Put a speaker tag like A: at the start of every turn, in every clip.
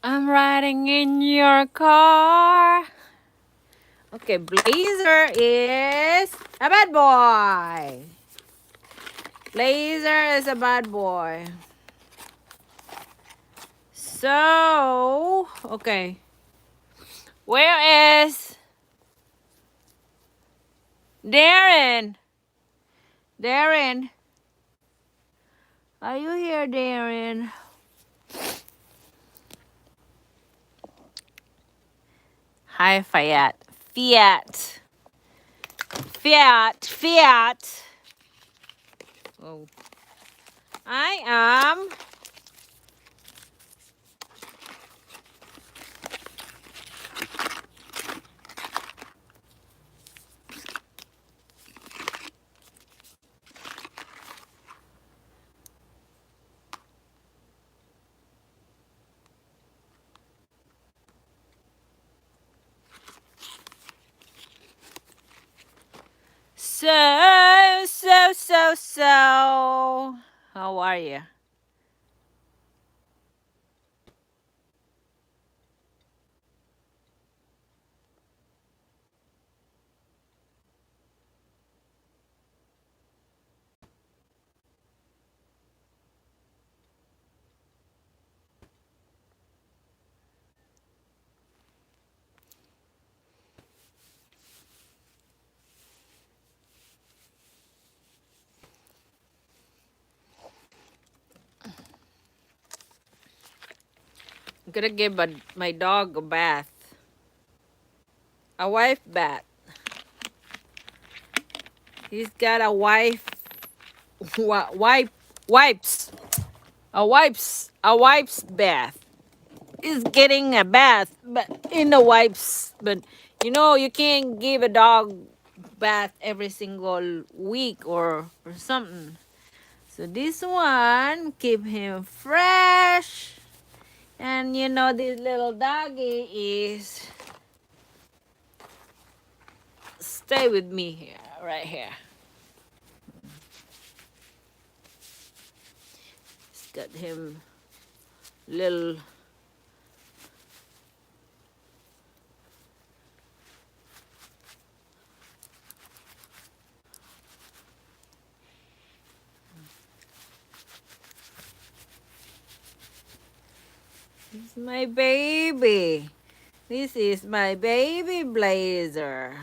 A: I'm riding in your car. Okay, Blazer is a bad boy. Blazer is a bad boy. So, okay. Where is Darren? Darren. Are you here, Darren? Hi, Fiat. Fiat. Fiat. Fiat. Oh. I am. So. How are you? I'm gonna give my dog a bath. A wife bath. He's got a wife. Wipes. A wife's bath. He's getting a bath, but in the wipes. But you can't give a dog bath every single week or something. So this one keep him fresh. And this little doggy is stay with me here, right here. It's got him little. This is my baby. This is my baby Blazer.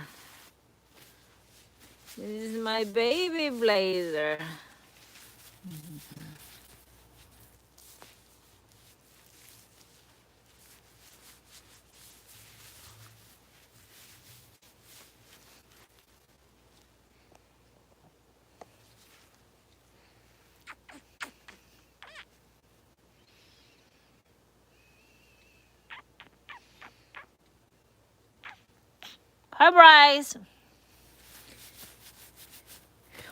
A: This is my baby Blazer. Hi, Bryce.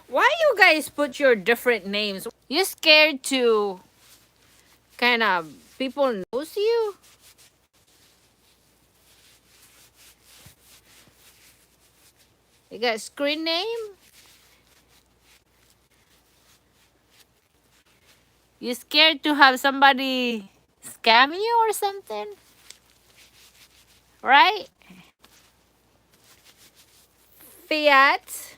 A: Why you guys put your different names? You scared to kind of people knows you? You got screen name? You scared to have somebody scam you or something? Right? Fiat.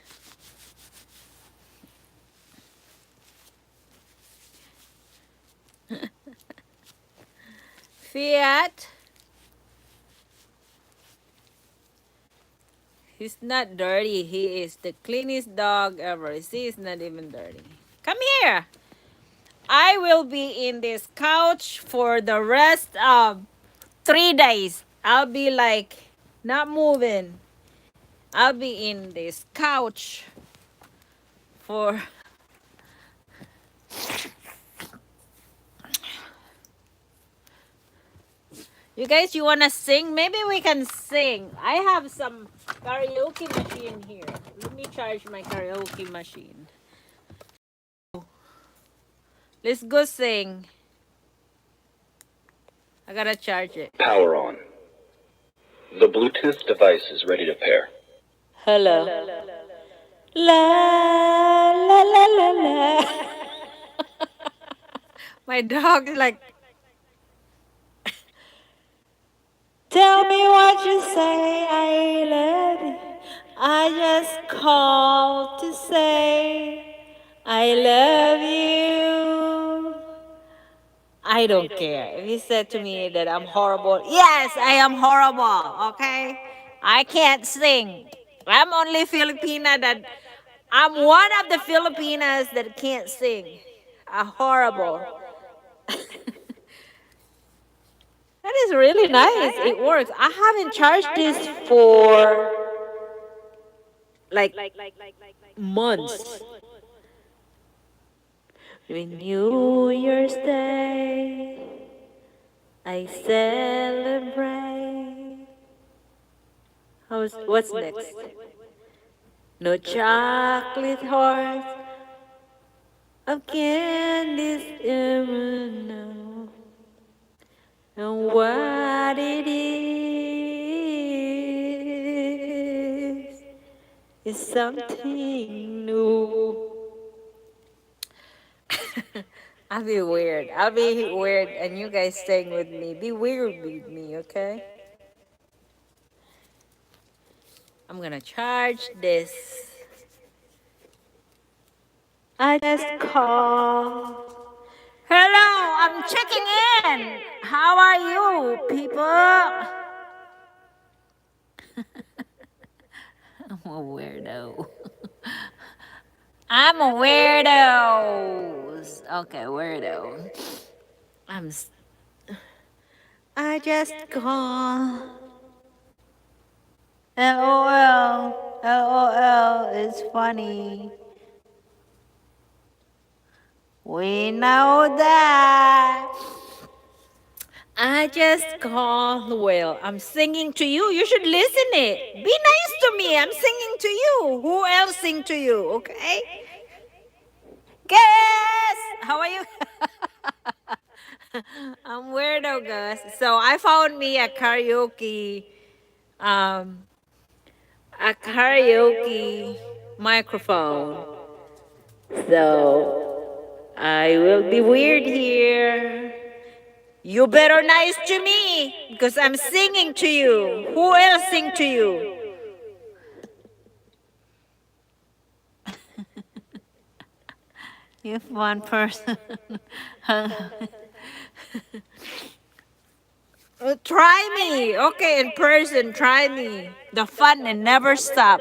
A: Fiat. He's not dirty. He is the cleanest dog ever. See, he's not even dirty. Come here. I will be in this couch for the rest of 3 days. I'll be like not moving. I'll be in this couch for. You guys, you wanna sing? Maybe we can sing. I have some karaoke machine here. Let me charge my karaoke machine. Let's go sing. I gotta charge it.
B: Power on. The Bluetooth device is ready to pair.
A: Hello. La la la la la. My dog is like Tell me what you say, I love you. I just called to say I love you. I don't care. If you said to me that I'm horrible, yes, I am horrible, okay? I can't sing. I'm only Filipina that I'm one of the Filipinas that can't sing. Horrible. That is really nice. It works. I haven't charged this for like months. When New Year's Day, I celebrate. What's next? No chocolate hearts of candies ever know. And what it is something new. I'll be weird. I'll be weird, and you guys staying with me. Be weird with me, okay? I'm gonna charge this. I just call. Hello, I'm checking in. How are you, people? I'm a weirdo. I'm a weirdo. Okay, weirdo. I'm. I just call. LOL. LOL is funny. We know that. I just call. Well, I'm singing to you. You should listen it. Be nice to me. I'm singing to you. Who else sing to you? Okay. Guess. How are you? I'm weirdo, guys. So I found me um, a karaoke microphone. So I will be weird here. You better nice to me because I'm singing to you. Who else sing to you? If one person. Try me. Okay, in person, try me. The fun and never stop.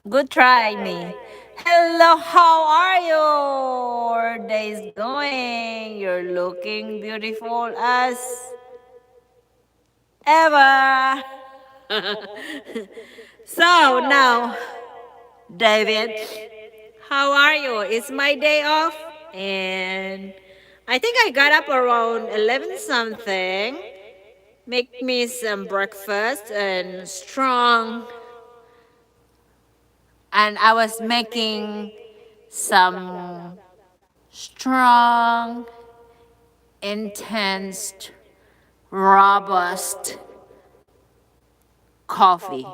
A: Good try me. Hello, how are you? Your day's going. You're looking beautiful as ever. So now, David, how are you? It's my day off, and I think I got up around 11 something. Make me some breakfast and strong. And I was making some strong, intense, robust coffee.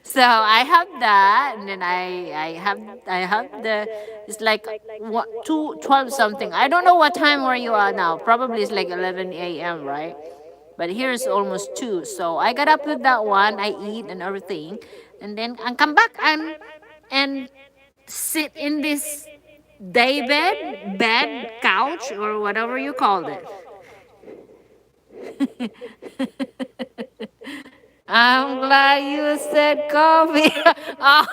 A: So I have that, and then I have the it's like what 2:12 something. I don't know what time where you are now. Probably it's like 11 a.m. right? But here is almost 2. So I got up with that one. I eat and everything, and then I come back and sit in this bed, couch, or whatever you called it. I'm glad you said coffee. Oh,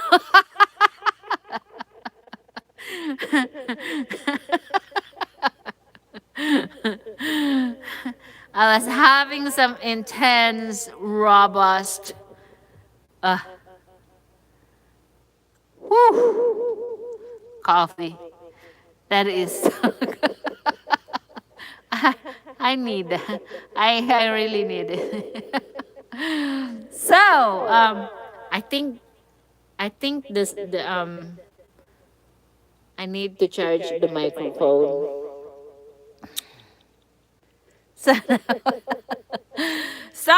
A: I was having some intense, robust, uh, coffee. That is, I need that. I really need it. So, I think this the I need to charge the microphone. So, so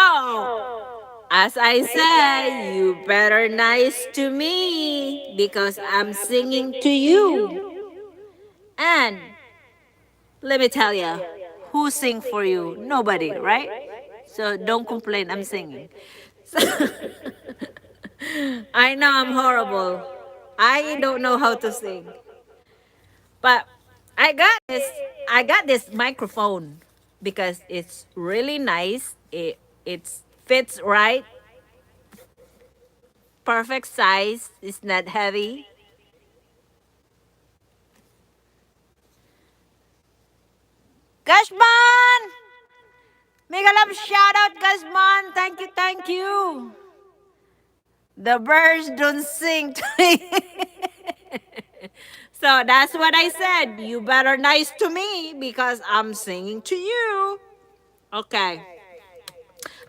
A: as I say, you better nice to me because I'm singing to you. And let me tell you, Who sing for you? Nobody, right? So don't complain, I'm singing. So I know I'm horrible. I don't know how to sing. But I got this microphone because it's really nice. It fits right, perfect size. It's not heavy. Gashman! Mega love shout out, Gashman. Thank you, thank you. The birds don't sing to me. So that's what I said. You better nice to me because I'm singing to you. Okay.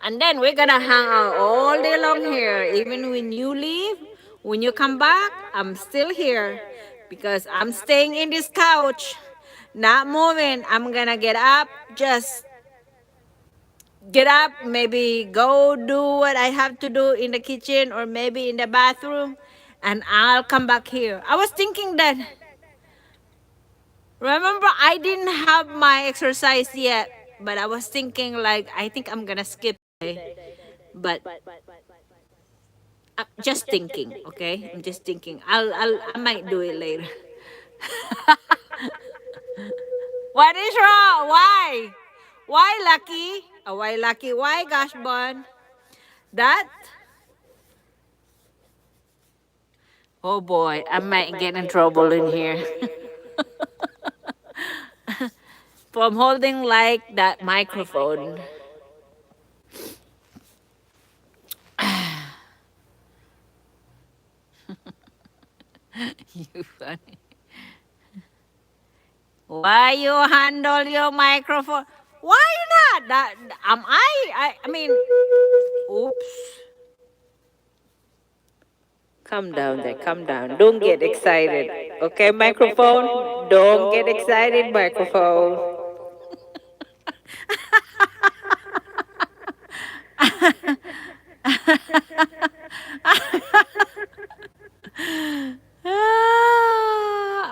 A: And then we're gonna hang out all day long here. Even when you leave, when you come back, I'm still here because I'm staying in this couch, not moving. I'm gonna get up, just get up, maybe go do what I have to do in the kitchen or maybe in the bathroom, and I'll come back here. I was thinking that, remember, I didn't have my exercise yet, but I was thinking, like, I think I'm gonna skip today. But just thinking, okay? I'm just thinking. I might do it later. What is wrong? Why? Why, Lucky? Why, Lucky? Why, gosh, Bon? That? Oh boy, I might get in trouble in here. From holding like that microphone. You funny. Why you handle your microphone? Why not? That am I mean, oops. Calm down there, calm down. Don't get excited. Okay, microphone? Don't get excited, microphone.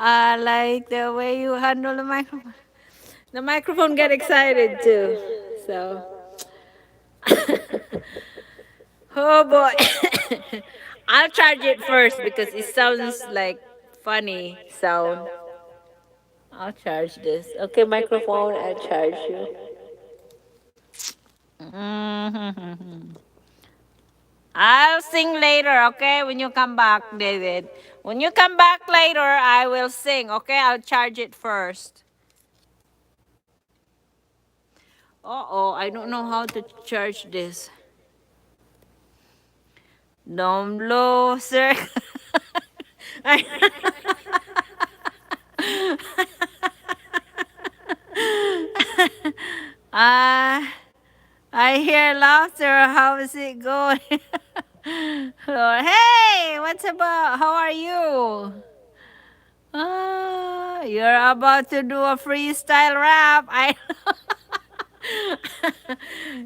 A: I like the way you handle the microphone. The microphone get excited too. So, oh boy. I'll charge it first because it sounds like funny sound. I'll charge this. Okay, microphone, I'll charge you. Mhm. I'll sing later, okay? When you come back, David. When you come back later, I will sing, okay? I'll charge it first. Uh-oh, I don't know how to charge this. Don't blow, sir. Ah, I hear laughter. How is it going? Lord, hey, what's about? How are you? Ah, you're about to do a freestyle rap. I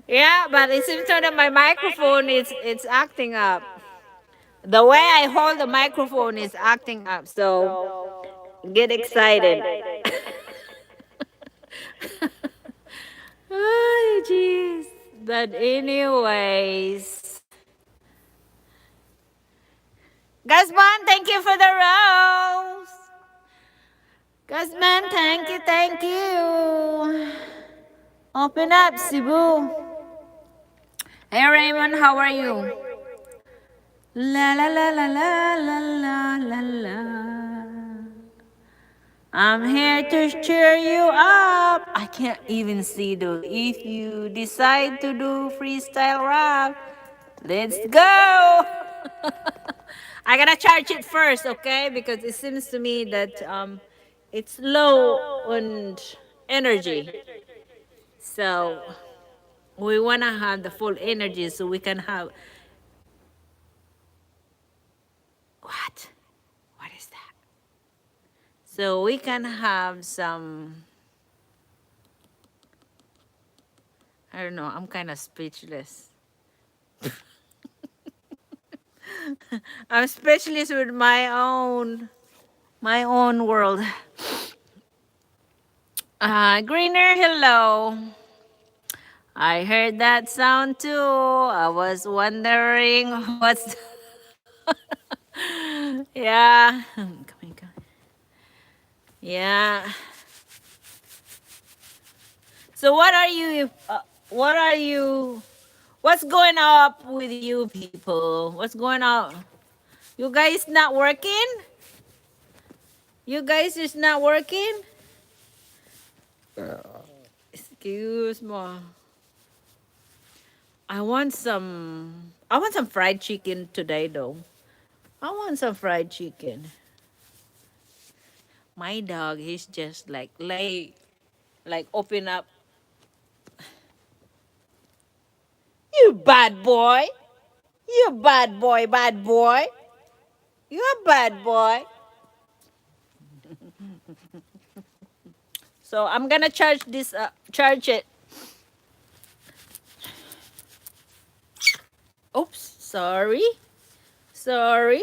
A: yeah, but it seems that my microphone is it's acting up. The way I hold the microphone is acting up. So get excited. Ay, jeez. But anyways, Guzman, thank you for the rose. Guzman, thank you, thank you. Open up, Cebu. Hey Raymond, how are you? La la la la la la la la la. I'm here to cheer you up. I can't even see though. If you decide to do freestyle rap, let's go. I gotta charge it first, okay? Because it seems to me that it's low on energy. So we wanna have the full energy so we can have what? What is that? So we can have some, I don't know, I'm kind of speechless. I'm speechless with my own world. Greener, hello. I heard that sound too. I was wondering what's. Yeah. Come on, come. Yeah. So what are you? What are you? What's going up with you people? What's going on? You guys not working? You guys is not working? Excuse me. I want some fried chicken today though. I want some fried chicken. My dog, he's just like like open up. You bad boy. You bad boy, bad boy. You a bad boy. So I'm gonna charge this charge it. Oops, sorry. Sorry.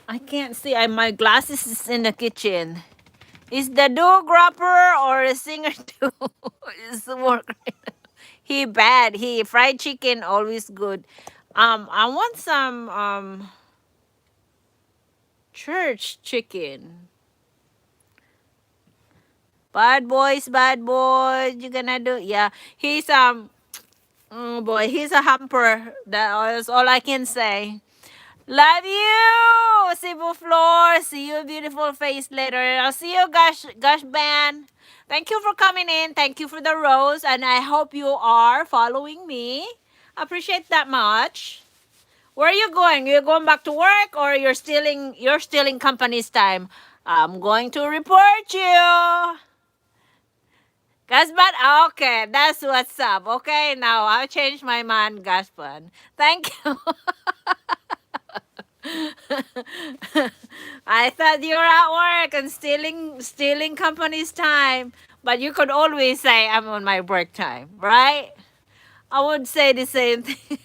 A: I can't see. My glasses is in the kitchen. Is the dog rapper or a singer too? Is the work right now? He bad. He fried chicken always good. I want some church chicken. Bad boys. You gonna do? Yeah. He's oh boy, he's a hamper. That's all I can say. Love you, Cebu Flor. See you beautiful face later. I'll see you, Gosh Band. Thank you for coming in. Thank you for the rose, and I hope you are following me. Appreciate that much. Where are you going? You're going back to work, or you're stealing company's time? I'm going to report you. Gaspan, okay, that's what's up. Okay, now I'll change my mind, Gaspan. Thank you. I thought you were at work and stealing company's time, but you could always say I'm on my work time, right? I would say the same thing.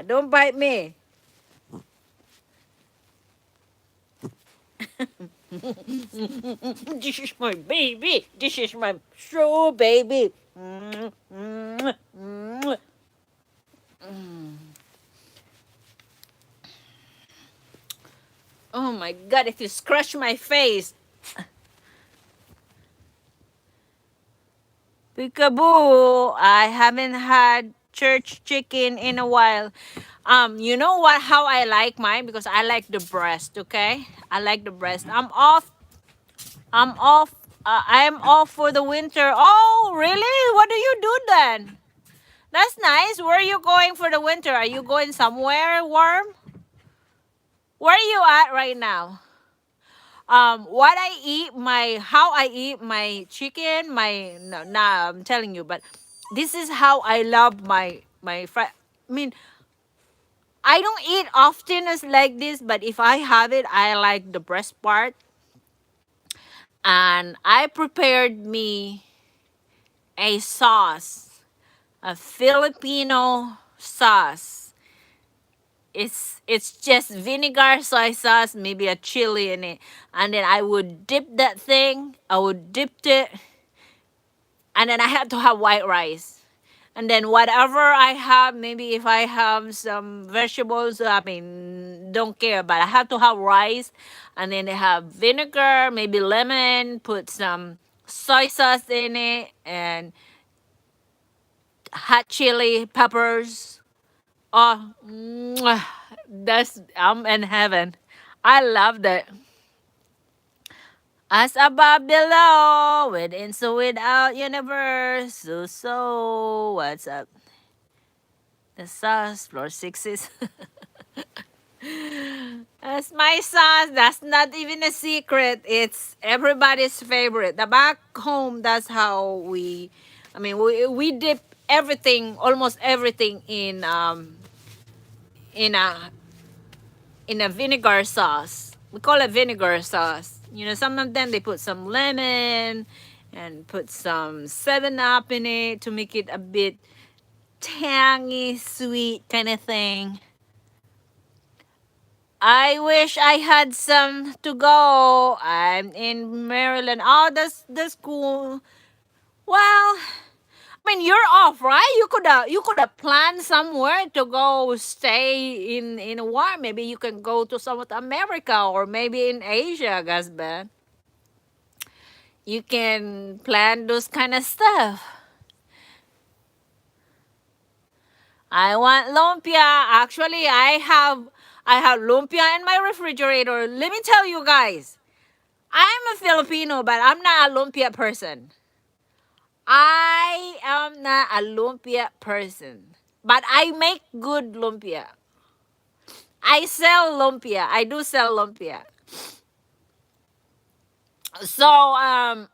A: Don't bite me. This is my baby. This is my show baby. Oh my god, if you scratch my face. Peekaboo, I haven't had church chicken in a while. You know what? How I like mine because I like the breast. Okay, I like the breast. I'm off. I'm off. I'm off for the winter. Oh, really? What do you do then? That's nice. Where are you going for the winter? Are you going somewhere warm? Where are you at right now? What I eat, how I eat my chicken, no, nah, I'm telling you, but this is how I love my fried. I mean, I don't eat often as like this, but if I have it, I like the breast part. And I prepared me a sauce, a Filipino sauce. It's just vinegar, soy sauce, maybe a chili in it, and then I would dip that thing. I would dip it, and then I had to have white rice. And then whatever I have, maybe if I have some vegetables, I mean, don't care, but I have to have rice. And then they have vinegar, maybe lemon, put some soy sauce in it, and hot chili peppers. Oh, I'm in heaven. I love that. As above below, within so without universe. So what's up? The sauce, floor sixes. That's my sauce. That's not even a secret. It's everybody's favorite. The back home, that's how we dip everything, almost everything in a in a vinegar sauce. We call it vinegar sauce. You know, some of them they put some lemon and put some 7-Up in it to make it a bit tangy, sweet kind of thing. I wish I had some to go. I'm in Maryland. Oh, that's cool. Well, I mean, you're off, right? You could have planned somewhere to go stay in a war. Maybe you can go to South America or maybe in Asia, Gasban. You can plan those kind of stuff. I want lumpia. Actually, I have lumpia in my refrigerator. Let me tell you guys, I'm a Filipino, but I'm not a lumpia person. I am not a lumpia person, but I make good lumpia. I sell lumpia. I do sell lumpia. So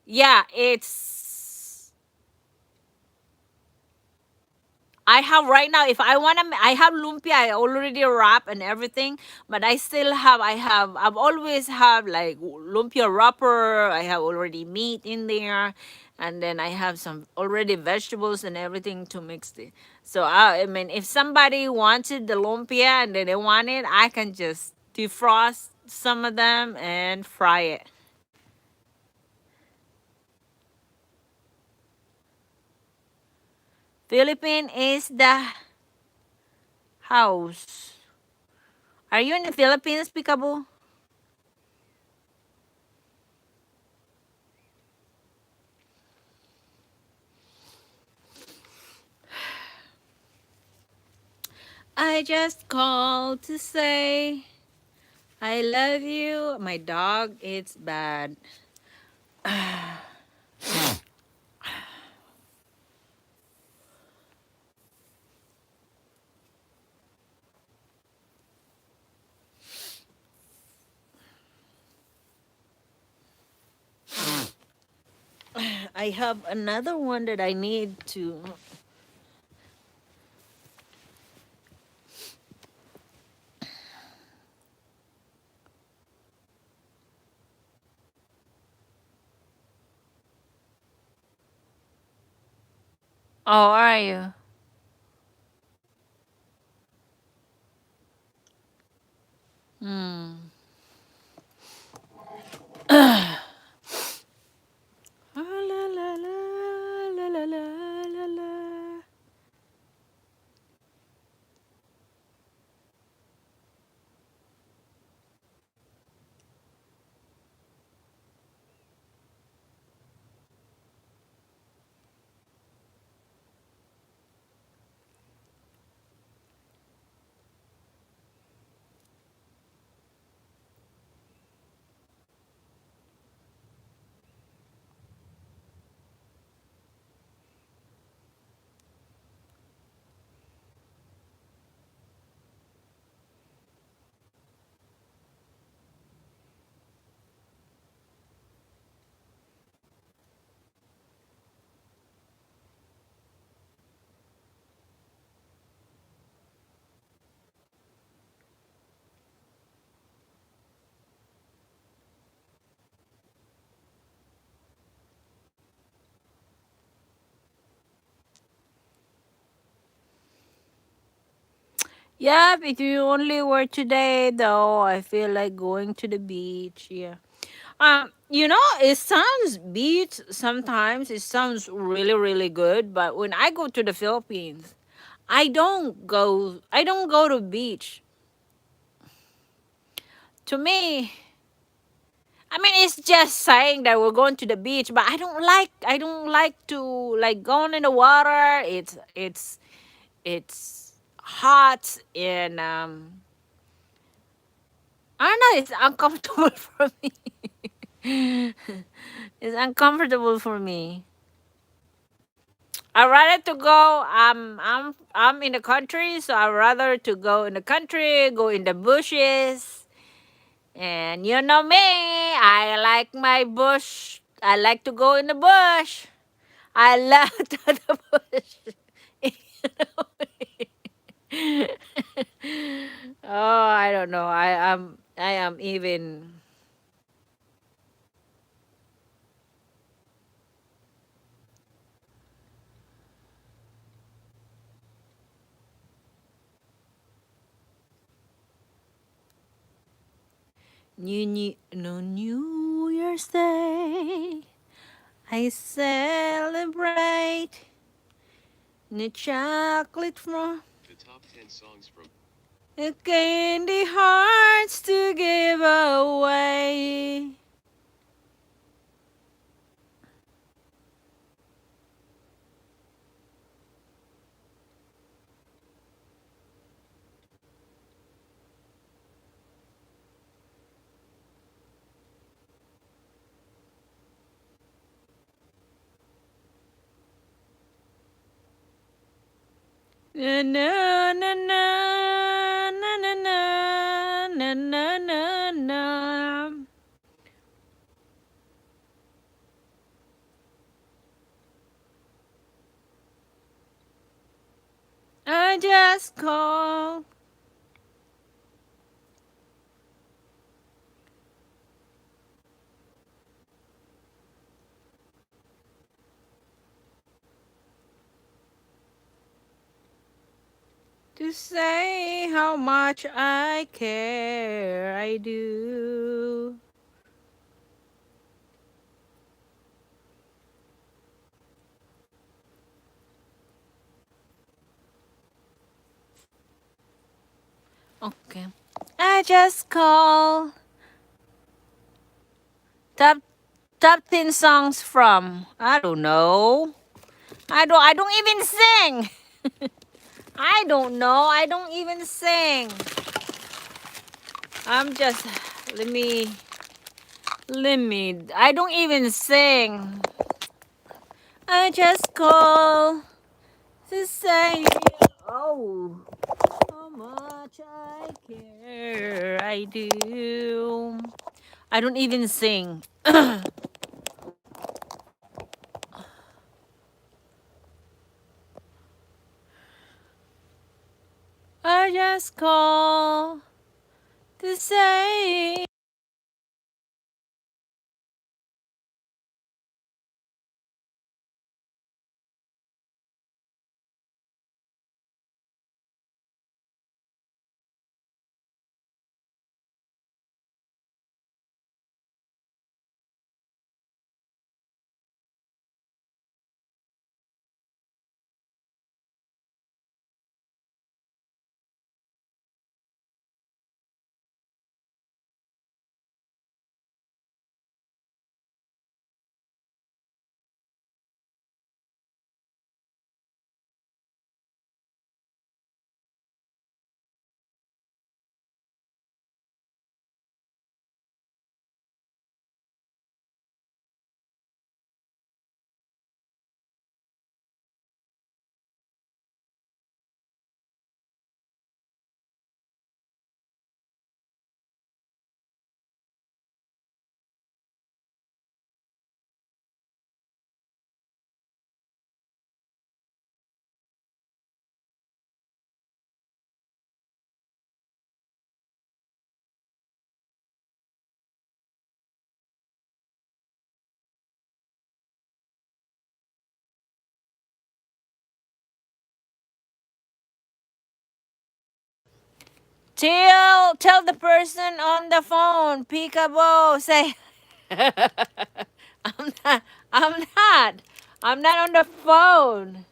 A: yeah, I have right now. If I wanna, I have lumpia. I already wrap and everything, but I still have. I've always have like lumpia wrapper. I have already meat in there, and then I have some already vegetables and everything to mix it. So I mean, if somebody wanted the lumpia and then they want it, I can just defrost some of them and fry it. Philippine is the house. Are you in the Philippines, Peekaboo? I just called to say I love you. My dog, it's bad. I have another one that I need to. Oh, are you? Hmm. La, la, la, la, la, la, la, la. Yeah, if you only were today, though, I feel like going to the beach. Yeah. It sounds beach sometimes. It sounds really, really good. But when I go to the Philippines, I don't go to beach. To me, I mean it's just saying that we're going to the beach, but I don't like to like going in the water. It's hot and I don't know, it's uncomfortable for me. It's uncomfortable for me. I rather to go. I'm in the country, so I rather to go in the country, go in the bushes, and you know me. I like my bush. I like to go in the bush. I love to the bush. You know me. Oh, I don't know. I am even New Year's Day. I celebrate the chocolate from the candy hearts to give away. Na na na na na na na na na na na. I just call to say how much I care. I do. Okay. I just call top top 10 songs from I don't know. I don't even sing. I don't know. I don't even sing. I'm just let me I don't even sing. I just call to say oh how much I care. I do. I don't even sing. I just call to say tell the person on the phone, peekaboo, say I'm not I'm not. I'm not on the phone.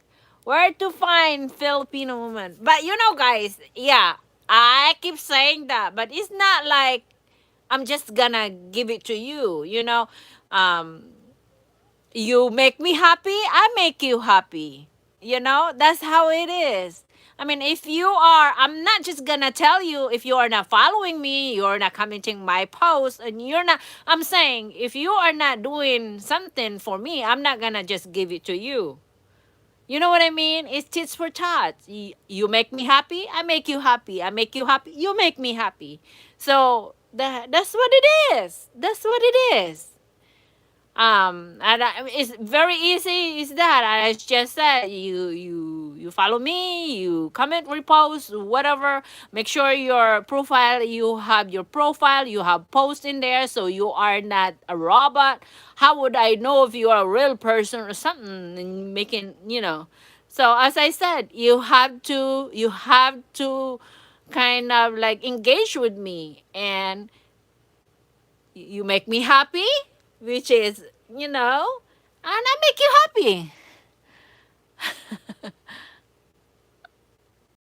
A: Where to find Filipino woman? But you know guys, yeah, I keep saying that, but it's not like I'm just gonna give it to you, you know. Um you make me happy, I make you happy. You know, that's how it is. I mean, if you are, I'm not just gonna tell you if you are not following me, you're not commenting my post, and you're not, I'm saying, if you are not doing something for me, I'm not gonna just give it to you. You know what I mean? It's tits for tots. You make me happy, I make you happy. I make you happy, you make me happy. So that's what it is. That's what it is. And it's very easy. Is that I just said you follow me, you comment, repost, whatever. Make sure your profile, you have your profile, you have post in there, so you are not a robot. How would I know if you are a real person or something? And making, So as I said, you have to kind of like engage with me, and you make me happy, which is, and I make you happy.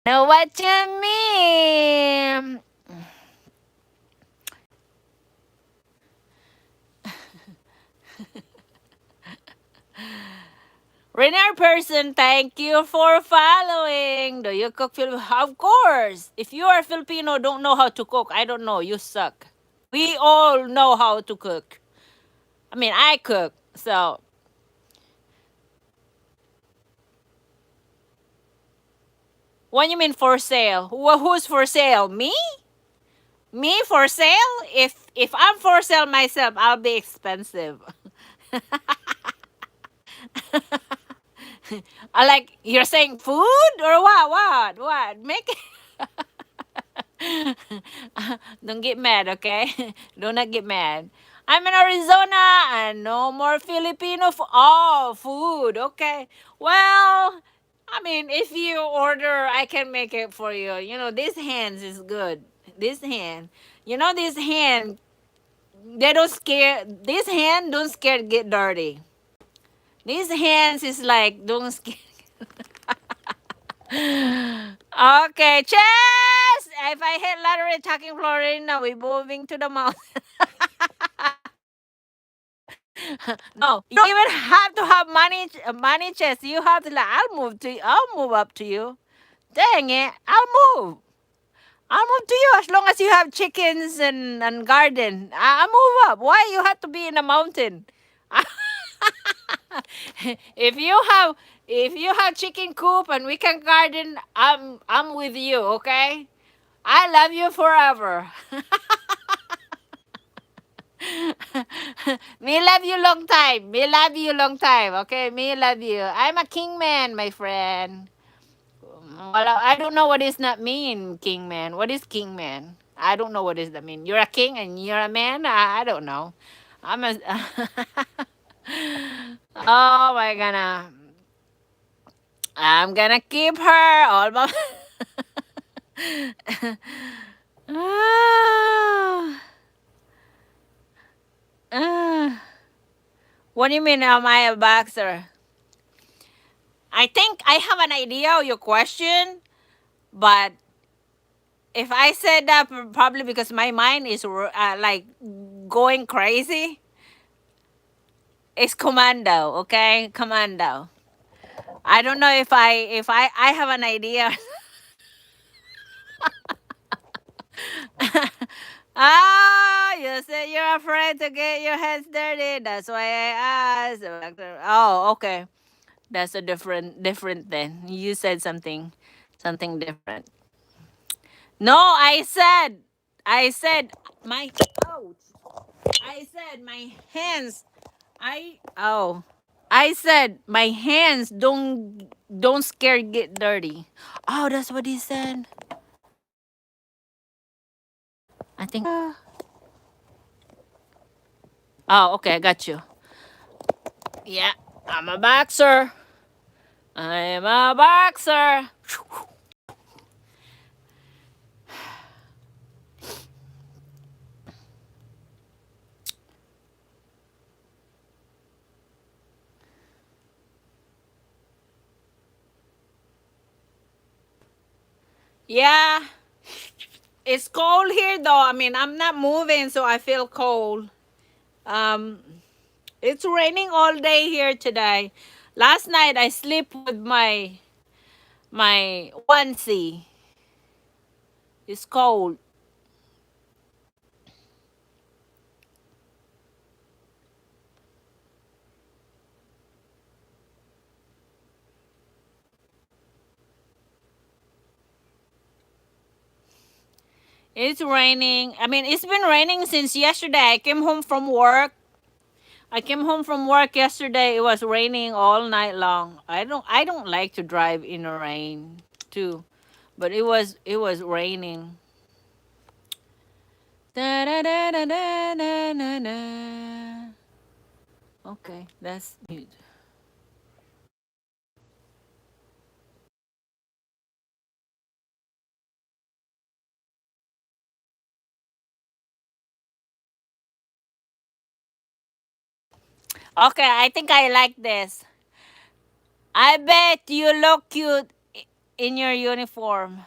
A: Know what you mean? Renner person, thank you for following. Do you cook Filipino? Of course. If you are Filipino, don't know how to cook, I don't know. You suck. We all know how to cook. I mean, I cook. So, what you mean for sale? Who's for sale? Me? Me for sale? If I'm for sale myself, I'll be expensive. Like you're saying food or what? What? Make Don't get mad, okay? Do not get mad. I'm in Arizona and no more Filipino food. Okay. Well, I mean, if you order, I can make it for you. This hands is good. This hand. This hand, they don't scare. This hand don't scare get dirty. These hands is like don't scare. Okay, chess! If I hit lottery talking Florida, we're moving to the mountain. No, you don't even have to have money, chess. You have to like, I'll move up to you. Dang it, I'll move. I'll move to you as long as you have chickens and garden. I'll move up. Why you have to be in a mountain? if you have if you have chicken coop and we can garden, I'm with you, okay? I love you forever. Me love you long time. Me love you long time. Okay, me love you. I'm a king man, my friend. Well, I don't know what does that mean, king man. What is king man? I don't know what does that mean. You're a king and you're a man. I don't know. I'm a. Oh my gonna. I'm gonna keep her all by. Ah, ah. What do you mean, am I a boxer? I think I have an idea of your question, but if I said that, probably because my mind is like going crazy. It's commando, okay? Commando. I don't know if I have an idea. Ah, you said you're afraid to get your hands dirty. That's why I asked. Oh, okay. That's a different then. You said something different. No, I said my ouch. I said my hands. I said my hands don't scare get dirty. Oh, that's what he said. I think. Oh, okay, I got you. Yeah, I'm a boxer. I'm a boxer. Yeah, it's cold here though. I mean, I'm not moving, so I feel cold. Um, it's raining all day here today. Last night I sleep with my onesie. It's cold. It's raining. I mean, it's been raining since yesterday. I came home from work. I came home from work yesterday. It was raining all night long. I don't like to drive in the rain too. But it was raining. Da, da, da, da, da, da, da, da. Okay, that's mute. Okay, I think I like this. I bet you look cute in your uniform.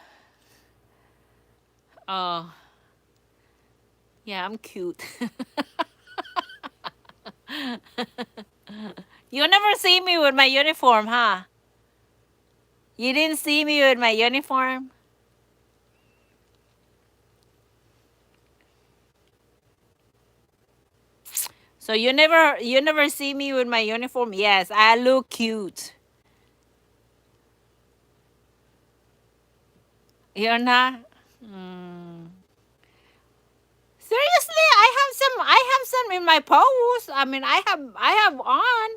A: Oh, yeah, I'm cute. You never see me with my uniform, huh? You didn't see me with my uniform? So you never see me with my uniform? Yes, I look cute. You're not? Mm. Seriously, I have some in my post. I mean, I have on.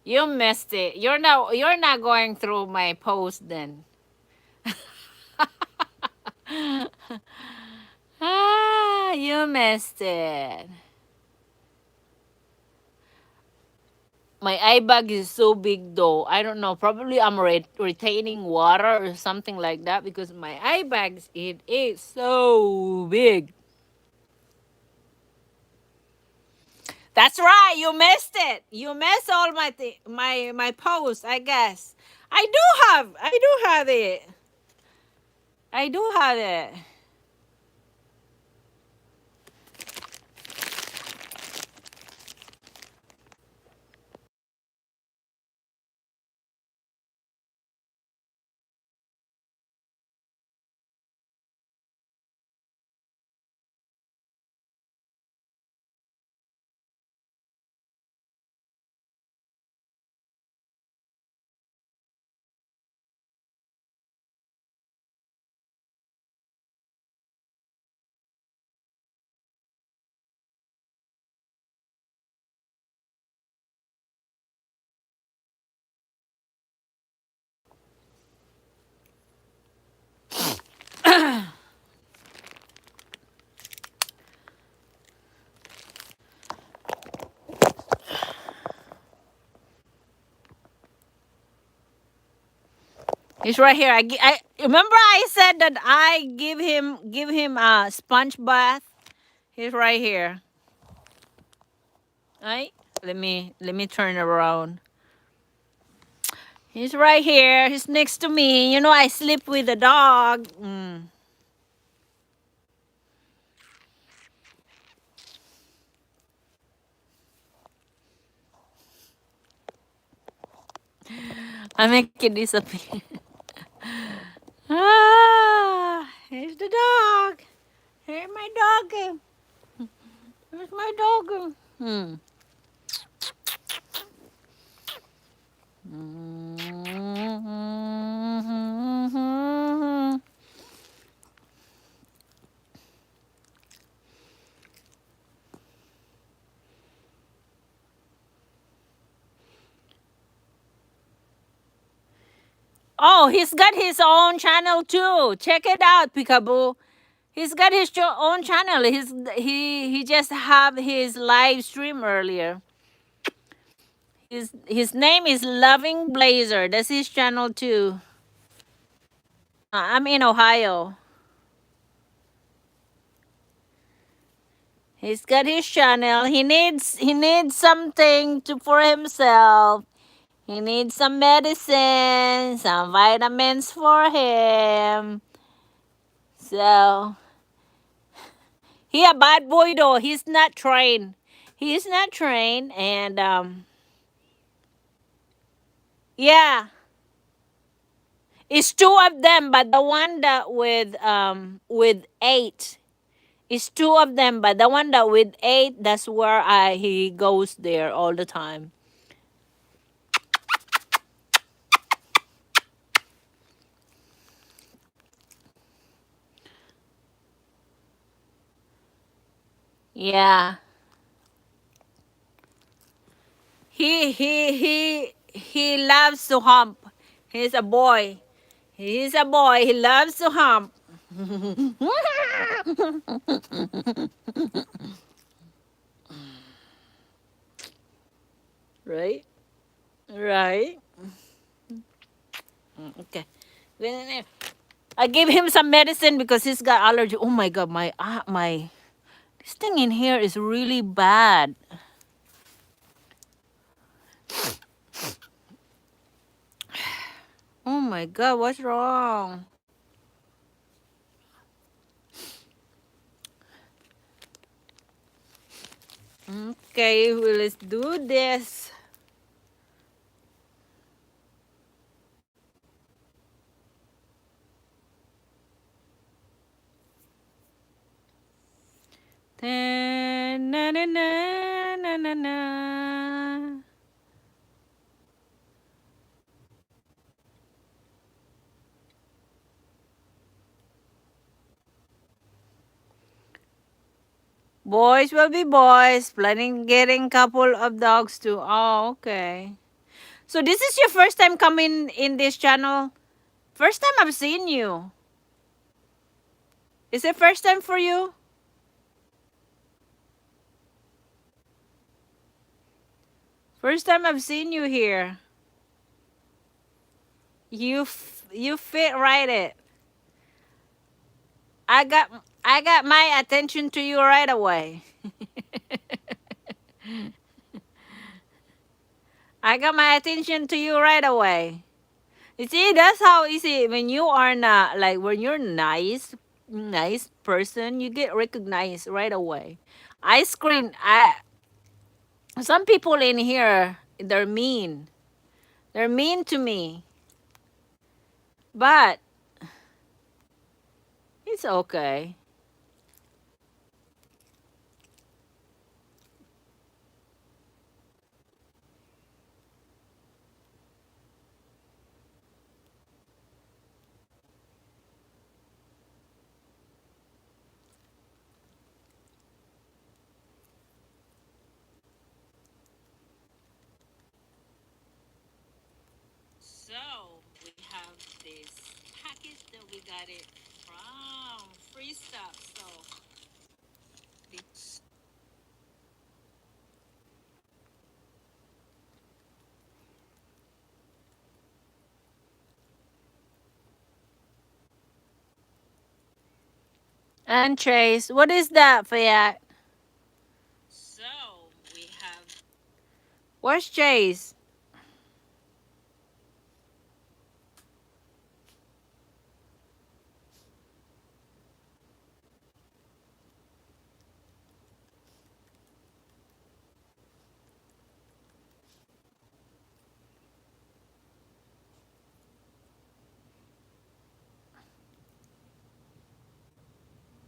A: You missed it. You're not going through my post then. Ah, you missed it. My eye bag is so big though. I don't know. Probably I'm retaining water or something like that because my eye bags it is so big. That's right. You missed it. You missed all my posts. I guess. I do have it. I do have it. He's right here. I remember I said that I give him a sponge bath. He's right here. Right? Let me turn around. He's right here. He's next to me. You know I sleep with the dog. I make it disappear. Ah, here's the dog. Here's my dog. Here's my dog. Hmm. Oh, he's got his own channel too. Check it out, Peekaboo. He's got his own channel. He just have his live stream earlier. His name is Loving Blazer. That's his channel too. I'm in Ohio. He's got his channel. He needs something to for himself. He needs some medicine, some vitamins for him. So he a bad boy though. He's not trained. He's not trained, and yeah, it's two of them. But the one that with eight, it's two of them. But the one that with eight, that's where he goes there all the time. Yeah. He loves to hump. He's a boy. He's a boy. He loves to hump. Right? Right? Okay. I gave him some medicine because he's got allergy. Oh my god, my this thing in here is really bad. Oh my god, what's wrong? Okay, well, let's do this. Na, na, na, na, na, na. Boys will be boys. Planning getting couple of dogs too. Oh, okay. So this is your first time coming in this channel? First time I've seen you. Is it first time for you? First time I've seen you here. You fit right it. I got I got my attention to you right away. I got my attention to you right away. You see, that's how easy when you are not like when you're nice person, you get recognized right away. I screen I some people in here they're mean. They're mean to me. But it's okay. So we have this package that we got it from free stuff. So this and Trace, what is that, Fiat? So we have. Where's Chase?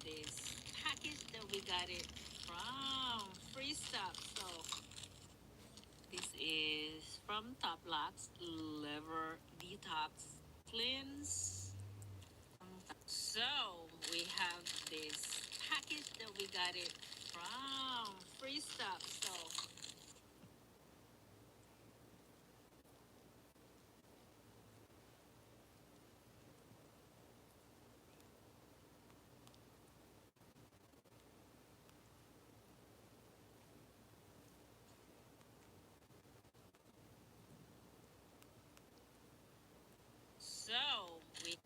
A: This package that we got it from free stuff. So this is from Top Locks Liver Detox Cleanse. So we have this package that we got it from free stuff. So so we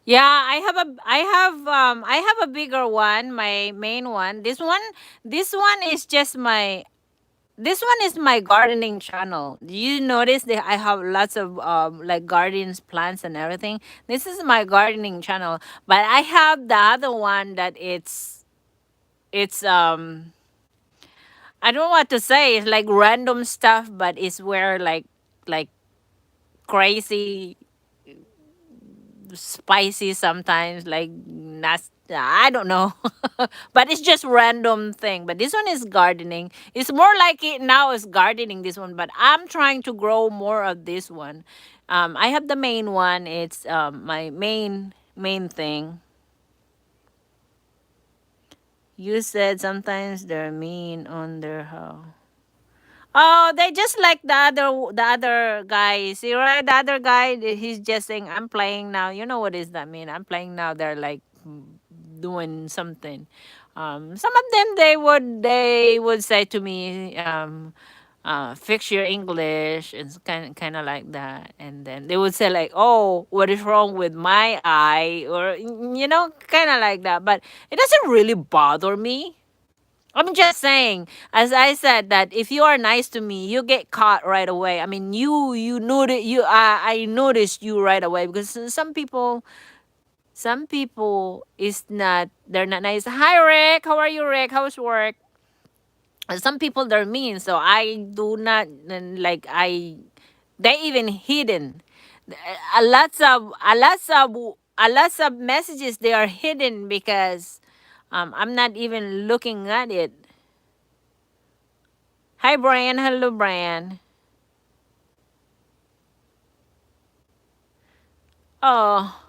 A: Yeah, I have a bigger one, my main one. This one is just my this one is my gardening channel. Do you notice that I have lots of like gardens, plants and everything? This is my gardening channel. But I have the other one that it's I don't know what to say. It's like random stuff, but it's where like crazy spicy sometimes, like not, I don't know. But it's just random thing. But this one is gardening. It's more like it now is gardening, this one, but I'm trying to grow more of this one. I have the main one. It's my main thing. You said sometimes they're mean on their house. Oh, they just like the other guy. See, right? The other guy, he's just saying, "I'm playing now." You know what does that mean? I'm playing now. They're like doing something. Some of them they would say to me, "Fix your English." It's kind of like that, and then they would say like, "Oh, what is wrong with my eye?" Or kind of like that. But it doesn't really bother me. I'm just saying, as I said, that if you are nice to me, you get caught right away. I mean, you notice you. I noticed you right away because some people is not. They're not nice. Hi, Rick. How are you, Rick? How's work? Some people they're mean, so I do not like. They even hidden. A lots of messages they are hidden because I'm not even looking at it. Hi, Brian. Hello, Brian. Oh,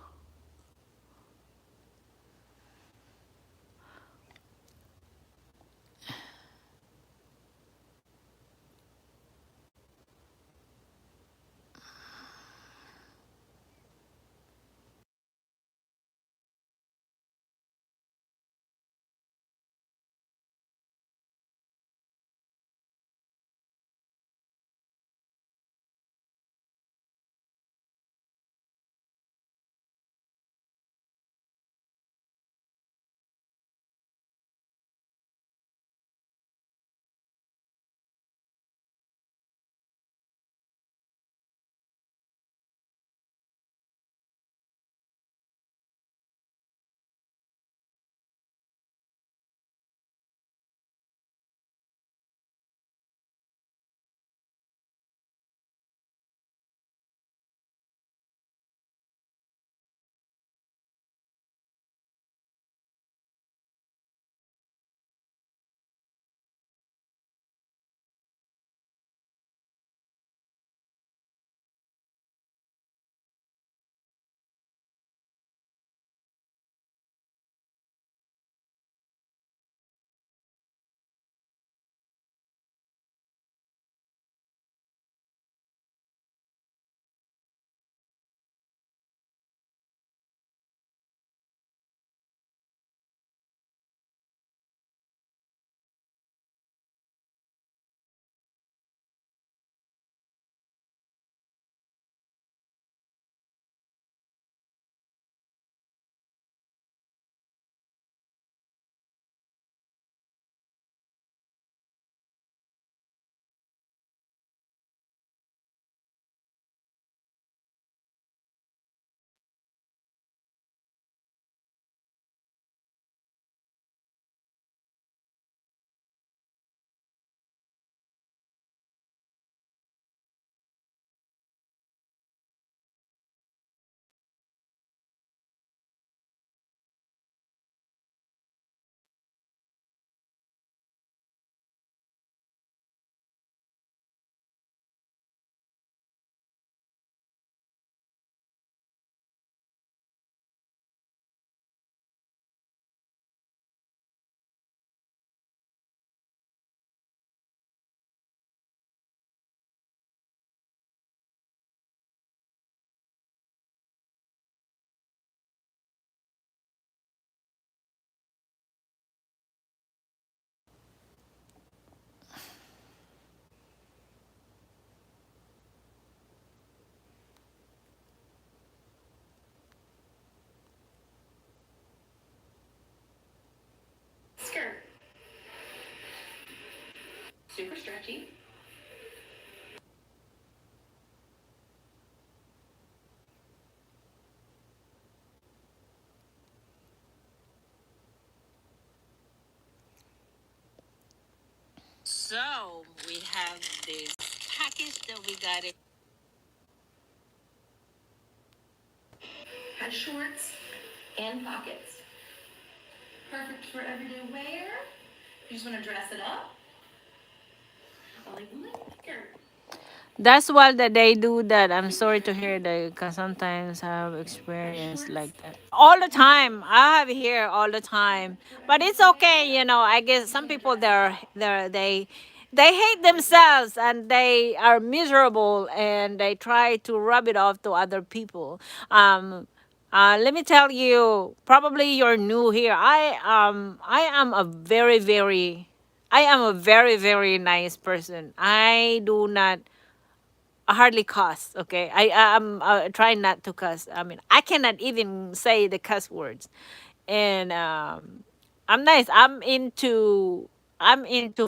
A: Super stretchy. So we have this package that we got. It has shorts and pockets. Perfect for everyday wear. You just want to dress it up. I like liquor. That's why that they do that. I'm sorry to hear that because sometimes I have experience like that. All the time. I have here all the time. But it's okay, you know. I guess some people they hate themselves and they are miserable and they try to rub it off to other people. Let me tell you, probably you're new here. I am a very nice person. I do not hardly cuss. Okay, I'm trying not to cuss. I mean, I cannot even say the cuss words, and I'm nice. I'm into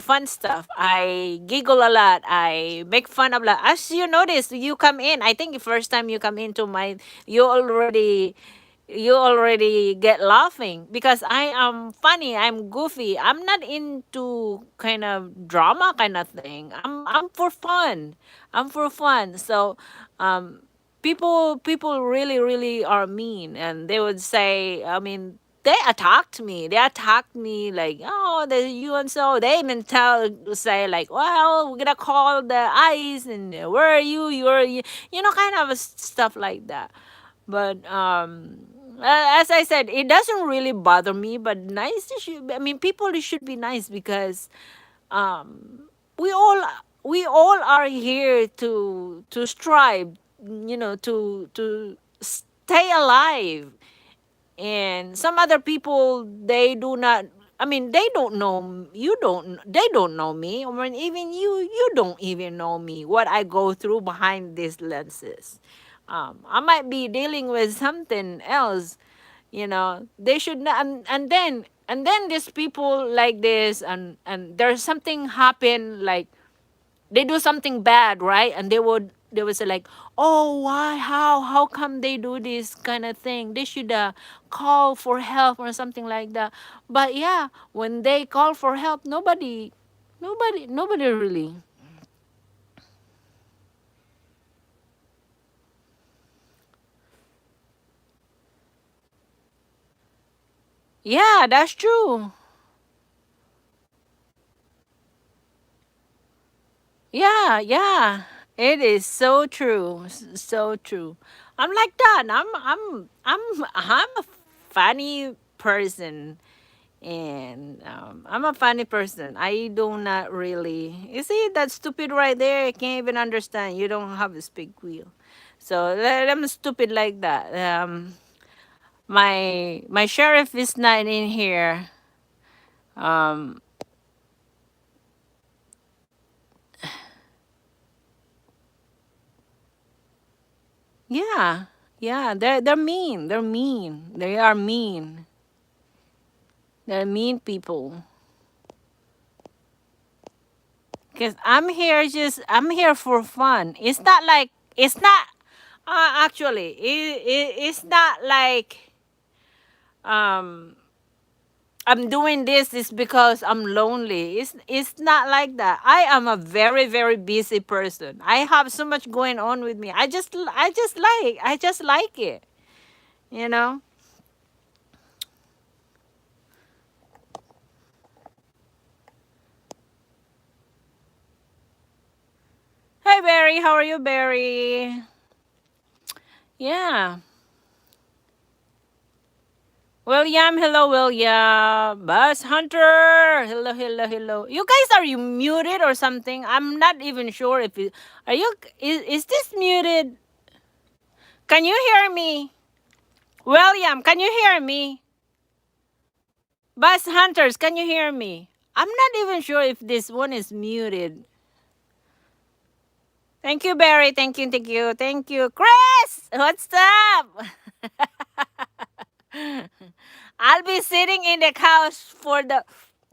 A: fun stuff. I giggle a lot. I make fun of lot. As you notice, you come in. I think the first time you come into my, you already you already get laughing because I am funny. I'm goofy. I'm not into kind of drama kind of thing. I'm for fun. I'm for fun. So, um, people really are mean, and they would say, I mean, they attacked me. They attacked me like, oh, the you and so. They even say like, well, we're gonna call the ICE and where are you? Kind of stuff like that. But as I said, it doesn't really bother me. But nice, I mean, people should be nice because um, we all we all are here to strive, to stay alive. And some other people, they do not, I mean, they don't know you, don't they don't know me. I mean, even you don't even know me, what I go through behind these lenses. I might be dealing with something else. They should not. And then these people like this, and there's something happen, like they do something bad, right? And they would say like, oh, why, how come they do this kind of thing? They should call for help or something like that. But yeah, when they call for help, nobody really. Yeah, that's true. Yeah, yeah. It is so true. So true. I'm like that. I'm a funny person. And I'm a funny person. I do not really. You see that stupid right there? I can't even understand. You don't have a big wheel, so I'm stupid like that. My sheriff is not in here. Um, yeah, yeah. They're mean. They're mean. They are mean. They're mean people. Cause I'm here for fun. It's not like it's not. Actually, it's not like um I'm doing this is because I'm lonely. It's not like that. I am a very busy person. I have so much going on with me. I just like it. You know. Hey Barry, how are you, Barry? Yeah. William, hello, William. Buzz Hunter, hello. You guys, are you muted or something? I'm not even sure if you are you. Is this muted? Can you hear me, William? Can you hear me? Buzz Hunters, can you hear me? I'm not even sure if this one is muted. Thank you, Barry. Thank you, Chris. What's up? I'll be sitting in the couch for the.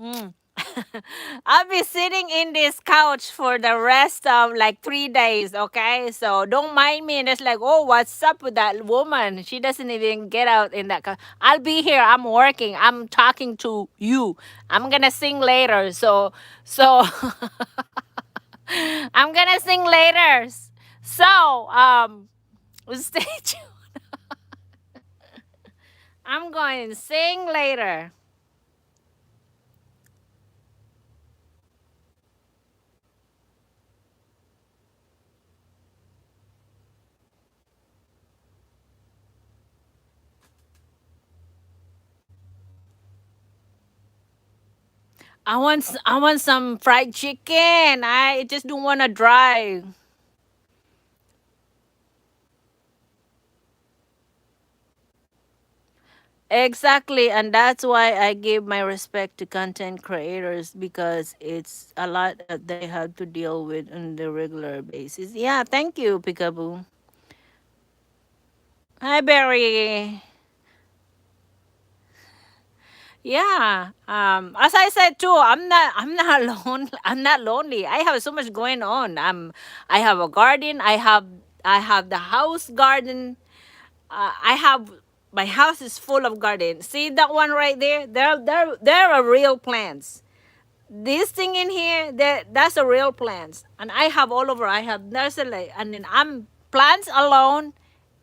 A: Mm. I'll be sitting in this couch for the rest of like 3 days, okay? So don't mind me. And it's like, oh, what's up with that woman? She doesn't even get out in that couch. I'll be here. I'm working. I'm talking to you. I'm gonna sing later. So I'm gonna sing later. So stay tuned. I'm going to sing later. I want some fried chicken. I just don't want to drive. Exactly, and that's why I give my respect to content creators because it's a lot that they have to deal with on the regular basis. Yeah, thank you, Peekaboo. Hi, Barry. Yeah. As I said too, I'm not alone. I'm not lonely. I have so much going on. I have a garden. I have the house garden. I have my house is full of garden. See that one right there? There are real plants. This thing in here, that's a real plants. And I have all over. I have nursery, and then I'm plants alone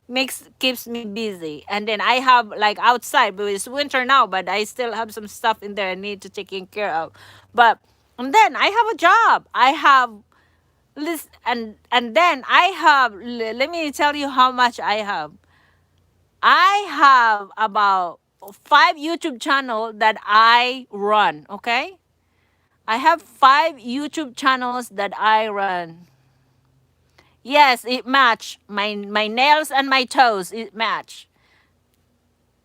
A: makes keeps me busy. And then I have like outside, but it's winter now, but I still have some stuff in there I need to taking care of. But and then I have a job. I have list and then I have let me tell you how much I have. I have about 5 YouTube channel that I run, okay? I have 5 YouTube channels that I run. Yes, it match. My nails and my toes it match.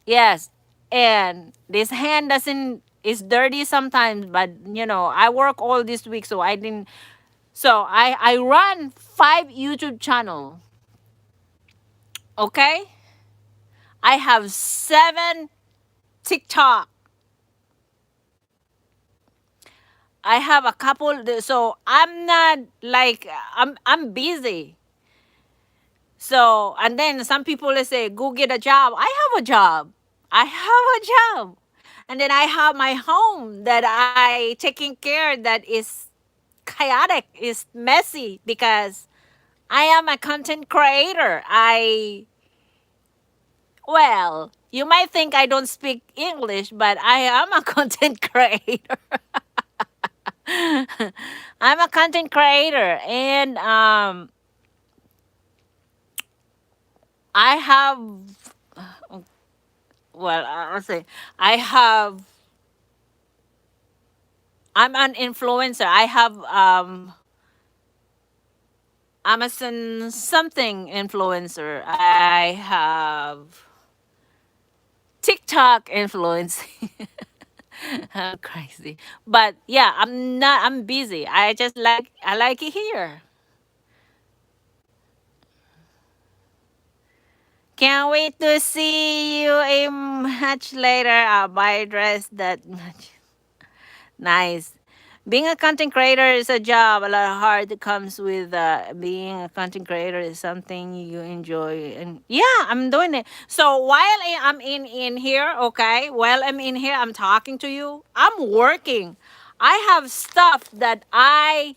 A: Yes. And this hand doesn't is dirty sometimes, but I work all this week so I didn't so I run 5 YouTube channel. Okay? I have 7 TikTok. I have a couple so I'm not like I'm busy. So and then some people they say go get a job. I have a job. I have a job. And then I have my home that I taking care that is chaotic, is messy because I am a content creator. Well, you might think I don't speak English, but I am a content creator. I'm a content creator and I have well, I'll say I have I'm an influencer. I have Amazon something influencer. I have TikTok influencing. I'm crazy. But yeah, I'm busy. I like it here. Can't wait to see you a much later. I'll buy a dress that much. Nice. Being a content creator is a job. A lot of hard comes with being a content creator is something you enjoy. And yeah, I'm doing it. So while I'm in here, okay, while I'm in here, I'm talking to you. I'm working. I have stuff that I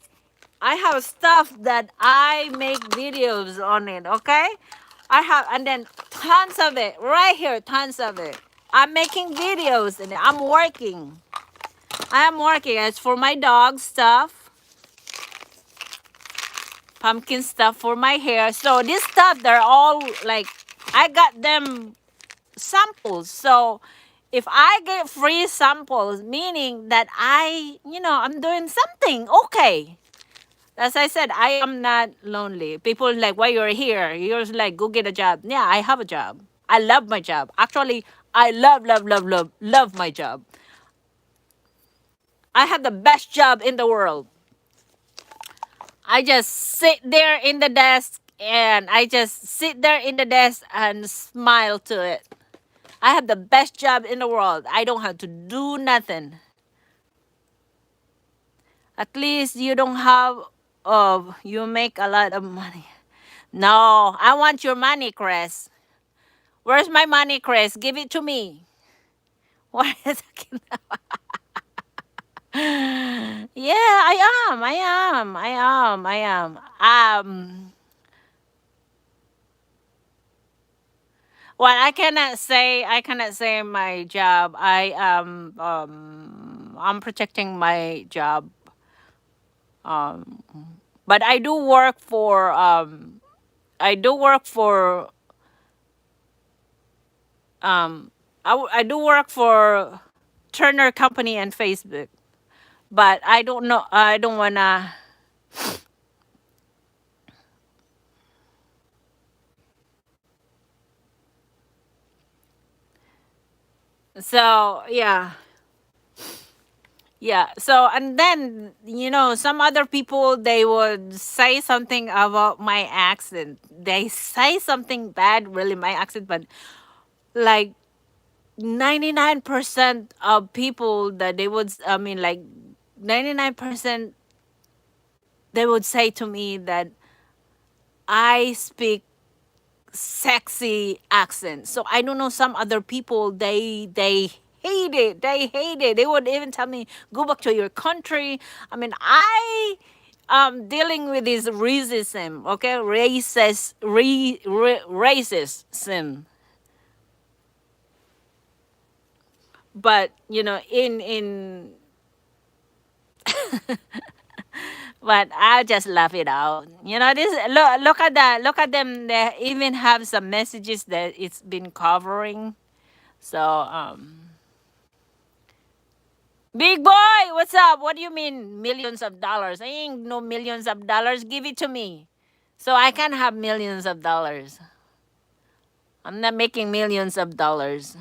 A: have stuff that I make videos on it. Okay, I have and then tons of it right here, tons of it. I'm making videos and I'm working. I am working. It's for my dog stuff, pumpkin stuff for my hair. So this stuff, they're all like, I got them samples. So if I get free samples, meaning that I'm doing something, okay. As I said, I am not lonely. People like, why you're here? You're like, go get a job. Yeah, I have a job. I love my job. Actually, I love my job. I have the best job in the world. I just sit there in the desk and I just sit there in the desk and smile to it. I have the best job in the world. I don't have to do nothing. At least you don't have, you make a lot of money. No, I want your money, Chris. Where's my money, Chris? Give it to me. What is it? Yeah, I am. I am. I am. I am. Well, I cannot say my job. I'm protecting my job. Um, but I do work for, I do work for, um, I do work for Turner Company and Facebook. But I don't know. I don't wanna. So yeah, yeah. So and then some other people, they would say something about my accent. They say something bad, really, my accent, but like 99% of people that they would, I mean, like 99%, they would say to me that I speak sexy accent. So I don't know, some other people, they hate it. They hate it. They would even tell me, go back to your country. I mean, I dealing with this racism, okay? Racism. But in but I just laugh it out. This, look at them. They even have some messages that it's been covering. So big boy, what's up? What do you mean millions of dollars? I ain't no millions of dollars. Give it to me, so I can have millions of dollars. I'm not making millions of dollars.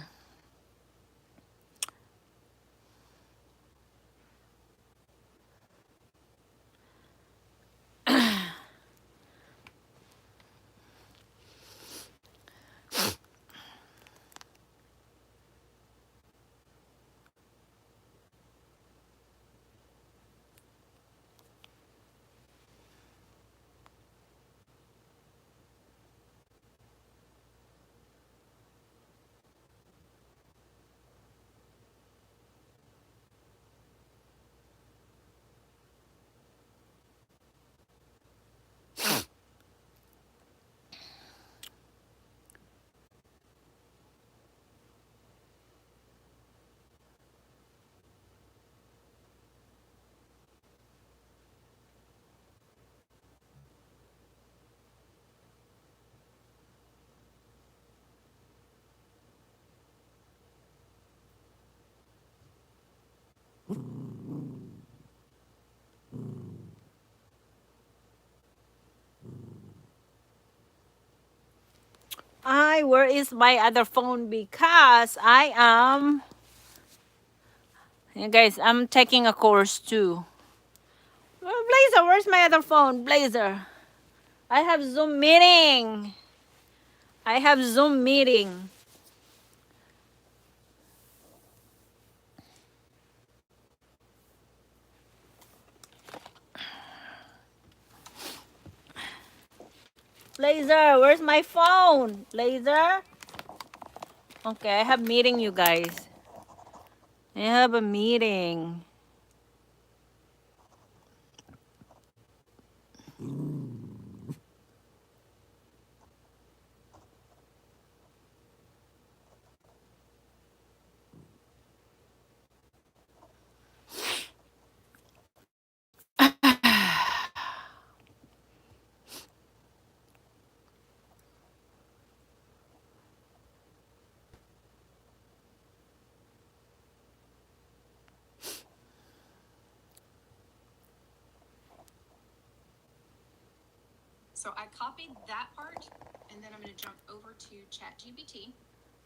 A: Where is my other phone? Because I am, you guys, I'm taking a course too. Well, Blazer, where's my other phone? Blazer, I have Zoom meeting. I have Zoom meeting. Blazer, where's my phone? Blazer. Okay, I have meeting, you guys. I have a meeting.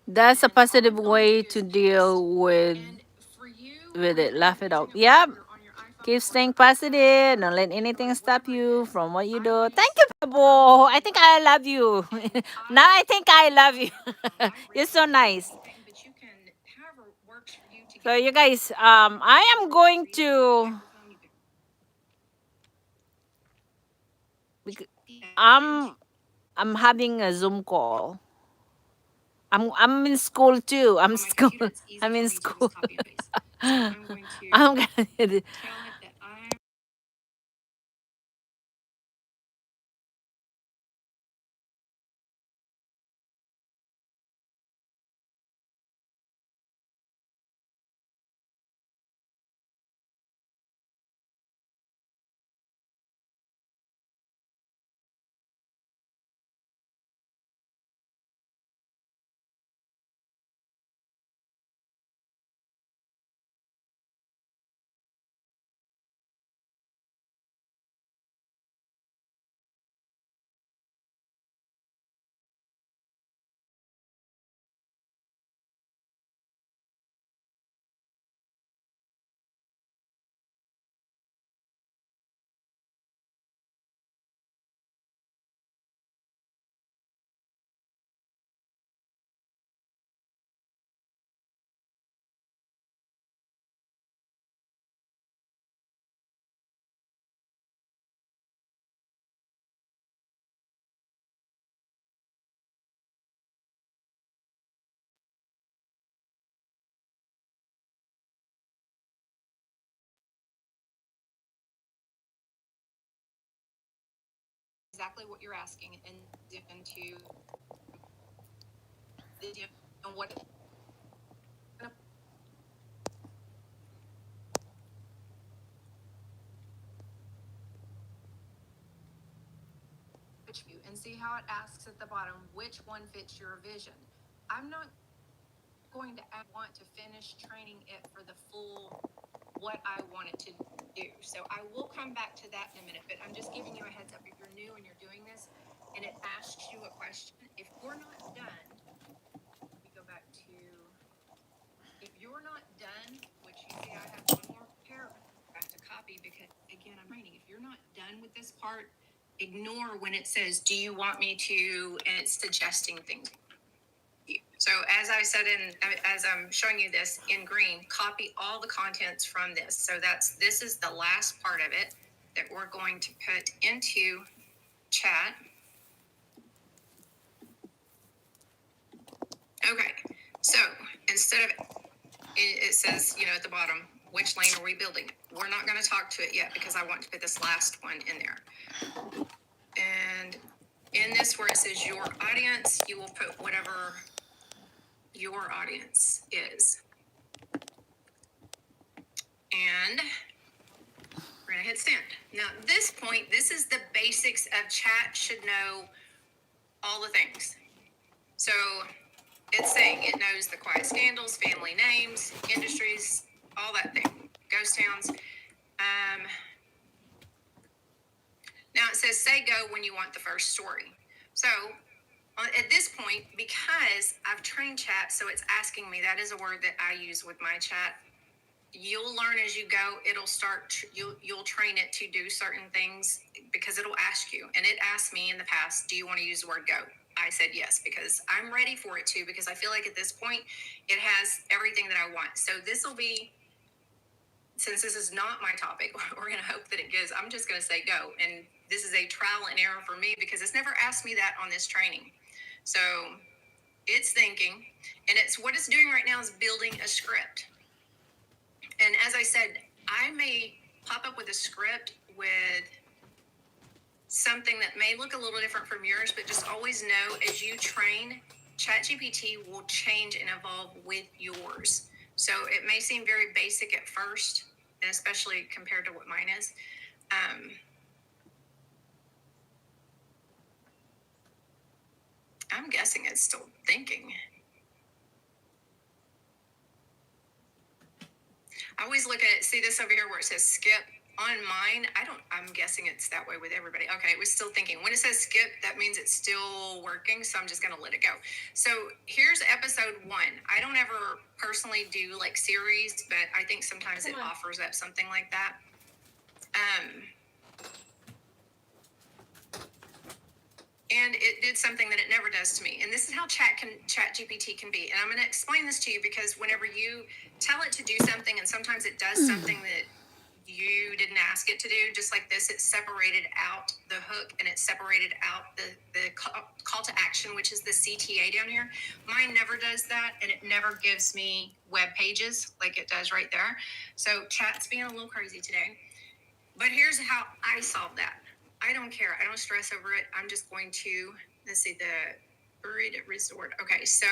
A: That's a positive way to deal with it. Laugh it out. Yep. Keep staying positive. Don't let anything stop you from what you do. Thank you, Pabo. I think I love you. Now I think I love you. You're so nice. So you guys, I am going to. Bec- I'm I'm having a Zoom call. I'm in school too. I'm school. I'm in school. I'm gonna.
C: you didn't ask it to do. Just like this, it separated out the hook and it separated out the call to action, which is the CTA down here. Mine never does that, and it never gives me web pages like it does right there. So chat's being a little crazy today. But here's how I solve that. I don't care. I don't stress over it. I'm just going to, let's see, the buried resort. Okay, so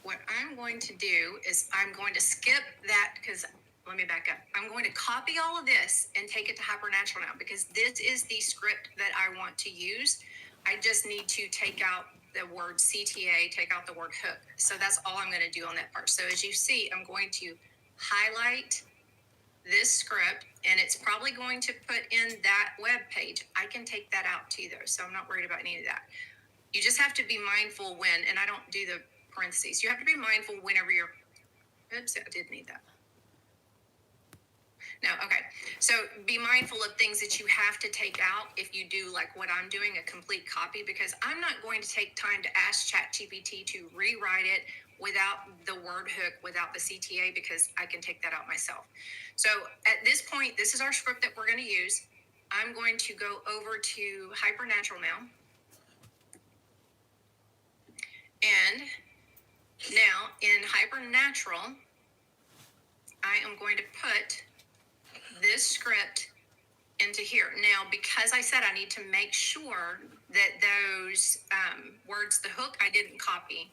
C: what I'm going to do is I'm going to skip that because let me back up. I'm going to copy all of this and take it to Hypernatural now because this is the script that I want to use. I just need to take out the word CTA, take out the word hook. So that's all I'm going to do on that part. So as you see, I'm going to highlight this script and it's probably going to put in that web page. I can take that out too though, so I'm not worried about any of that. You just have to be mindful when, and I don't do the parentheses, you have to be mindful whenever you're, oops, I did need that. No, okay. So be mindful of things that you have to take out if you do like what I'm doing, a complete copy, because I'm not going to take time to ask ChatGPT to rewrite it without the word hook, without the CTA, because I can take that out myself. So at this point, this is our script that we're going to use. I'm going to go over to Hypernatural now. And now in Hypernatural, I am going to put this script into here. Now, because I said I need to make sure that those words, the hook, I didn't copy.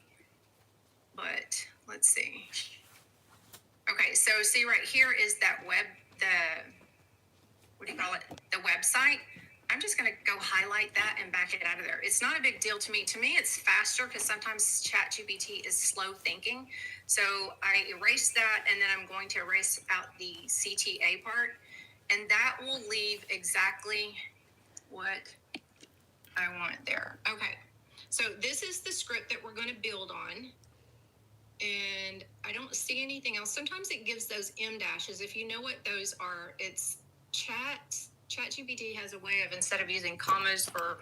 C: But let's see. Okay, so see right here is that web, what do you call it? The website. I'm just going to go highlight that and back it out of there. It's not a big deal to me. To me, it's faster because sometimes ChatGPT is slow thinking. So I erase that and then I'm going to erase out the CTA part. And that will leave exactly what I want there. Okay, so this is the script that we're going to build on. And I don't see anything else. Sometimes it gives those M dashes. If you know what those are, it's ChatGPT has a way of, instead of using commas for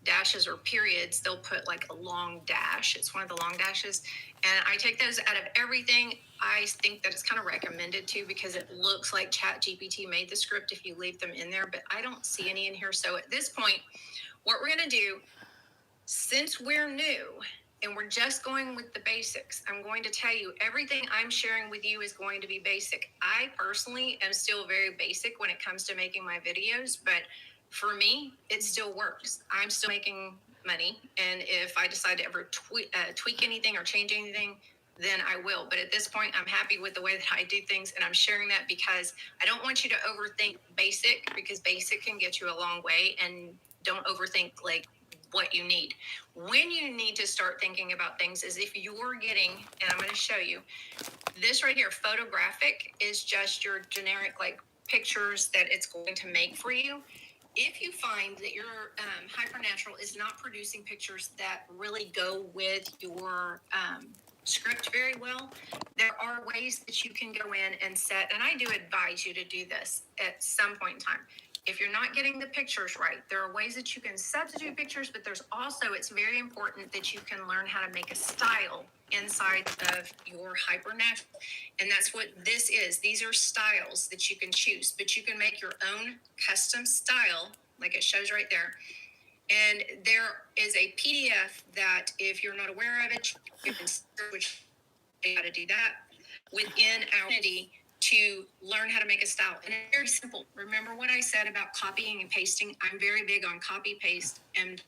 C: dashes or periods, they'll put like a long dash. It's one of the long dashes. And I take those out of everything. I think that it's kind of recommended to because it looks like ChatGPT made the script if you leave them in there, but I don't see any in here. So at this point, what we're going to do, since we're new and we're just going with the basics, I'm going to tell you everything I'm sharing with you is going to be basic. I personally am still very basic when it comes to making my videos, but for me, it still works. I'm still making money. And if I decide to ever tweak anything or change anything, then I will. But at this point, I'm happy with the way that I do things. And I'm sharing that because I don't want you to overthink basic, because basic can get you a long way. And don't overthink like what you need. When you need to start thinking about things is if you're getting, and I'm going to show you this right here, photographic is just your generic like pictures that it's going to make for you. If you find that your Hypernatural is not producing pictures that really go with your script very well, there are ways that you can go in and set, and I do advise you to do this at some point in time. If you're not getting the pictures right, there are ways that you can substitute pictures, but there's also, it's very important that you can learn how to make a style inside of your Hypernatural. And that's what this is. These are styles that you can choose, but you can make your own custom style, like it shows right there. And there is a PDF that if you're not aware of it, you can switch how to do that within our community to learn how to make a style. And it's very simple. Remember what I said about copying and pasting? I'm very big on copy, paste, and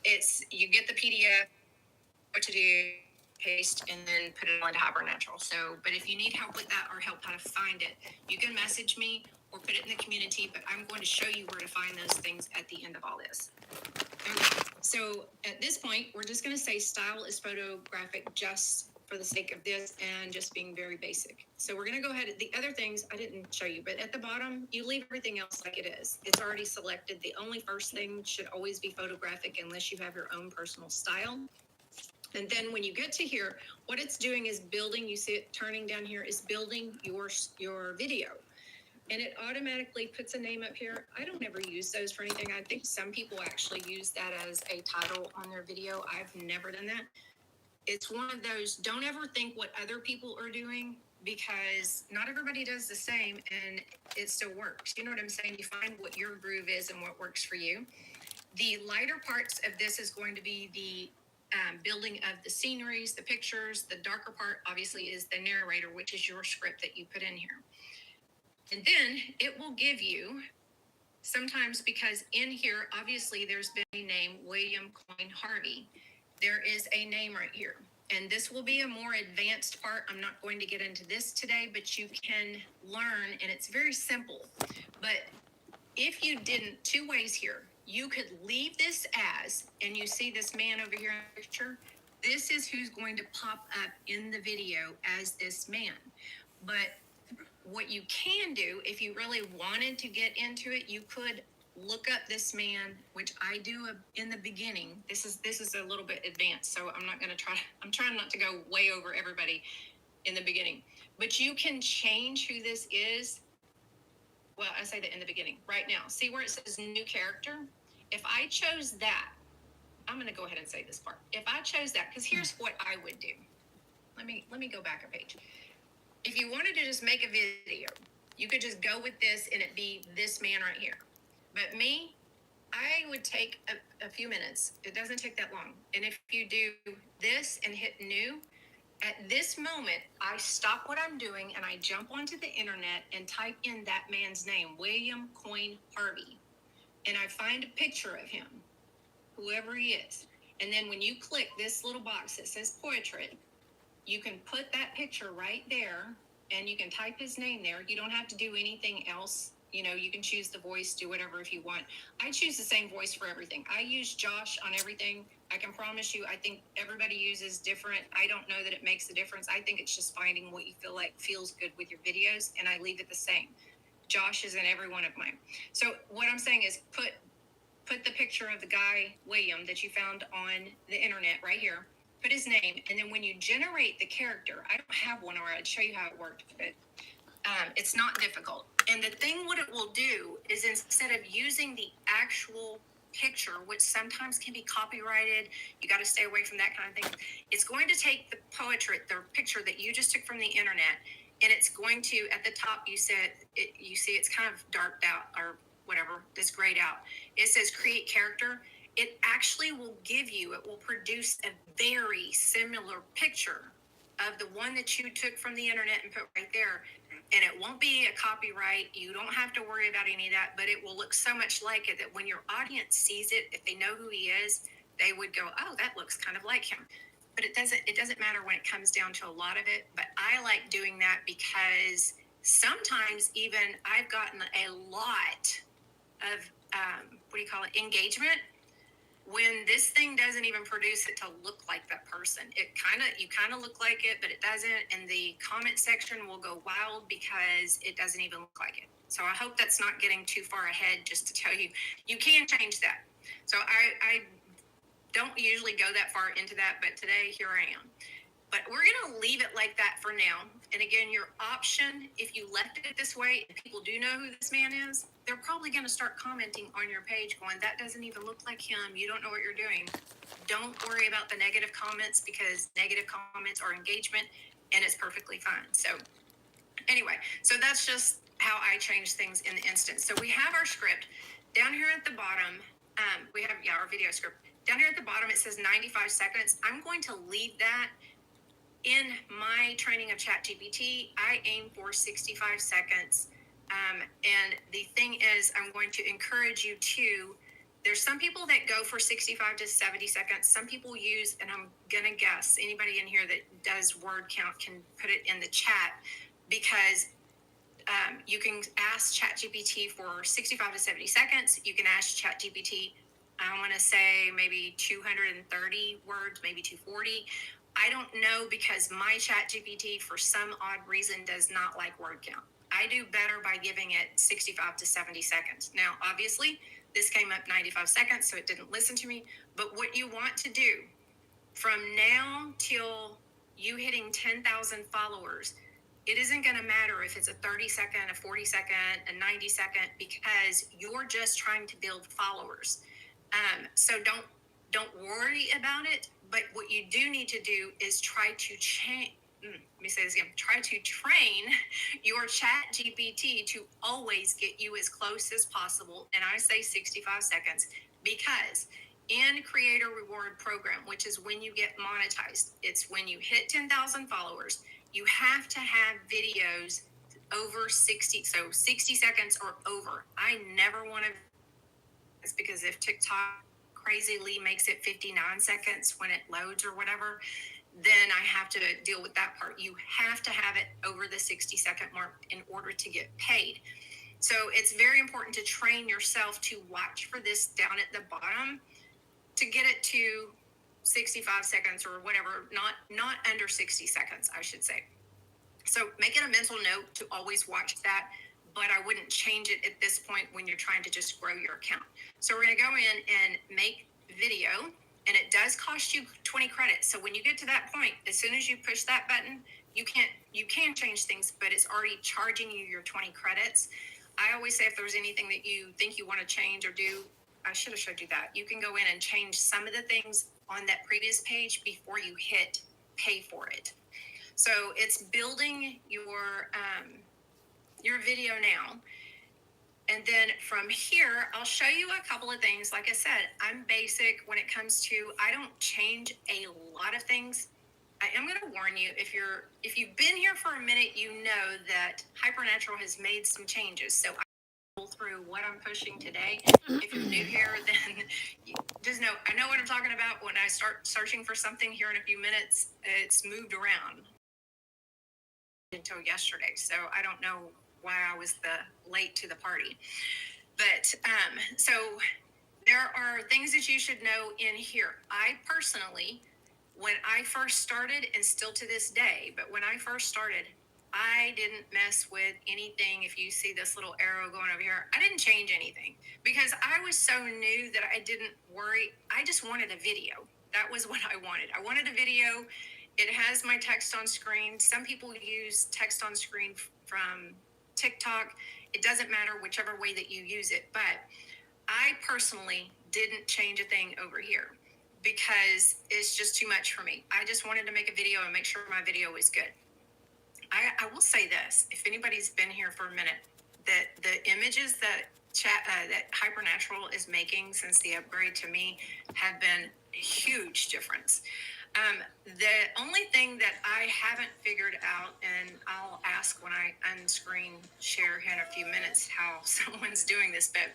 C: it's, you get the PDF, what to do, paste, and then put it onto Hypernatural. So, but if you need help with that or help how to find it, you can message me or put it in the community, but I'm going to show you where to find those things at the end of all this. Okay. So at this point, we're just going to say style is photographic just for the sake of this and just being very basic. So we're going to go ahead. The other things I didn't show you, but at the bottom, you leave everything else like it is. It's already selected. The only first thing should always be photographic unless you have your own personal style. And then when you get to here, what it's doing is building, you see it turning down here, is building your video. And it automatically puts a name up here. I don't ever use those for anything. I think some people actually use that as a title on their video. I've never done that. It's one of those, don't ever think what other people are doing because not everybody does the same and it still works. You know what I'm saying? You find what your groove is and what works for you. The lighter parts of this is going to be the building of the sceneries, the pictures. The darker part, obviously, is the narrator, which is your script that you put in here. And then it will give you, sometimes because in here, obviously, there's been a name, William Coyne Harvey. There is a name right here. And this will be a more advanced part. I'm not going to get into this today, but you can learn, and it's very simple. But if you didn't, two ways here. You could leave this as, and you see this man over here in the picture, this is who's going to pop up in the video as this man. But what you can do, if you really wanted to get into it, you could look up this man, which I do in the beginning. This is a little bit advanced, so I'm not going to I'm trying not to go way over everybody in the beginning. But you can change who this is. Well, I say that in the beginning. Right now, see where it says new character? If I chose that, I'm going to go ahead and say this part. If I chose that, because here's what I would do. Let me go back a page. If you wanted to just make a video, you could just go with this and it be this man right here. But me, I would take a few minutes. It doesn't take that long. And if you do this and hit new, at this moment, I stop what I'm doing and I jump onto the internet and type in that man's name, William Coyne Harvey. And I find a picture of him, whoever he is. And then when you click this little box that says portrait, you can put that picture right there and you can type his name there. You don't have to do anything else. You know, you can choose the voice, do whatever if you want. I choose the same voice for everything. I use Josh on everything. I can promise you, I think everybody uses different. I don't know that it makes a difference. I think it's just finding what you feel like feels good with your videos, and I leave it the same. Josh is in every one of mine. So what I'm saying is put the picture of the guy, William, that you found on the internet right here. Put his name, and then when you generate the character, I don't have one, or I'd show you how it worked, but it's not difficult. And the thing what it will do is instead of using the actual picture, which sometimes can be copyrighted, you got to stay away from that kind of thing. It's going to take the portrait, the picture that you just took from the internet, and it's going to, at the top, you see it's kind of darked out or whatever, it's grayed out. It says create character. It actually will it will produce a very similar picture of the one that you took from the internet and put right there. And it won't be a copyright. You don't have to worry about any of that, but it will look so much like it that when your audience sees it, if they know who he is, they would go, oh, that looks kind of like him. But it doesn't matter when it comes down to a lot of it. But I like doing that because sometimes even I've gotten a lot of, engagement when this thing doesn't even produce it to look like that person. You kind of look like it, but it doesn't. And the comment section will go wild because it doesn't even look like it. So I hope that's not getting too far ahead just to tell you, you can change that. So I don't usually go that far into that, but today here I am. But we're going to leave it like that for now. And again, your option, if you left it this way and people do know who this man is, they're probably going to start commenting on your page going, that doesn't even look like him. You don't know what you're doing. Don't worry about the negative comments because negative comments are engagement and it's perfectly fine. So anyway, so that's just how I change things in the instance. So we have our script down here at the bottom. We have, our video script. Down here at the bottom, it says 95 seconds. I'm going to leave that. In my training of ChatGPT, I aim for 65 seconds. And the thing is, I'm going to encourage you to, there's some people that go for 65 to 70 seconds. Some people use, and I'm going to guess, anybody in here that does word count can put it in the chat because you can ask ChatGPT for 65 to 70 seconds. You can ask ChatGPT, I want to say maybe 230 words, maybe 240. I don't know because my ChatGPT, for some odd reason, does not like word count. I do better by giving it 65 to 70 seconds. Now, obviously, this came up 95 seconds, so it didn't listen to me. But what you want to do from now till you hitting 10,000 followers, it isn't going to matter if it's a 30-second, a 40-second, a 90-second, because you're just trying to build followers. So don't worry about it. But what you do need to do is try to let me say this again. Try to train your chat GPT to always get you as close as possible. And I say 65 seconds because in creator reward program, which is when you get monetized, it's when you hit 10,000 followers, you have to have videos over 60, so 60 seconds or over. I never want to, it's because if TikTok crazily makes it 59 seconds when it loads or whatever, then I have to deal with that part. You have to have it over the 60-second mark in order to get paid. So it's very important to train yourself to watch for this down at the bottom to get it to 65 seconds or whatever, not under 60 seconds, I should say. So make it a mental note to always watch that, but I wouldn't change it at this point when you're trying to just grow your account. So we're going to go in and make video, and it does cost you 20 credits. So when you get to that point, as soon as you push that button, you can change things, but it's already charging you your 20 credits. I always say if there's anything that you think you want to change or do, I should have showed you that. You can go in and change some of the things on that previous page before you hit pay for it. So it's building your video now. And then from here, I'll show you a couple of things. Like I said, I'm basic when it comes to, I don't change a lot of things. I am going to warn you, if you've been here for a minute, you know that Hypernatural has made some changes. So I will go through what I'm pushing today. If you're new here, then just know, I know what I'm talking about. When I start searching for something here in a few minutes, it's moved around until yesterday. So I don't know why I was late to the party. But so there are things that you should know in here. I personally, when I first started, and still to this day, but when I first started, I didn't mess with anything. If you see this little arrow going over here, I didn't change anything because I was so new that I didn't worry. I just wanted a video. That was what I wanted. I wanted a video. It has my text on screen. Some people use text on screen from TikTok. It doesn't matter whichever way that you use it. But I personally didn't change a thing over here because it's just too much for me. I just wanted to make a video and make sure my video was good. I will say this, if anybody's been here for a minute, that the images that that Hypernatural is making since the upgrade to me have been a huge difference. The only thing that I haven't figured out, and I'll ask when I unscreen share here in a few minutes how someone's doing this, but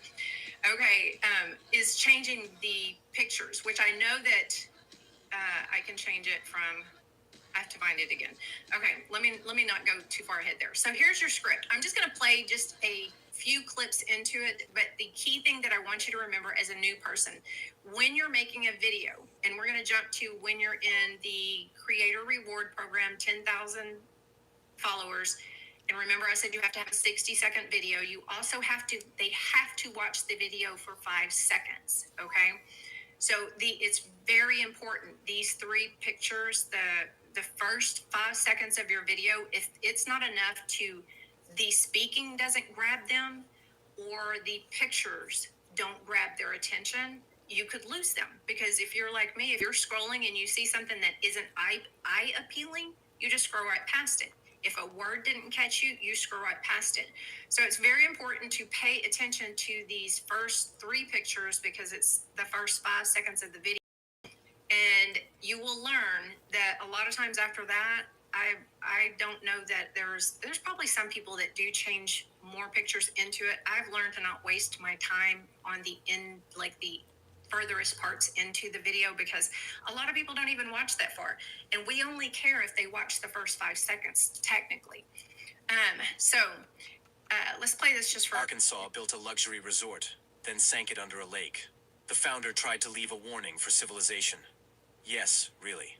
C: okay, is changing the pictures, which I know that I can change it from. I have to find it again. Okay, let me not go too far ahead there. So here's your script. I'm just going to play just a few clips into it, but the key thing that I want you to remember as a new person, when you're making a video, and we're going to jump to when you're in the Creator Reward Program, 10,000 followers. And remember, I said you have to have a 60-second video. You also they have to watch the video for 5 seconds, okay? So it's very important. These 3 pictures, the first 5 seconds of your video, if it's not enough the speaking doesn't grab them or the pictures don't grab their attention, you could lose them. Because if you're like me, if you're scrolling and you see something that isn't eye appealing, you just scroll right past it. If a word didn't catch you, you scroll right past it. So it's very important to pay attention to these first 3 pictures because it's the first 5 seconds of the video. And you will learn that a lot of times after that, I don't know that there's probably some people that do change more pictures into it. I've learned to not waste my time on the furthest parts into the video because a lot of people don't even watch that far. And we only care if they watch the first 5 seconds, technically. Let's play this just for...
D: Arkansas built a luxury resort, then sank it under a lake. The founder tried to leave a warning for civilization. Yes, really.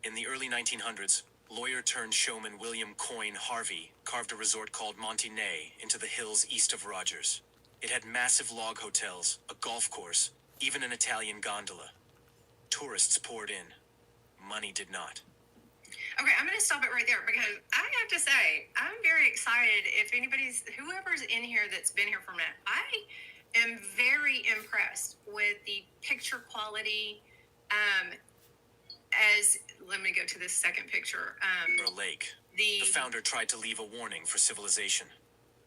D: In the early 1900s, lawyer-turned-showman William Coyne Harvey carved a resort called Monte Ney into the hills east of Rogers. It had massive log hotels, a golf course, even an Italian gondola. Tourists poured in. Money did not.
C: Okay, I'm going to stop it right there because I have to say, I'm very excited if whoever's in here that's been here for a minute, I am very impressed with the picture quality. as let me go to this second picture.
D: Or a lake.
C: The
D: The founder tried to leave a warning for civilization.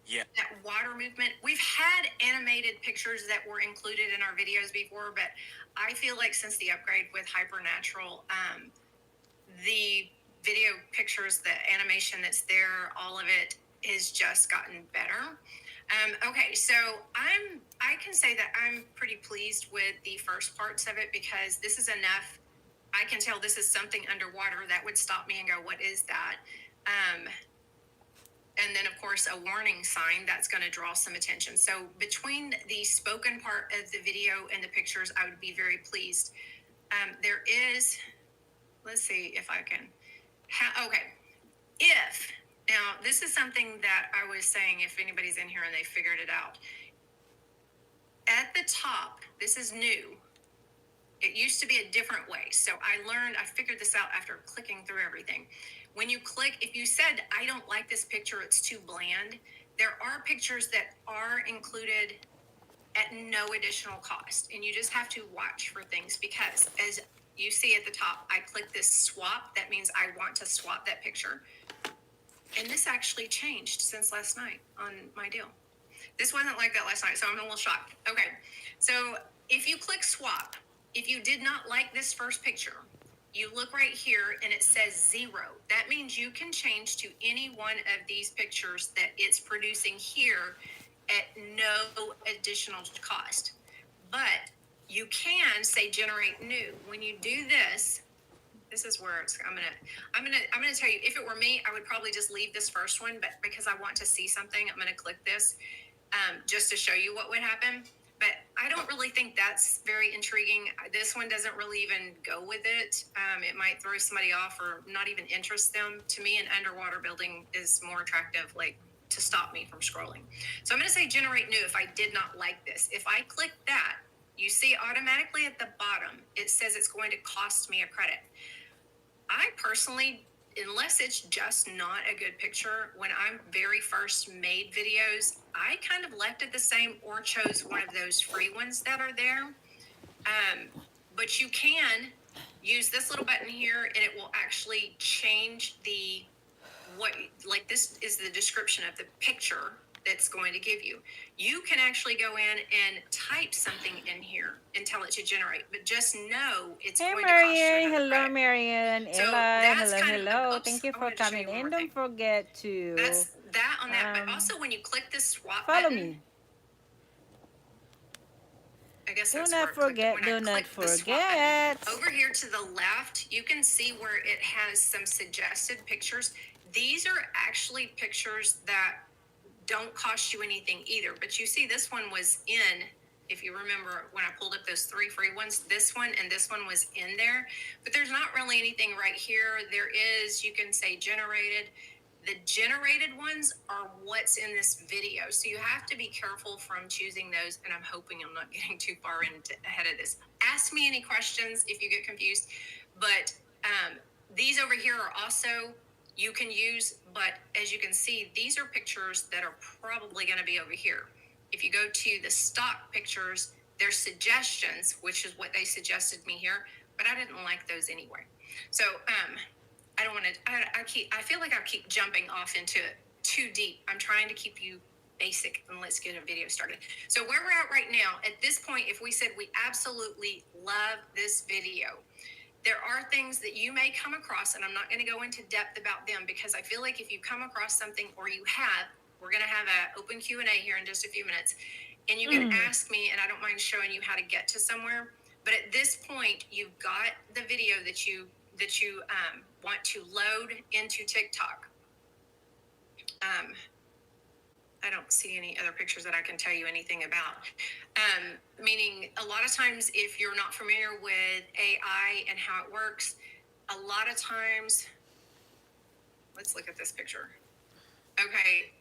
D: Yeah.
C: that water movement. We've had animated pictures that were included in our videos before, but I feel like since the upgrade with Hypernatural, the video pictures, the animation that's there, all of it has just gotten better. Okay, so I can say that I'm pretty pleased with the first parts of it because this is enough. I can tell this is something underwater that would stop me and go, what is that? And then of course a warning sign that's going to draw some attention. So between the spoken part of the video and the pictures, I would be very pleased. There is, let's see if I can, okay. If, now this is something that I was saying, if anybody's in here and they figured it out. At the top, this is new. It used to be a different way. So I figured this out after clicking through everything. When you click, if you said, I don't like this picture, it's too bland, there are pictures that are included at no additional cost. And you just have to watch for things because as you see at the top, I click this swap. That means I want to swap that picture. And this actually changed since last night on my deal. This wasn't like that last night, so I'm a little shocked. Okay, so if you click swap, if you did not like this first picture, you look right here and it says 0. That means you can change to any one of these pictures that it's producing here at no additional cost. But you can say generate new. When you do this, this is where it's, I'm gonna tell you, if it were me, I would probably just leave this first one, but because I want to see something, I'm gonna click this just to show you what would happen. But I don't really think that's very intriguing. This one doesn't really even go with it. It might throw somebody off or not even interest them. To me, an underwater building is more attractive, like to stop me from scrolling. So I'm gonna say generate new if I did not like this. If I click that, you see automatically at the bottom, it says it's going to cost me a credit. I personally, unless it's just not a good picture, when I very first made videos, I kind of left it the same or chose one of those free ones that are there. But you can use this little button here and it will actually change this is the description of the picture that's going to give you. You can actually go in and type something in here and tell it to generate, but just know it's
A: Hey
C: going to cost you
A: Marian,
C: another
A: hello
C: credit.
A: Marian,
C: So
A: Eli,
C: that's
A: hello,
C: kind of,
A: hello.
C: oops,
A: Thank you
C: I
A: for
C: wanted to show you
A: coming
C: one
A: in.
C: more
A: Don't
C: thing.
A: forget to
C: That's that on that, but
A: um,
C: also when you click this swap
A: follow
C: button,
A: me.
C: I guess
A: Do
C: that's
A: not
C: where it clicked it.
A: forget,
C: When
A: do
C: I
A: not
C: click the swap button,
A: forget.
C: over here to the left, you can see where it has some suggested pictures. These are actually pictures that don't cost you anything either. But you see this one was in, if you remember when I pulled up those 3 free ones, this one and this one was in there. But there's not really anything right here. There is, you can say generated. The generated ones are what's in this video. So you have to be careful from choosing those. And I'm hoping I'm not getting too far ahead of this. Ask me any questions if you get confused. But these over here are also, you can use, but as you can see, these are pictures that are probably going to be over here. If you go to the stock pictures, there's suggestions, which is what they suggested me here, but I didn't like those anyway. So, I don't want to, I feel like I keep jumping off into it too deep. I'm trying to keep you basic and let's get a video started. So where we're at right now, at this point, if we said we absolutely love this video, there are things that you may come across, and I'm not going to go into depth about them because I feel like if you come across something or you have, we're going to have an open Q&A here in just a few minutes, and you can ask me, and I don't mind showing you how to get to somewhere. But at this point, you've got the video that you want to load into TikTok. I don't see any other pictures that I can tell you anything about. Meaning a lot of times if you're not familiar with AI and how it works, a lot of times, let's look at this picture. Okay.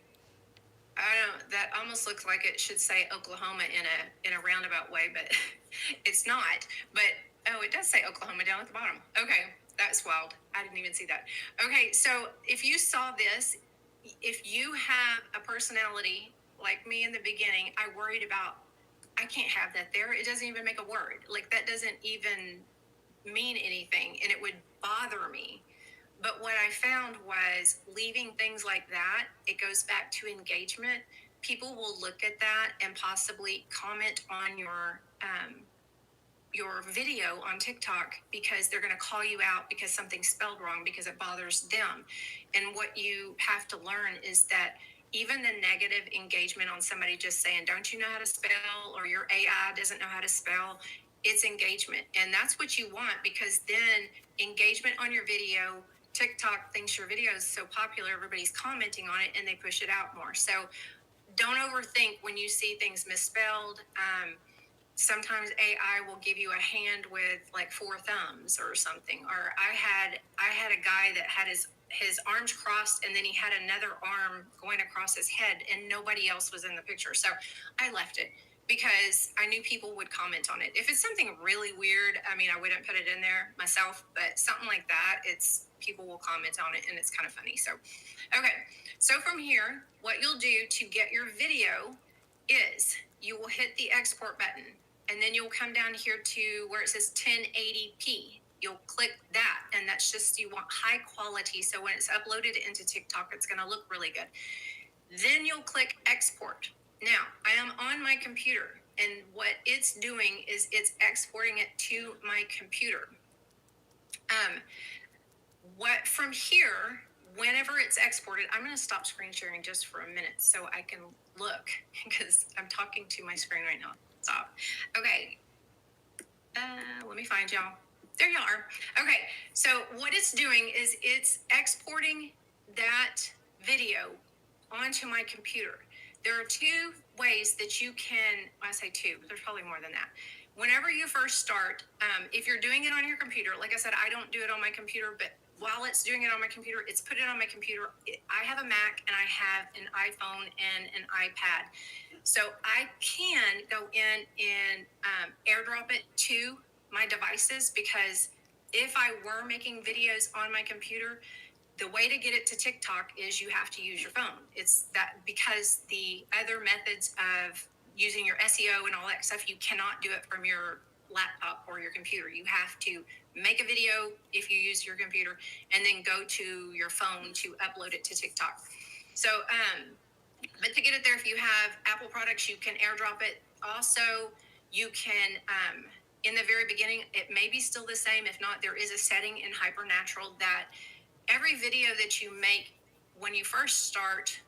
C: That almost looks like it should say Oklahoma in a roundabout way, but it's not. But, oh, it does say Oklahoma down at the bottom. Okay. That's wild. I didn't even see that. Okay. So if you saw this, if you have a personality like me in the beginning, I worried about, I can't have that there. It doesn't even make a word. Like that doesn't even mean anything and it would bother me. But what I found was leaving things like that, it goes back to engagement. People will look at that and possibly comment on your video on TikTok because they're going to call you out because something's spelled wrong because it bothers them. And what you have to learn is that even the negative engagement on somebody just saying, don't you know how to spell, or your AI doesn't know how to spell, it's engagement. And that's what you want, because then engagement on your video, TikTok thinks your video is so popular, everybody's commenting on it and they push it out more. So don't overthink when you see things misspelled. Sometimes AI will give you a hand with like 4 thumbs or something. Or I had a guy that had his arms crossed and then he had another arm going across his head and nobody else was in the picture. So I left it because I knew people would comment on it. If it's something really weird, I mean, I wouldn't put it in there myself, but something like that, it's people will comment on it and it's kind of funny. So, okay. So from here, what you'll do to get your video is you will hit the export button and then you'll come down here to where it says 1080p. You'll click that, and that's just, you want high quality, so when it's uploaded into TikTok, it's going to look really good. Then you'll click export. Now, I am on my computer, and what it's doing is it's exporting it to my computer. What from here, whenever it's exported, I'm going to stop screen sharing just for a minute so I can look, because I'm talking to my screen right now. Stop. Okay. Let me find y'all. There y'all are. Okay. So what it's doing is it's exporting that video onto my computer. There are 2 ways that you can, I say 2, but there's probably more than that. Whenever you first start, if you're doing it on your computer, like I said, I don't do it on my computer, but while it's doing it on my computer, it's put it on my computer. I have a Mac and I have an iPhone and an iPad. So I can go in and airdrop it to my devices, because if I were making videos on my computer, the way to get it to TikTok is you have to use your phone. It's that, because the other methods of using your SEO and all that stuff, you cannot do it from your laptop or your computer. You have to make a video if you use your computer and then go to your phone to upload it to TikTok. So, but to get it there, if you have Apple products, you can airdrop it. Also, you can, in the very beginning, it may be still the same. If not, there is a setting in Hypernatural that every video that you make when you first start,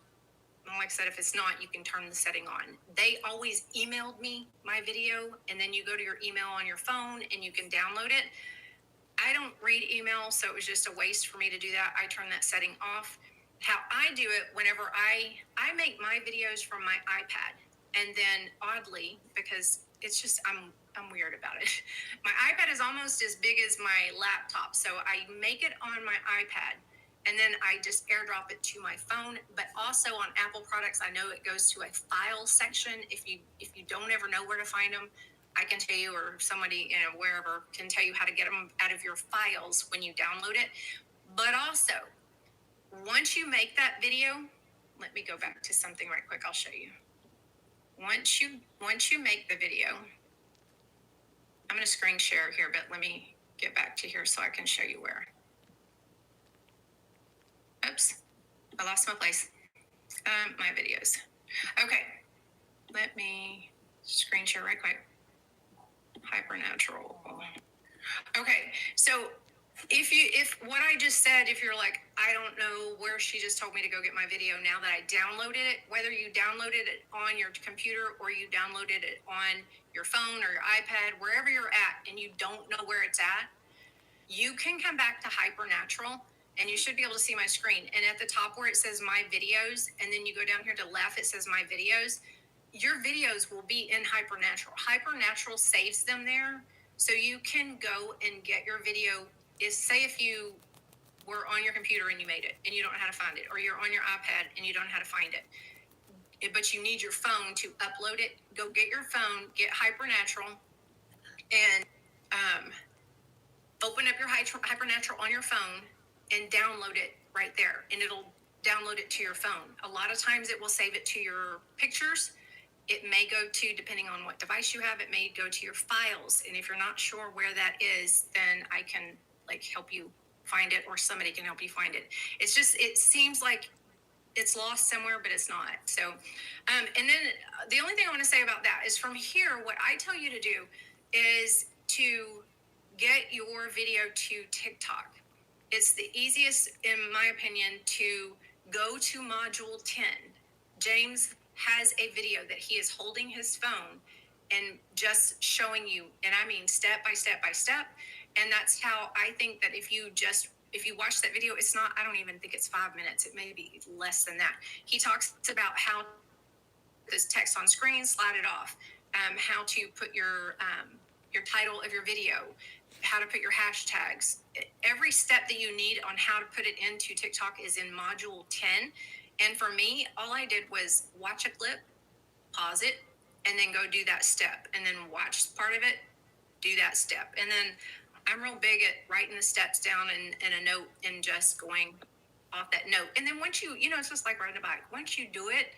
C: like I said, if it's not, you can turn the setting on. They always emailed me my video, and then you go to your email on your phone and you can download it. I don't read email, so it was just a waste for me to do that. I turn that setting off. How I do it, whenever I make my videos from my iPad, and then oddly, because it's just, I'm weird about it. My iPad is almost as big as my laptop. So I make it on my iPad and then I just airdrop it to my phone. But also on Apple products, I know it goes to a file section. If you don't ever know where to find them, I can tell you, or somebody, wherever can tell you how to get them out of your files when you download it. But also, once you make that video, let me go back to something right quick. I'll show you. Once you make the video, I'm going to screen share here, but let me get back to here so I can show you where. Oops, I lost my place. My videos. Okay, let me screen share right quick. Hypernatural. Okay, so if what I just said, if you're like, I don't know where she just told me to go get my video, now that I downloaded it, whether you downloaded it on your computer or you downloaded it on your phone or your iPad, wherever you're at, and you don't know where it's at, you can come back to Hypernatural and you should be able to see my screen. And at the top where it says my videos, and then you go down here to left, it says my videos, your videos will be in Hypernatural. Hypernatural saves them there. So you can go and get your video. Say if you were on your computer and you made it and you don't know how to find it, or you're on your iPad and you don't know how to find it, but you need your phone to upload it, go get your phone, get Hypernatural, and open up your Hypernatural on your phone and download it right there, and it'll download it to your phone. A lot of times it will save it to your pictures. it may go to, depending on what device you have, it may go to your files. And if you're not sure where that is, then I can like help you find it, or somebody can help you find it. It's just, it seems like it's lost somewhere, but it's not. So, and then the only thing I want to say about that is from here, what I tell you to do is to get your video to TikTok. It's the easiest, in my opinion, to go to module 10. James has a video that he is holding his phone and just showing you, and I mean step by step by step. And that's how I think that if you watch that video, it's not, I don't even think it's 5 minutes. It may be less than that. He talks about how this text on screen, slide it off, how to put your title of your video, how to put your hashtags. Every step that you need on how to put it into TikTok is in module 10. And for me, all I did was watch a clip, pause it, and then go do that step, and then watch part of it, do that step. And then I'm real big at writing the steps down in a note and just going off that note. And then once it's just like riding a bike. Once you do it,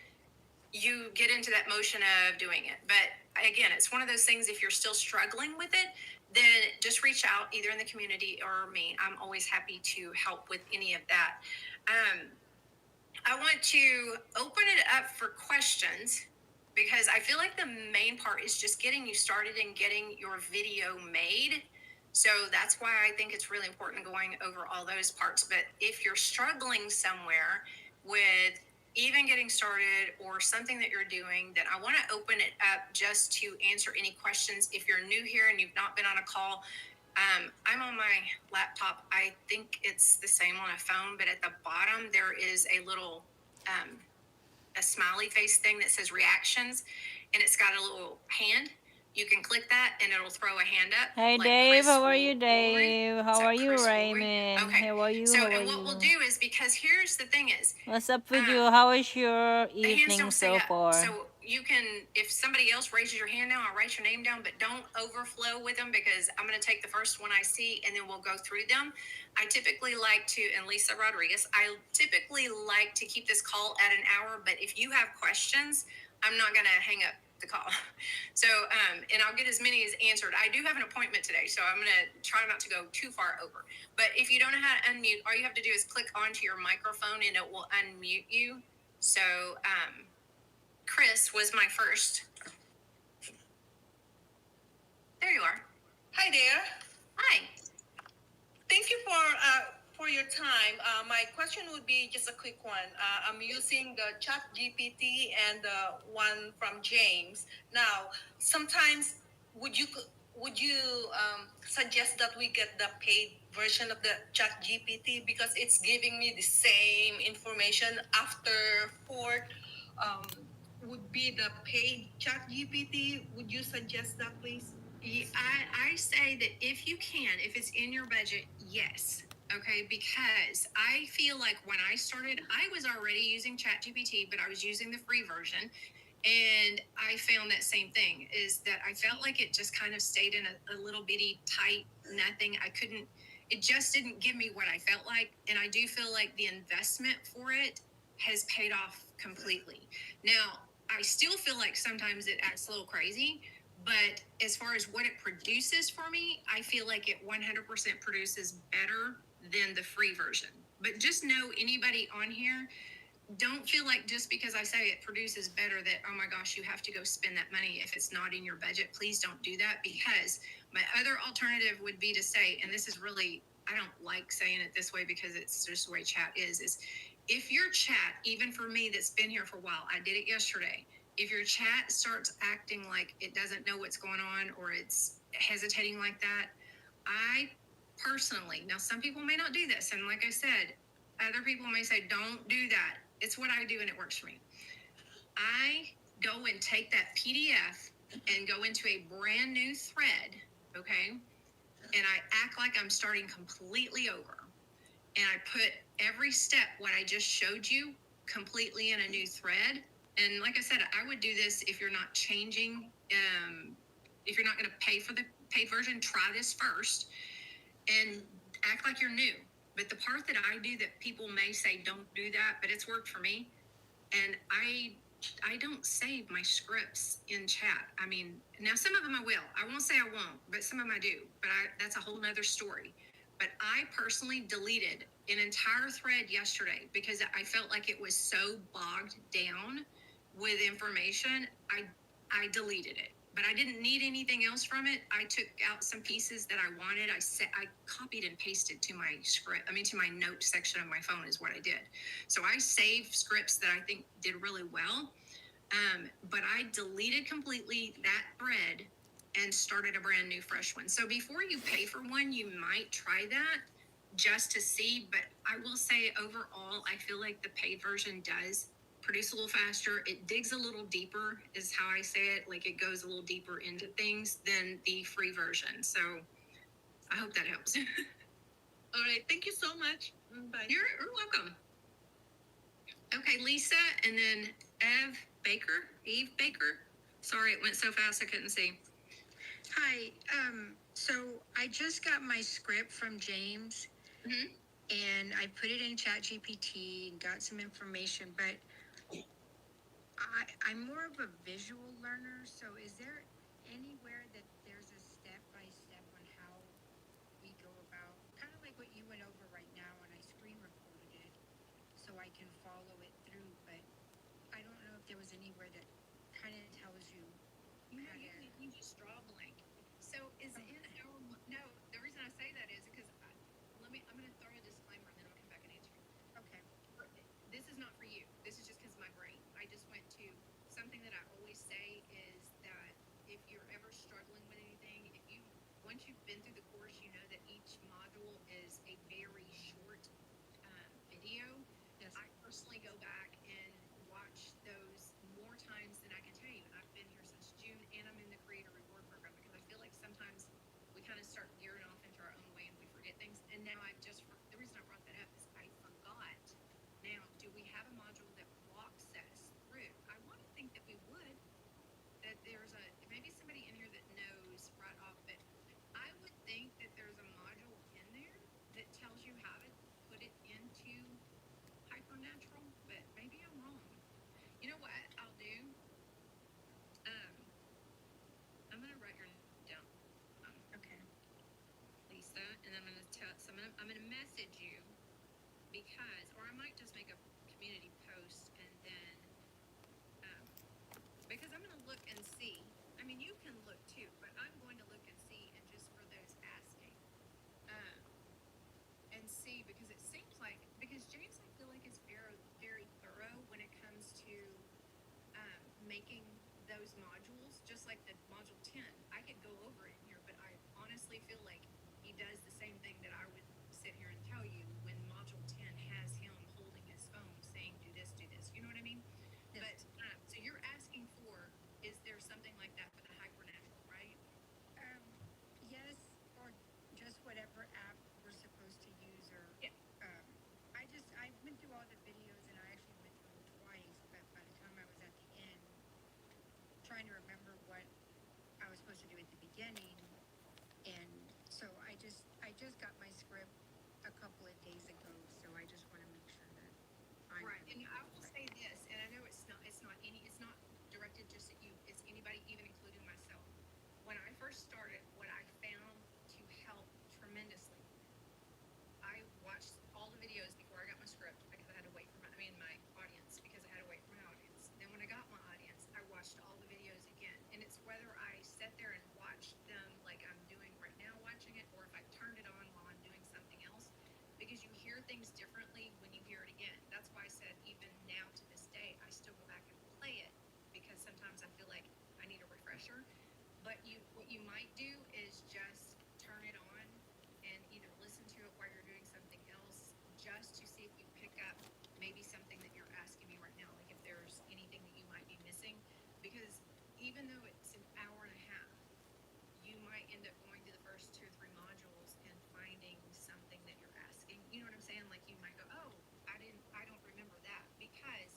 C: you get into that motion of doing it. But again, it's one of those things, if you're still struggling with it, then just reach out either in the community or me. I'm always happy to help with any of that. I want to open it up for questions, because I feel like the main part is just getting you started and getting your video made. So that's why I think it's really important going over all those parts. But if you're struggling somewhere with even getting started or something that you're doing, then I want to open it up just to answer any questions. If you're new here and you've not been on a call, I'm on my laptop. I think it's the same on a phone, but at the bottom there is a little a smiley face thing that says reactions, and it's got a little hand. You can click that and it'll throw a hand up.
A: Hey
C: like
A: Dave,
C: Chris
A: how are you,
C: Woolridge.
A: Dave?
C: Is
A: How
C: that
A: are you,
C: Chris Woolridge?
A: Raymond?
C: Okay.
A: How are you?
C: So,
A: How are
C: and what we'll
A: you?
C: do is, because here's the thing is,
A: What's up with you? How is your
C: the hands
A: evening
C: don't stay
A: so
C: up.
A: far?
C: So you can, if somebody else raises your hand now, I'll write your name down, but don't overflow with them, because I'm going to take the first one I see and then we'll go through them. I typically like to, and Lisa Rodriguez, I typically like to keep this call at an hour, but if you have questions, I'm not going to hang up the call. So, and I'll get as many as answered. I do have an appointment today, so I'm going to try not to go too far over. But if you don't know how to unmute, all you have to do is click onto your microphone and it will unmute you. So, Chris was my first. There you are.
E: Hi there.
C: Hi.
E: Thank you for your time. My question would be just a quick one. I'm using the Chat GPT and the one from James. Now, sometimes would you suggest that we get the paid version of the Chat GPT, because it's giving me the same information after Fort would be the paid Chat GPT? Would you suggest that, please?
C: I say that if you can, if it's in your budget, yes. Okay, because I feel like when I started, I was already using ChatGPT, but I was using the free version. And I found that same thing, is that I felt like it just kind of stayed in a little bitty tight nothing. It just didn't give me what I felt like. And I do feel like the investment for it has paid off completely. Now, I still feel like sometimes it acts a little crazy, but as far as what it produces for me, I feel like it 100% produces better than the free version. But just know, anybody on here, don't feel like just because I say it produces better that, oh my gosh, you have to go spend that money if it's not in your budget. Please don't do that, because my other alternative would be to say, and this is really, I don't like saying it this way because it's just the way chat is if your chat, even for me that's been here for a while, I did it yesterday, if your chat starts acting like it doesn't know what's going on, or it's hesitating like that, I personally, now some people may not do this, and like I said, other people may say, don't do that. It's what I do and it works for me. I go and take that PDF and go into a brand new thread, okay? And I act like I'm starting completely over. And I put every step, what I just showed you, completely in a new thread. And like I said, I would do this if you're not changing, if you're not going to pay for the paid version, try this first and act like you're new. But the part that I do that people may say don't do that, but it's worked for me. And I I don't save my scripts in chat. I mean, now some of them I will. I won't say I won't, but some of them I do. But that's a whole nother story. But I personally deleted an entire thread yesterday because I felt like it was so bogged down with information. I deleted it. But I didn't need anything else from it. I took out some pieces that I wanted. I copied and pasted to my script. I mean, to my note section of my phone is what I did. So I saved scripts that I think did really well, but I deleted completely that thread and started a brand new fresh one. So before you pay for one, you might try that just to see. But I will say overall, I feel like the paid version does produce a little faster. It digs a little deeper, is how I say it. Like it goes a little deeper into things than the free version. So I hope that helps.
E: All right. Thank you so much. Bye.
C: You're welcome. Okay, Lisa, and then Eve Baker. Sorry, it went so fast I couldn't see.
F: Hi. So I just got my script from James, and I put it in ChatGPT and got some information. But I'm more of a visual learner. So is there anywhere that there's a step by step on how we go about, kind of like what you went over right now, and I screen recorded it so I can follow it through. But I don't know if there was anywhere that kind of tells you.
C: You just draw a blank. So is in our no. The reason I say that is because I'm going to throw a disclaimer and then I'll come back and answer you.
F: Okay.
C: This is not for you. This is just because of my brain. I just went to something that I always say is that if you're ever struggling with anything, once you've been through the course, you know that each module is a very short video.
F: Yes.
C: I personally go back and watch those more times than I can tell you. I've been here since June, and I'm in the Creator Reward Program because I feel like sometimes we kind of start veering off into our own way and we forget things. And now the reason I brought that up is I forgot. Now, do we have a module that walks us through? I want to think that we would. That there's maybe somebody in here that knows right off, but I would think that there's a module in there that tells you how to put it into Hypernatural, but maybe I'm wrong. You know what I'll do? I'm gonna write your name down,
F: Okay.
C: Lisa, and I'm gonna tell. So I'm gonna message you because, or I might just make a community post and then, because I'm gonna look and see. I mean, you can look too, but I'm going to look and see, and just for those asking, and see because it seems like James I feel like is very very thorough when it comes to making those modules, just like the module 10. I could go over it in here, but I honestly feel like he does the same thing that I would sit here and tell you when module 10 has him holding his phone saying, do this, you know what I mean?
F: Yes.
C: But, so you're asking for, is there something like that for the Hypernatural, right?
F: Yes, or just whatever app we're supposed to use, or
C: Yeah.
F: I went through all the videos, and I actually went through them twice, but by the time I was at the end, trying to remember what I was supposed to do at the beginning, and so I just got my script a couple of days ago, so I just want to make sure that I'm
C: Right, and I will
F: right.
C: say this, and I know it's not directed just at you, it's anybody, even including myself. When I first started, what I found to help tremendously, I watched all the videos before I got my script because I had to wait for my audience, because I had to wait for my audience. Then when I got my audience, I watched all the videos again, and it's whether I sat there and watched them like I'm doing right now, watching it, or if I turned it on while I'm doing something else, because you hear things differently when you hear it again. That's why I said even now to this day, I still go back and play it because sometimes I feel like I need a refresher. But what you might do is just turn it on and either listen to it while you're doing something else, just to see if you pick up maybe something that you're asking me right now, like if there's anything that you might be missing. Because even though it's an hour and a half, you might end up going through the first 2 or 3 modules and finding something that you're asking. You know what I'm saying? Like you might go, oh, I don't remember that, because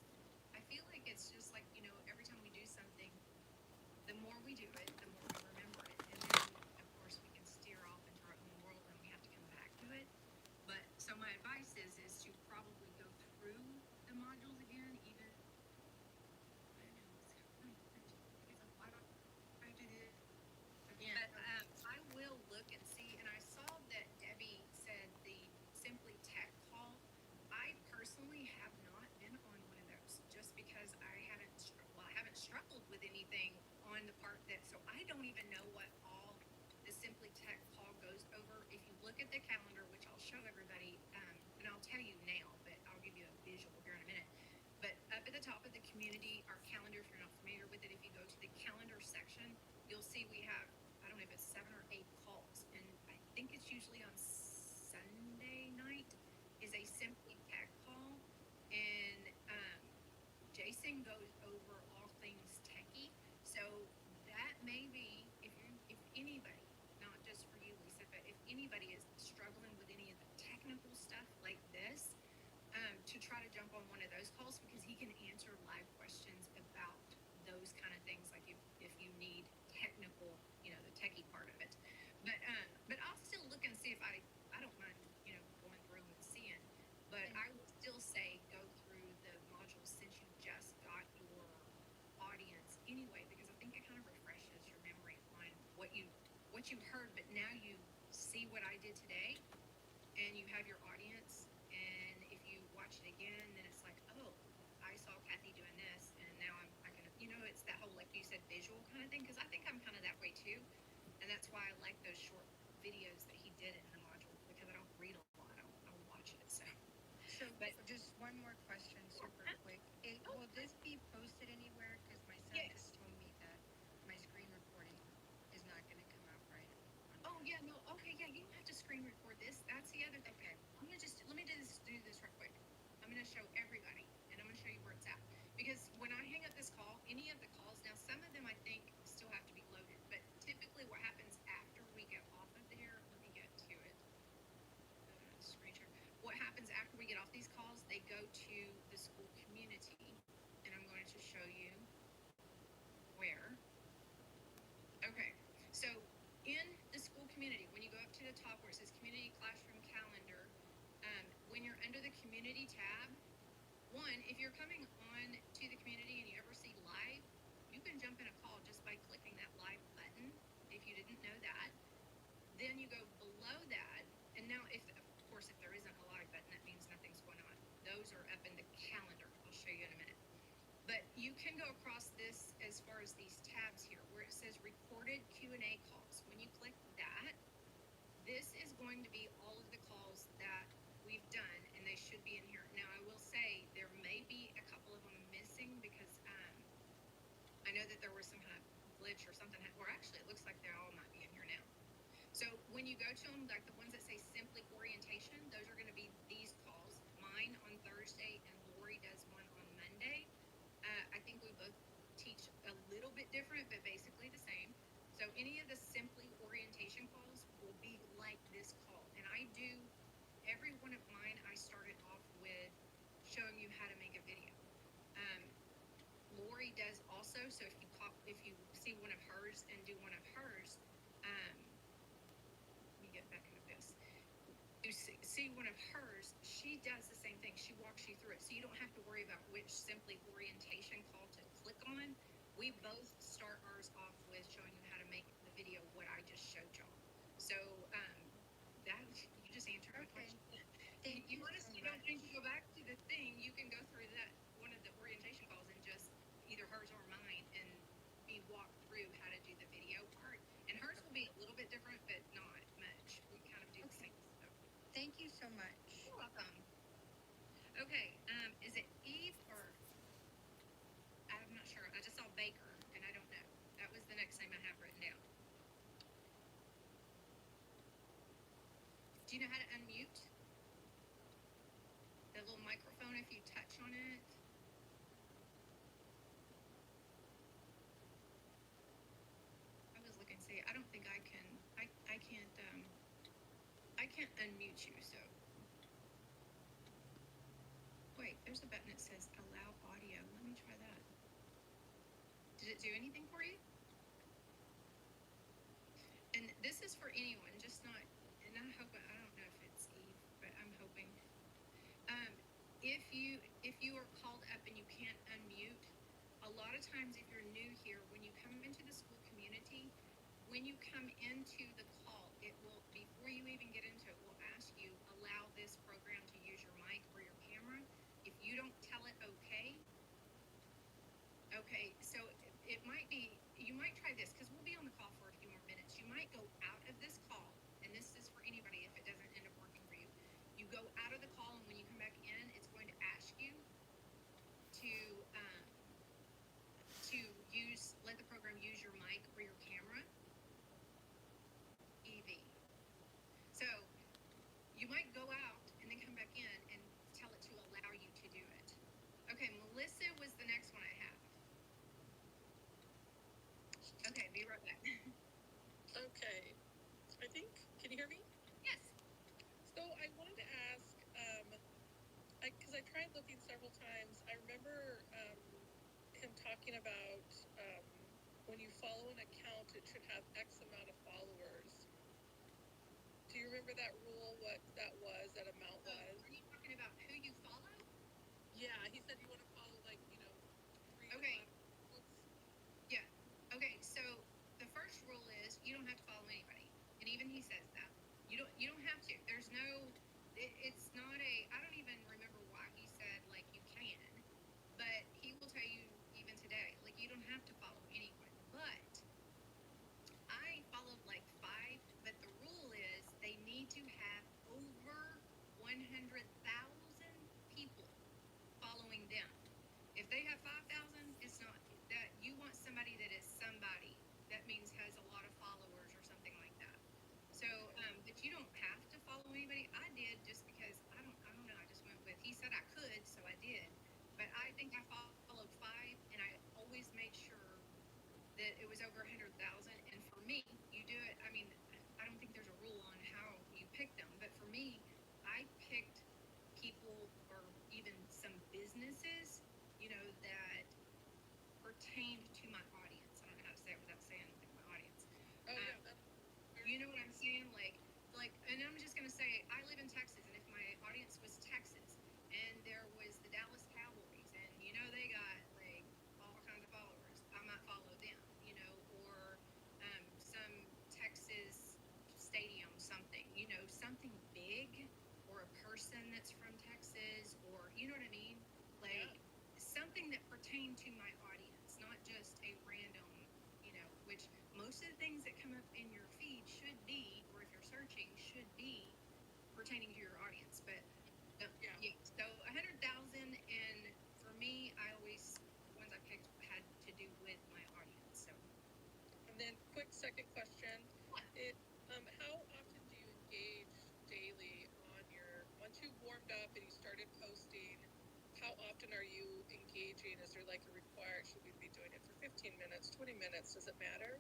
C: I feel like it's just like, every time we do something, the more we do it, the more we remember it. And then, of course, we can steer off into our own world and we have to come back to it. But so my advice is to probably go through the modules again, even thing on the part that, so I don't even know what all the Simply Tech call goes over. If you look at the calendar, which I'll show everybody, and I'll tell you now, but I'll give you a visual here in a minute. But up at the top of the community, our calendar, if you're not familiar with it, if you go to the calendar section, you'll see we have, I don't know if it's 7 or 8 calls. And I think it's usually on Sunday night is a Simply Tech call. And Jason goes over all things techie. So that may be, if anybody, not just for you, Lisa, but if anybody is struggling with any of the technical stuff like this, to try to jump on one of those calls, because he can answer live questions about those kind of things, like if you need technical, the techie part of it. But I'll still look and see if I don't mind, going through and seeing, but I would still say go through the modules since you just got your audience anyway, because I think it kind of refreshes your memory on what you heard, but now you see what I did today and you have your audience, and if you watch it again, then it's like, oh, I saw Kathy doing this, and now I can, it's that whole, like you said, visual kind of thing, because I think I'm kind of that way too, and that's why I like those short videos that he did in the module, because I don't read a lot, I'll watch it, so.
F: But just one more question, super quick. Will this be posted anywhere? Because my son
C: Yes.
F: just told me that my screen recording is not going to come out right.
C: Oh yeah, no, okay, yeah, you don't have to screen record this. That's the other thing.
F: Okay.
C: I'm gonna let me do this real quick. I'm gonna show everybody, and I'm gonna show you where it's at. Because when I hang up this call, any of the calls, now some of them I think still have to be loaded, but typically what happens after we get off of there, let me get to it. Screen share. What happens after we get off these calls, they go to the school community, and I'm going to show you where. Okay, so in the school community, when you go up to the top where it says Community Classroom Calendar, when you're under the Community tab, if you're coming on to the community and you ever see live, you can jump in a call just by clicking that live button, if you didn't know that. Then you go below that, and now if there isn't a live button, that means nothing's going on. Those are up in the calendar. I'll show you in a minute. But you can go across this as far as these tabs here where it says recorded Q&A calls. When you click that, this is going to be all of the calls that we've done, and they should be in here. Now, I will say there may be a couple of them missing because I know that there was some kind of glitch or something, or actually it looks like they all might be in here now. So when you go to them, like the ones that say Simply Orientation, those are going to be these calls. Mine on Thursday, and Lori does one on Monday. I think we both teach a little bit different, but basically the same. So any of the Simply Orientation calls will be like this call. And I do, every one of mine, I started off with showing you how to make a video. Lori does also, so if you see one of hers and do one of hers, let me get back into this. You see one of hers, she does the same thing. She walks you through it. So you don't have to worry about which Simply Orientation call to click on. We both start ours off with showing you how to make the video, what I just showed y'all. So that you just answered my question.
F: Thank you
C: Honestly
F: so
C: don't
F: much.
C: need to go back to the thing. You can go through that one of the orientation calls and just either hers or mine and be walked through how to do the video part. And hers will be a little bit different, but not much. We kind of do the same stuff.
F: Thank you so much.
C: You're welcome. Okay, is it Eve or I'm not sure. I just saw Baker, and I don't know. That was the next name I have written down. Do you know how to unmute? The little microphone, if you touch on it. I was looking, see, I don't think I can, I can't unmute you, so. Wait, there's a button that says allow audio. Let me try that. Did it do anything for you? And this is for anyone, just not, and I hope, I don't know if it's Eve, but I'm hoping. If you are called up and you can't unmute, a lot of times if you're new here, when you come into the school community, when you come into the call, it will, before you even get into it, will ask you, allow this program to use your mic or your camera. If you don't tell it okay, so it might be, you might try this because we'll be on the call for a few more minutes. You might go out of this call, and this is for anybody if it doesn't end up working for you. You go out of the call, and when you come back in, it's going to ask you to let the program use your mic or your camera. EV. So you might go out and then come back in and tell it to allow you to do it. Okay, Melissa was the next one I have. Okay, be right back.
G: Okay. I think, can you hear me?
C: Yes.
G: So I wanted to ask, because I tried looking several times. I remember him talking about when you follow an account, it should have X amount of followers. Do you remember that rule, what that was, that amount was?
C: Are you talking about who you follow?
G: Yeah, he said you want to follow, like, 3 to
C: Okay.
G: 5 accounts.
C: Yeah. Okay, so the first rule is you don't have to follow anybody. And even he says that. You don't have to. There's no it's not I don't even remember why he said like you can, but he will tell you even today, like you don't have to follow anyone. But I followed like 5, but the rule is they need to have over 100,000 people following them. If they have 5,000, it's not that you want somebody that is somebody. That means has a lot of followers or something like that. So, but you don't have to follow anybody. I did just because I don't know. I just went with. He said I could, so I did. But I think I followed 5, and I always made sure that it was over 100,000. And for me, you do it. I mean, I don't think there's a rule on how you pick them, but for me, I picked people or even some businesses, that pertained to my audience. I don't know how to say it without saying like my audience.
G: Oh, yeah, that's
C: You know what I'm saying? Like, and I'm just gonna say I live in Texas, and if my audience was Texas, and there was the Dallas Cowboys, and they got like all kinds of followers, I might follow them, or some Texas stadium, something, something big, or a person that's from Texas, or you know what I mean, like something that pertained to my audience, not just a random, which most of the things that come up in your feed should be, or if you're searching, should be pertaining to your audience. But yeah, so 100,000, and for me, I always the ones I picked had to do with my audience. So,
G: And then, quick second question: how often do you engage daily on once you warmed up and you started posting? How often are you engaging? Is there like a required? Should we be doing it for 15 minutes, 20 minutes? Does it matter?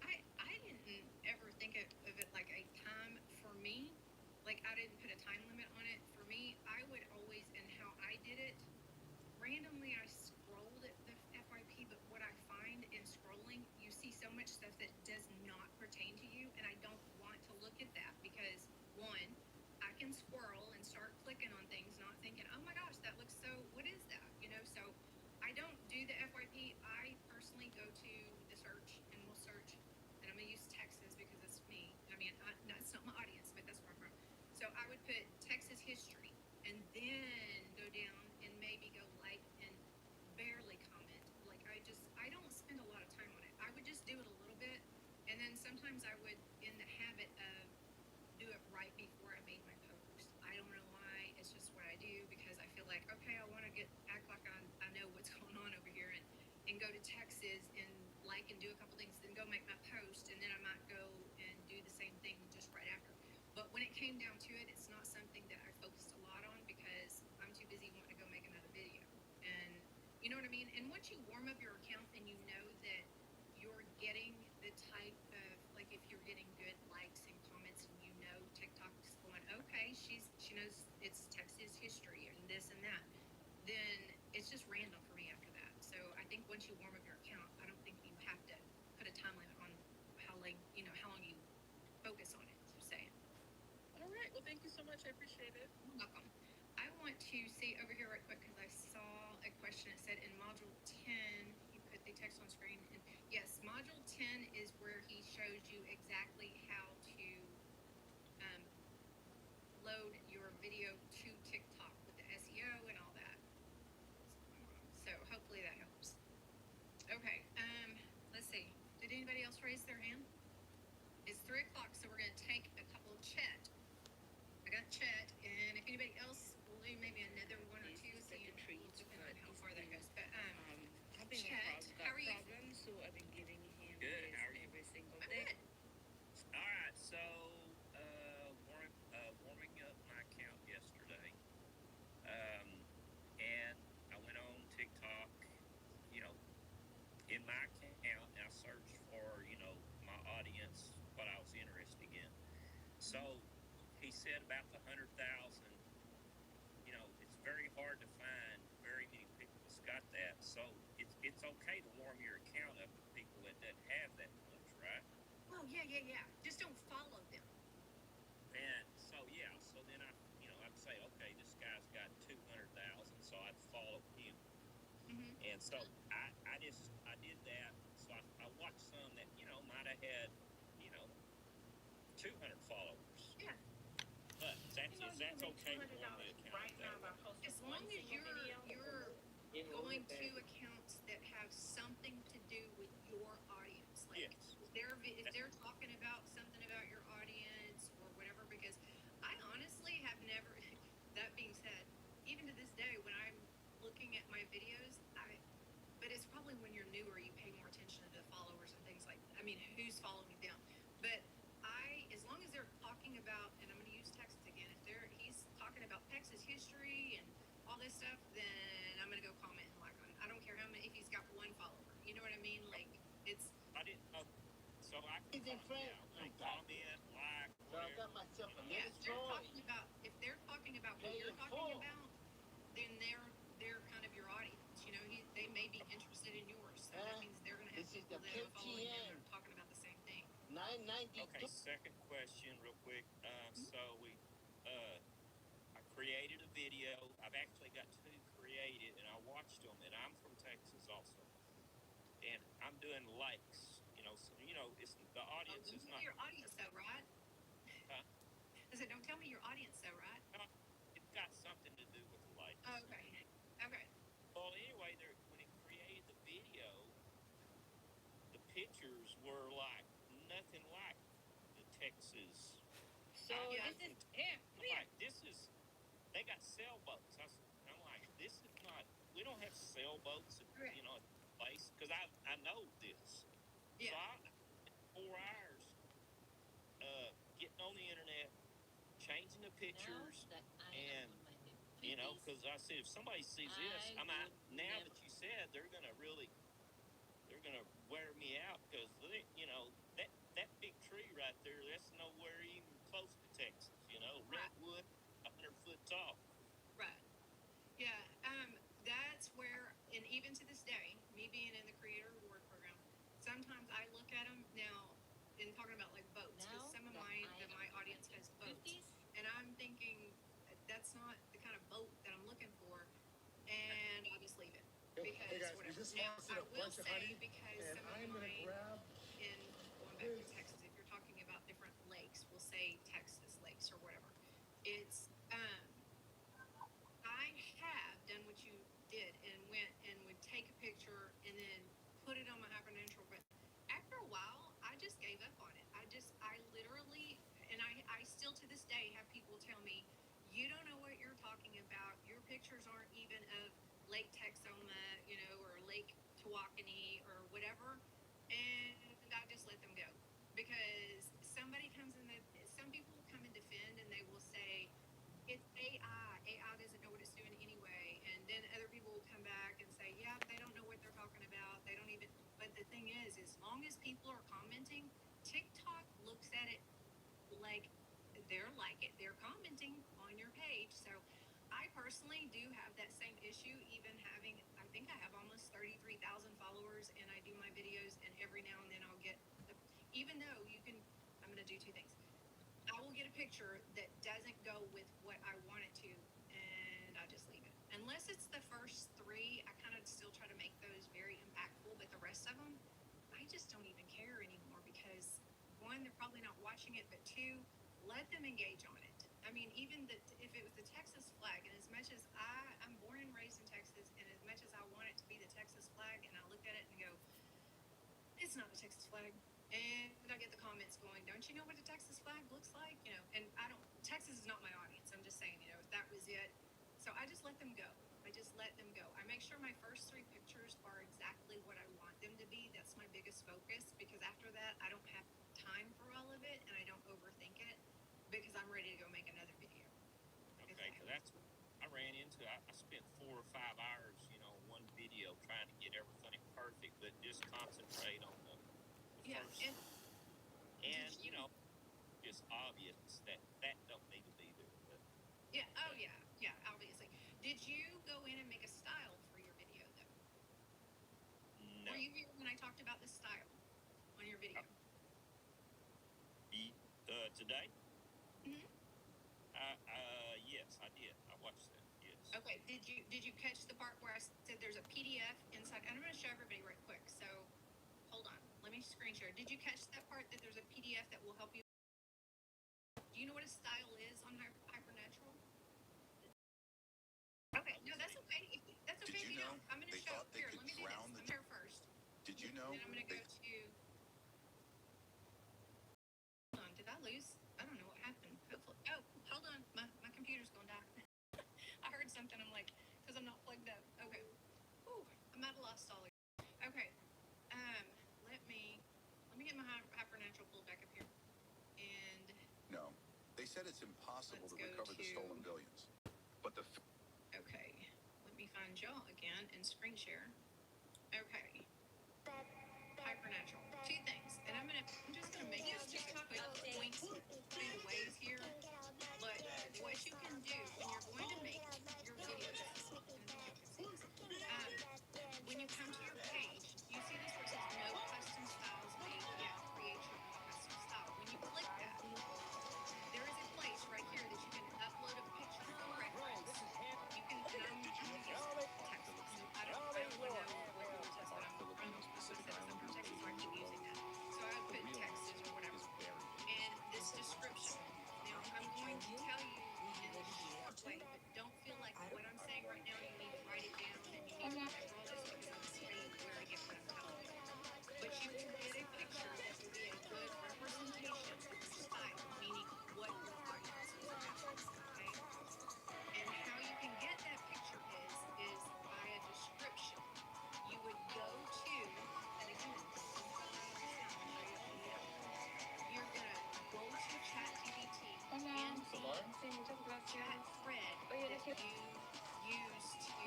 C: I didn't ever think of it like a time for me. Like I didn't put a time limit on it. For me, I would always, and how I did it, randomly I scrolled at the FYP, but what I find in scrolling, you see so much stuff that does not pertain to you, and I don't want to look at that because, one, I can squirrel and start clicking on things, not thinking, oh my gosh, that looks so, what is that? So I don't do the FYP. I personally go to the search and will search, and I'm going to use Texas because it's me. I mean, that's not my audience, but that's where I'm from. So I would put Texas history and then go down and maybe go like and barely comment. Like I don't spend a lot of time on it. I would just do it a little bit, and then sometimes I would, in the habit of, do it right before I made my post. I don't know why. It's just what I do because I feel like, okay, I want to act like I know what's going on over here, and go to Texas and like and do a couple things, then go make my post, and then I might go and do the same thing just right after. But when it came down to it, it's not something that I focused a lot on because I'm too busy wanting to go make another video. And you know what I mean? And once you warm up your account and you know that you're getting the type of, like if you're getting good likes and comments, and TikTok's going, okay, she knows it's Texas history and this and that, then it's just random for me after that. So I think once you warm up your account, I don't think you have to put a time limit on how long you focus on it. Just saying.
G: All right. Well, thank you so much. I appreciate it.
C: You're welcome. I want to see over here right quick because I saw a question. It said in module 10, you put the text on screen. And yes, module 10 is where he shows you exactly how to load your video to TikTok with the SEO and all that. So hopefully that helps. Okay. raised their hand? It's 3:00, so we're going to take a couple. Chet. I got Chet, and if anybody else will leave maybe another one or two, so you will depend on how far that goes. But Chet, how are you?
H: Problems, so I've been giving him
D: Good,
H: this
D: how are you?
H: every single
C: I'm
H: day.
C: good.
D: All right, so warming up my account yesterday, and I went on TikTok, in my account, and I searched for, my audience, what I was interested in. So he said about the 100,000. It's very hard to find very many people that's got that. So it's okay to warm your account up with people that doesn't have that much, right?
C: Oh, yeah. Just don't follow them.
D: And so then I'd say, okay, this guy's got 200,000, so I'd follow him.
C: Mm-hmm.
D: And so I did that. So I watched some that might have had 200 followers.
C: Yeah.
D: But that's okay to warm the account
H: right
D: that
H: now
D: way.
H: by posting
C: As
H: one
C: long as
H: single video.
C: you're going to accounts that have something to do with your audience, like
D: Yes.
C: if they're talking about something about your audience or whatever, because I honestly have never. That being said, even to this day, when I'm looking at my videos, but it's probably when you're newer, you pay more attention to the followers and things like that. I mean, who's following them. But as long as they're talking about, and I'm going to use Texas again, he's talking about Texas history and all this stuff, then I'm going to go comment and like on it. I don't care how many, if he's got one follower. You know what I mean? Like, it's.
D: I didn't know. So I can comment, like,
I: So I
D: whatever.
I: got myself a
C: Yeah,
I: little
C: if they're talking about what you're talking about, then they're kind of your audience. They may be interested in yours, so that means they're going to have
I: This is
C: people
I: the
C: that are following them
I: 15.
C: that are talking about the same thing.
I: 992.
D: Okay, second question, real quick. So I created a video. I've actually got two created, and I watched them. And I'm from Texas also, and I'm doing likes. So it's the audience is not.
C: Your audience, though, right?
D: Huh?
C: I said, don't tell me your audience, though, right?
D: It's got something to do with the likes.
C: Okay.
D: Well, anyway, when it created the video, the pictures were like nothing like the Texas.
H: So
D: This is. They got sailboats. I'm like, this is not. We don't have sailboats at
C: Correct.
D: at the place, because I know this.
C: Yeah.
D: So I 4 hours getting on the internet, changing the pictures, and because I said if somebody sees this, now that you said they're gonna wear me out, because that big tree right there, that's nowhere even close to Texas. Redwood, 100 foot tall.
C: Right. Yeah. That's where, and even to this day, me being in the Creator Reward Program, sometimes I look at them now, and talking about like boats, because some of my audience has boats, and I'm thinking that's not the kind of boat that I'm looking for, and I'll just leave it. Because
I: Hey guys,
C: whatever.
I: just
C: Now I will
I: bunch of honey,
C: say, because
I: and
C: some of
I: I'm gonna
C: mine
I: grab
C: in going back to Texas, if you're talking about different lakes, we'll say Texas lakes or whatever. It's I have done what you did and went and would take a picture and then put it on my hypernatural, but after a while, I just gave up on it. I literally, and I still to this day have people tell me, you don't know what you're talking about. Your pictures aren't even of Lake Texoma, or Lake Tawakoni or whatever. And I just let them go, because some people come and defend, and they will say, it's AI. AI doesn't know what it's doing anyway. And then other people will come back and say, yeah, they don't know what they're talking about. They don't even. But the thing is, as long as people are commenting, TikTok looks at it like they're commenting on your page. So I personally do have that same issue, even having, I think I have almost 33,000 followers, and I do my videos, and every now and then I'll get, even though I'm going to do two things. I will get a picture that doesn't go with what I want it to, and I just leave it. Unless it's the first three, I kind of still try to make those very impactful, but the rest of them, I just don't even care anymore, because one, they're probably not watching it, but two, let them engage on it. I mean, even if it was the Texas flag, and as much as I'm born and raised in Texas, and as much as I want it to be the Texas flag, and I look at it and go, it's not a Texas flag. And I get the comments going, don't you know what a Texas flag looks like? You know, and Texas is not my audience. I'm just saying, you know, if that was it. So I just let them go. I just let them go. I make sure my first 3 pictures are exactly what I want them to be. That's my biggest focus, because after that, I don't have time for all of it, and I don't overthink it, because I'm ready to go make another video.
I: Okay, because that's I ran into. I spent 4 or 5 hours, you know, one video trying to get everything perfect, but just concentrate on the
C: Yeah,
I: first. And you know, just obvious that don't need to be there. But
C: yeah, oh yeah, obviously. Did you go in and make a style for your video though?
I: no.
C: Were you here when I talked about the style on your video?
I: Today?
C: Mm-hmm.
I: Yes, I did. I watched that. Yes.
C: Okay. Did you catch the part where I said there's a PDF inside? And I'm going to show everybody right quick. So hold on. Let me screen share. Did you catch that part that there's a PDF that will help you? Do you know what a style is on Hypernatural? Okay. No, that's okay. That's okay if you don't. I'm going to show. Here, let me do this. I'm here first.
B: Did you know?
C: Then I'm going to go to. Hold on. Did I lose? I don't know what happened. Hopefully. Oh, hold on. My computer's going to die. I heard something. I'm like, because I'm not plugged up. Okay. Whew, I might have lost all of you. Okay. Let me get my Hypernatural pulled back up here. And
B: No. They said it's impossible to recover the stolen billions. But the
C: okay. Let me find y'all again and screen share. Okay. Hypernatural. 2 things. And I'm just gonna make this just put points through the ways here. But what you can do when you're going to make your videos, when you come to your page, you see this where it says no custom styles made yet. Create your own custom style. When you click that, there is a place right here that you can upload a picture for reference. You can, and I'm going to use Texas. So I don't want to know what yours is, but I'm from Texas, so I keep using that. So I would put Texas or whatever. And this description. Now I'm going to tell you in a short way, but don't feel like what I'm saying right now, you need to write it down and you need to remember all this, because I'm going to tell you where to get what I'm telling you. But you will get a picture that will be a good representation of your style, meaning what your audience is about. Okay? And how you can get that picture is by a description. You would go to, and again, you're gonna go to ChatGPT and the chat thread that you use to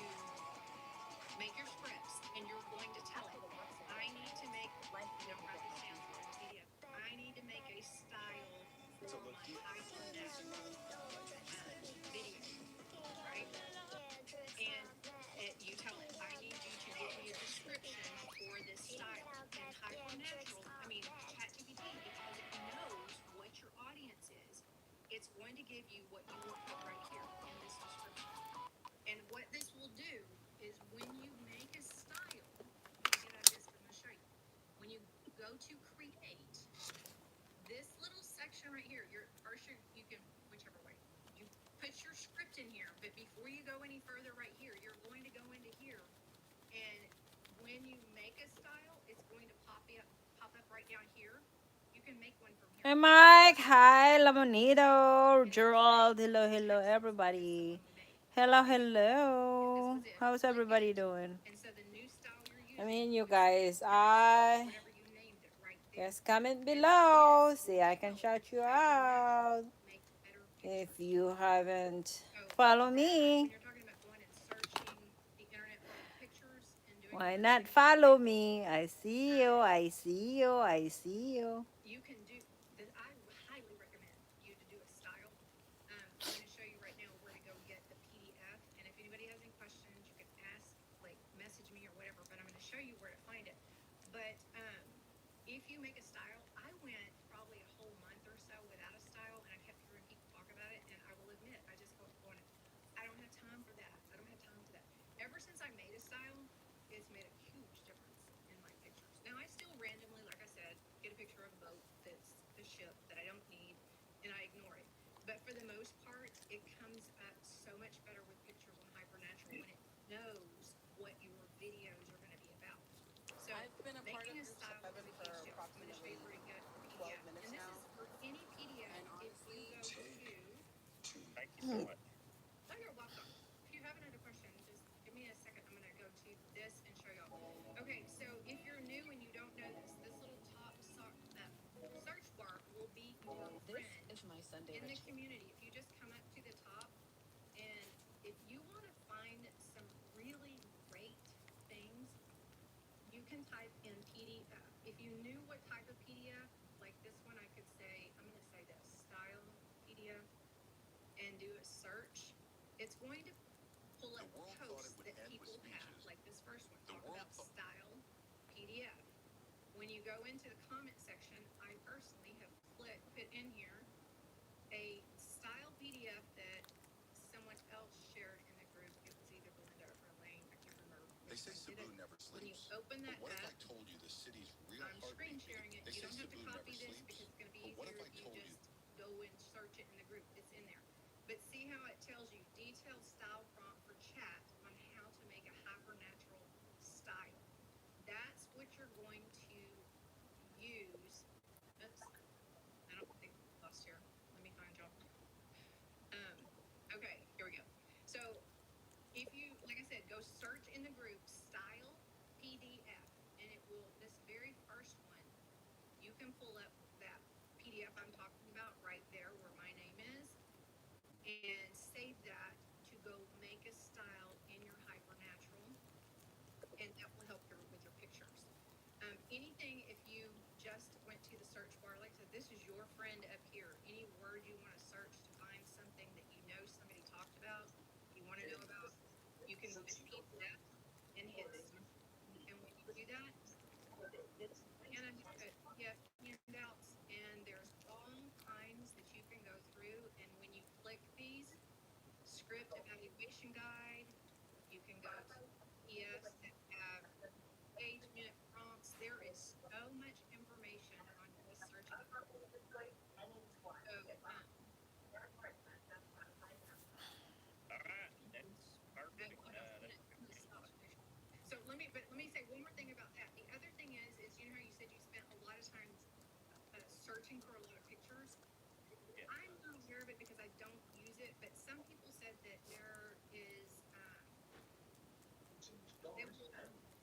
C: make your scripts, and you're going to tell it, I need to make, don't write this down for the PDF, I need to make a style for my Hypernatural video, right? And you tell it, I need you to give me a description for this style. And Hypernatural, ChatGPT, because it knows what your audience is, it's going to give you what you will put right here in this description. And what this will do is when you make a style, let me get out of this, I'm going to show you. When you go to create, this little section right here, you can, whichever way, you put your script in here, but before you go any further right here, you're going to go into here, and when you make a style, it's going to pop up right down here. You can make one from here.
A: Hey Mike, hi Lamonito, Gerald, hello everybody. Hello. How's everybody doing?
C: And so the new style you're using,
A: You guys, I
C: whatever you named it right there.
A: just comment below. See, I can shout you out
C: Make better
A: if
C: pictures.
A: you haven't
C: So
A: follow
C: when
A: me.
C: you're talking about going and searching the internet for pictures and doing
A: Why
C: all
A: not
C: this,
A: follow me? I see you. I see you. I see you.
C: you can do that. I highly recommend you to do a style. I'm going to show you right now where to go get the PDF. And if anybody has any questions, you can ask, like message me or whatever. But I'm going to show you where to find it. But if you make a style, I went probably a whole month or so without a style, and I kept hearing people talk about it. And I will admit, I just kept going, I don't have time for that. I don't have time for that. Ever since I made a style, it's made a huge difference in my pictures. Now, I still randomly, like I said, get a picture of a boat that's a ship that I don't need, and I ignore it. But for the most part, it comes up so much better with pictures on Hypernatural when it knows what your videos are going to be about. So
G: I've been a part of
C: making a
G: Group
C: style
G: 7
C: is a
G: for
C: huge deal. I'm going to show favorite PDF. And this is for any PDF. If you go to,
I: Thank you so much.
C: oh, you're welcome. If you have another question, just give me a second. I'm going to go to this and show y'all. Okay, so if you're new and you don't know this little top search bar will be your friend in the community. If you just come up to the top, and if you want to find some really great things, you can type in PDF. If you knew what type of PDF, like this one, I could say, I'm going to say this, style PDF, and do a search. It's going to pull up
B: The world thought
C: posts
B: it would
C: that
B: end with
C: people have,
B: speeches.
C: like this first one,
B: The
C: talk
B: world
C: about style PDF. When you go into the comment section, I personally have put in here a style PDF that someone else shared in the group. It was either Belinda or Elaine. I can't remember.
B: They say
C: which one did
B: Cebu
C: it.
B: never
C: When you
B: sleeps.
C: open that
B: But what if I
C: up,
B: told you the city's real
C: I'm screen
B: heartbeat?
C: sharing it.
B: They
C: You
B: say
C: don't have to
B: Cebu
C: copy
B: never
C: this because
B: sleeps.
C: it's going to be
B: But what
C: easier
B: if I
C: if you
B: told you
C: just go and search it in the group. It's in there. But see how it tells you detailed style prompt for chat on how to make a hypernatural style. That's what you're going to use. Oops. I don't think I lost here. Let me find y'all. Okay, here we go. So if you, like I said, go search in the group style PDF, and it will, this very first one, you can pull up that PDF I'm talking about right there where my name is, and save that to go make a style in your hypernatural, and that will help with your pictures. Anything, if you just went to the search bar, like I said, this is your friend up here. Any word you want to search to find something that you know somebody talked about, you want to know about, you can just hit that and hit search. And when you do that, Anna has put PDF handouts, and there's all kinds that you can go through. And when you click these, script evaluation guide, you can go to PDFs that have engagement prompts. There is so much information on this search. So,
I: All right, that's perfect.
C: so let me say one more thing about that. The other thing is you know how you said you spent a lot of time searching for a lot of pictures.
I: Yeah.
C: I'm not aware of it because I don't use it, but some people said that there is they will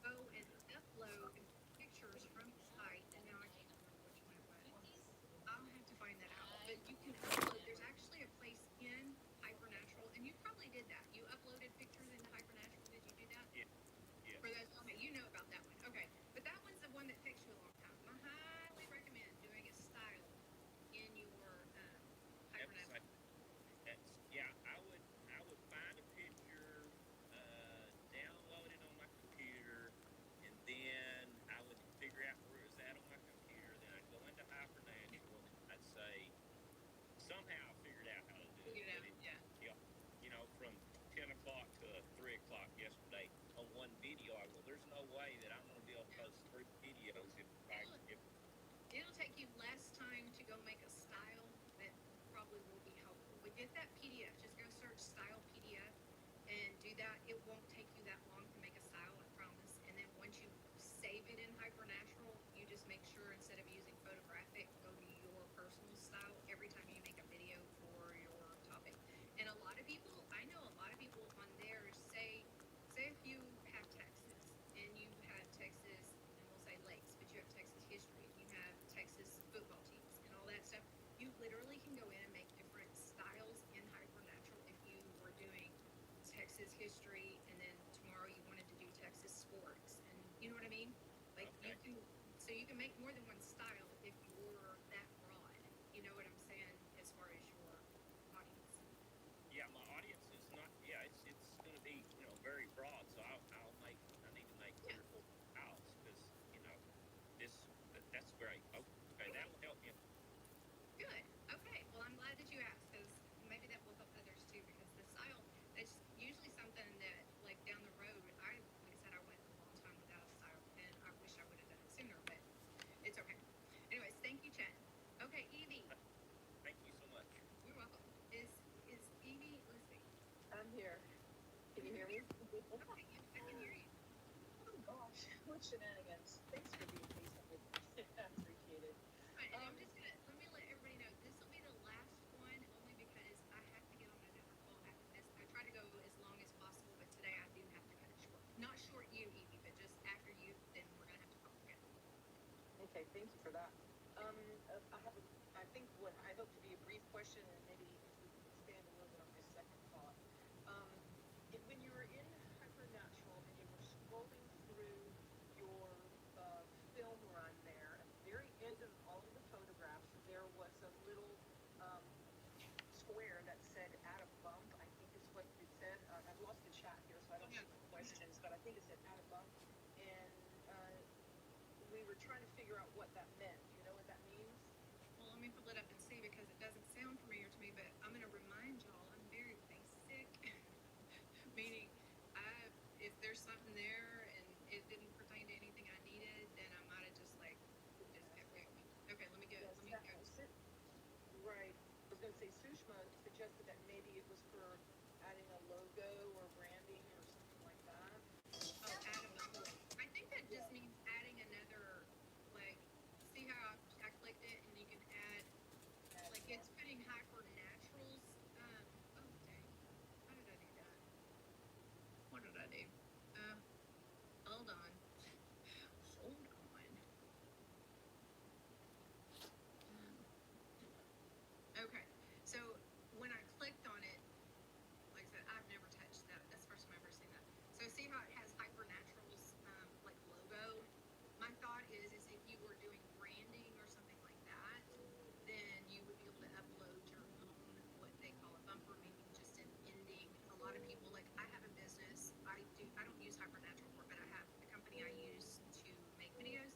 C: go and upload pictures from the site, and now I can't remember which one it was. I'll have to find that out. But you can upload. There's actually a place in Hypernatural, and you probably did that. You uploaded pictures into Hypernatural. Did you do that?
I: Yeah. Yeah.
C: For those, okay, you know about that one. Okay, but that one's the one that takes you a long time. I highly recommend doing a style in your Hypernatural.
I: Yeah, I would find a picture, download it on my computer, and then I would figure out where it was at on my computer. Then I'd go into Hypernatural. I'd say somehow I figured out how to do it. Yeah. You know, from 10 o'clock to 3 o'clock yesterday on one video, I go, there's no way that I'm going to be able to post 3 videos if
C: It'll take you less time to go make a style that probably will be helpful. But get that PDF. Just go search style PDF and do that. It won't take you that long to make a style, I promise. And then once you save it in Hypernatural, you just make sure instead of using photographic, go to your personal style every time you make a video for your topic. And a lot of people, I know a lot of people on there say if you have Texas and you have Texas, and we'll say lakes, but you have Texas history and you have Texas football teams and all that stuff, you literally can go in and make different styles in Hypernatural if you were doing Texas history and then tomorrow you wanted to do Texas sports, and you know what I mean? Like
I: Okay.
C: you can make more than one style if you're that broad. You know what I'm saying as far as your audience.
I: Yeah, my audience is not. Yeah, it's going to be very broad. So I need to make 3 or 4 styles because that's great. Okay, that will help me.
C: Good. Okay. Well, I'm glad that you asked because maybe that will help others too. Because the style, it's usually something that, like down the road, like I said, I went a long time without a style, and I wish I would have done it sooner, but it's okay. Anyways, thank you, Chen. Okay, Evie.
I: Thank you so much.
C: You're welcome. Is Evie listening?
J: I'm here. Can you hear me?
C: Okay, yeah, I can hear you.
J: Oh gosh, what shenanigans. Thanks for being patient with me. I appreciate it. Okay, thank you for that. I have I think what I hope to be a brief question, and maybe if we can expand a little bit on my second thought. Um, when you were in Hypernatural and you were scrolling through your film run there, at the very end of all of the photographs, there was a little square that said "add a bump." I think is what it said. I've lost the chat here, so I don't see the questions, but I think it said "add a bump," and we were trying to figure out what that meant. Do you know what that means?
C: Well, let me pull it up and see because it doesn't sound familiar to me, but I'm going to remind y'all I'm very basic. Meaning, if there's something there and it didn't pertain to anything I needed, then I might have just just kept going. Okay, let me go.
J: Yes,
C: Let me
J: that
C: go.
J: was it. Right. I was going to say Sushma suggested that maybe it was for adding a logo or branding or something like that.
C: Oh, add another. I think that just means adding another, like, see how I clicked it and you can add, like, it's putting hypernaturals. Oh, dang. How did I do that? What did I do? Hold on. Hold on. Okay. So when I clicked on it, like I said, I've never touched that. That's the first time I've ever seen that. So see how it has Hypernatural's like logo? My thought is if you were doing branding or something like that, then you would be able to upload your own what they call a bumper, meaning just an ending. A lot of people, like I have a business. I don't use Hypernatural for it, but I have the company I use to make videos.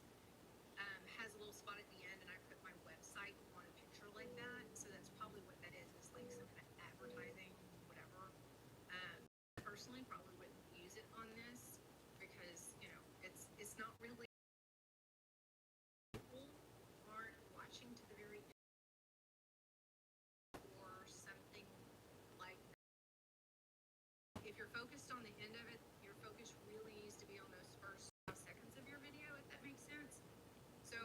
C: Has a little spot at the end, and I put my website on a picture like that. So that's probably what that is like some kind of advertising, whatever. Personally, probably wouldn't use it on this because it's not really people aren't watching to the very end or something like that. If you're focused on the end of it, your focus really needs to be on those first 5 seconds of your video, if that makes sense. So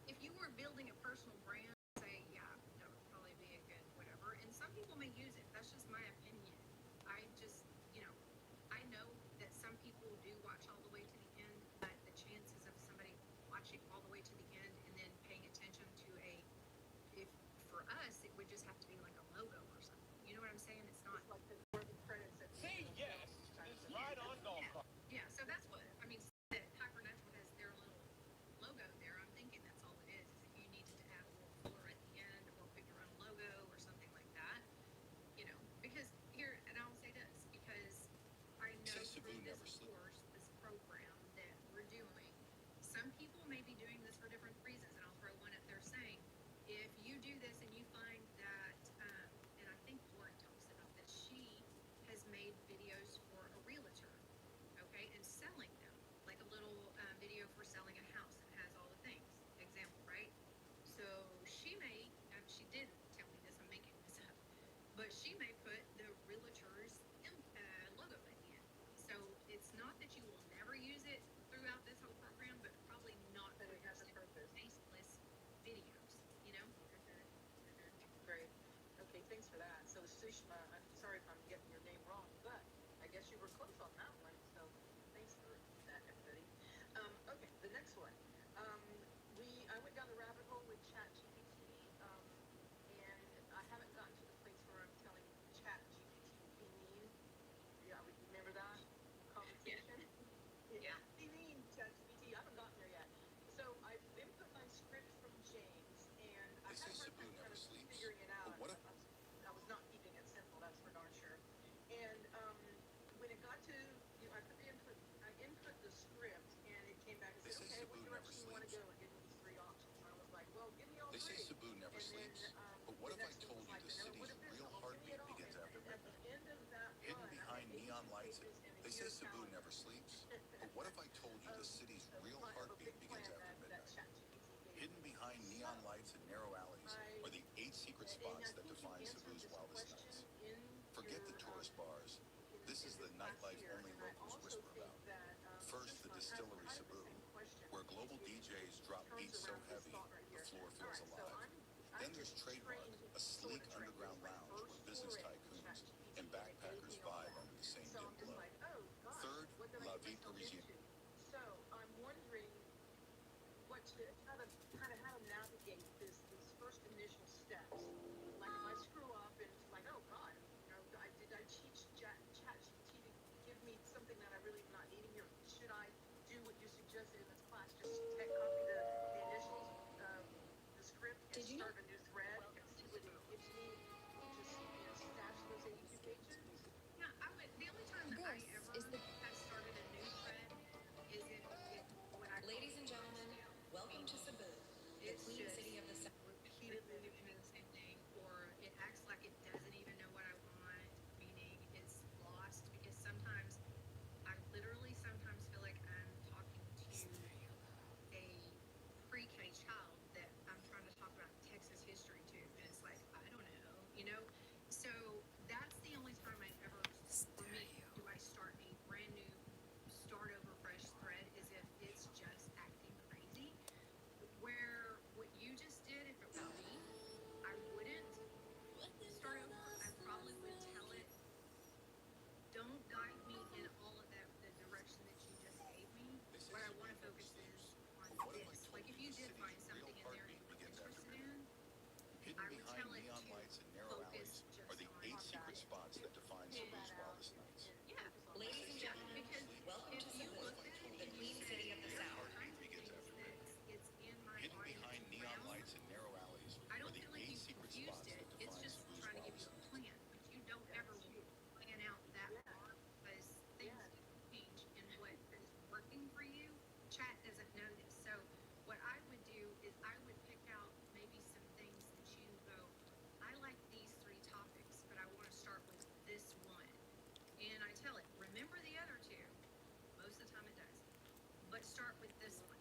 C: if you were building a personal brand, say, yeah, that would probably be a good whatever. And some people may use it. That's just my opinion. I just, I know that some people do watch all the way to the end, but the chances of somebody watching all the way to the end and then paying attention to if for us, it would just have to be like a logo or something. You know what I'm saying? It's not.
J: It's like the credits at the end of the film kind of thing.
D: Right on, golf cart.
C: Yeah, so that's what I mean. That Hypernatural has their little logo there. I'm thinking that's all it is if you needed to add a little Flor at the end or put your own logo or something like that. Because here, and I'll say this because I know through this course, this program that we're doing, some people may be doing this for different reasons, and I'll throw one up there saying, if you do this and you find that, and I think Lauren talks about that she has made videos for a realtor, okay, and selling them, like a little video for selling a house that has all the things, example, right? So she may, she didn't tell me this, I'm making this up, but she may put the realtor's logo at the end. So it's not that you will never use it throughout this whole program, but probably not
J: But
C: for
J: it has a purpose.
C: faceless videos.
J: Great. Okay, thanks for that. So Sushma, I'm sorry if I'm getting your name wrong, but I guess you were close on that one. So thanks for that, everybody. Okay, the next one. I went down the rabbit hole with ChatGPT, and I haven't gotten to the place where I'm telling ChatGPT be mean. Yeah, remember that conversation?
C: Yeah.
J: Be mean, ChatGPT. I haven't gotten there yet. So I've input my script from James, and I
B: They
J: had
B: say
J: a hard
B: Cebu
J: time kind
B: never
J: of
B: sleeps.
J: figuring it out.
B: But what if
J: I was not keeping it simple, that's for darn sure. And when it got to, I put the input, I input the script, and it came back and
B: They
J: said,
B: say
J: okay, what
B: Cebu never
J: direction you want to
B: sleeps.
J: go? And give me these 3 options. And I was like, well, give me all
B: They say
J: 3.
B: Cebu never
J: And then
B: sleeps. But what
J: the
B: if I
J: next one
B: told
J: was
B: you
J: like,
B: the
J: I never would
B: city's
J: have this.
B: real
J: Well, give me
B: heartbeat
J: it all.
B: begins
J: And
B: after
J: at the
B: midnight?
J: end of that
B: Hidden
J: run, I
B: behind
J: had 82
B: neon lights.
J: pages and a
B: They say
J: year
B: Cebu
J: calendar.
B: never sleeps. But what if I told you the city's real
J: Of a
B: heartbeat
J: big
B: begins
J: plan
B: after
J: that
B: midnight?
J: ChatGPT gave
B: Hidden
J: me.
B: behind neon lights and narrow alleys are the 8 secret
J: And
B: spots
J: I
B: that
J: think you
B: define
J: answered
B: Cebu's
J: this
B: wildest
J: question
B: nights.
J: in
B: Forget
J: your
B: the tourist bars. This is the
J: class
B: nightlife
J: here,
B: only
J: and I
B: locals
J: also
B: whisper
J: think
B: about.
J: that
B: First, the
J: Sushma has
B: distillery
J: kind of the
B: Cebu,
J: same question.
B: where global
J: It
B: DJs drop
J: turns
B: beats so
J: around this
B: heavy
J: thought right
B: the
J: here.
B: floor
J: All
B: feels
J: right, so
B: alive.
J: I'm
B: Then there's
J: just
B: Trademark,
J: trained,
B: a sleek
J: sort of trained. It was
B: underground
J: my
B: lounge
J: first
B: where business
J: foray with
B: tycoons
J: ChatGPT,
B: and
J: and it gave
B: backpackers
J: me all
B: vibe
J: that.
B: under the same
J: So
B: dim
J: I'm just
B: glow.
J: like, oh gosh,
B: Third,
J: what did I
B: La
J: get
B: Vie
J: myself
B: Parisienne.
J: into? So I'm wondering how to
C: if you
B: the
C: did find
B: city's real
C: something in there
B: heartbeat
C: you were
B: begins after
C: interested
B: midnight.
C: in,
B: Hidden
C: I would
B: behind
C: tell it
B: neon
C: to
B: lights and narrow alleys
C: focus
B: are
C: just
B: the
C: on
B: 8 secret
C: that.
B: spots that define Cebu's wildest nights.
C: Yeah.
D: Ladies and
C: Yeah,
D: gentlemen,
C: because
D: welcome
C: if
D: to
C: you
D: Cebu,
C: looked at it
D: the
C: and you
D: Queen
C: said,
D: City of the
C: here's
D: South.
C: all kinds of
B: Begins
C: things
B: after
C: that
B: midnight.
C: it's in my
B: Hidden
C: audience
B: behind neon
C: realm,
B: lights and narrow alleys
C: I don't
B: are the
C: feel like
B: 8
C: you've
B: secret
C: confused
B: spots
C: it.
B: that
C: It's
B: define
C: just
B: Cebu's
C: trying to give you
B: wildest
C: a
B: nights.
C: plan. But you don't ever plan out that far because things
J: Yes.
C: change and what is working for you, chat doesn't know this. So what I would do is I would pick out maybe some things that you go, I like these three topics, but I want to start with this one. And I tell it, remember the other two. Most of the time it does. But start with this one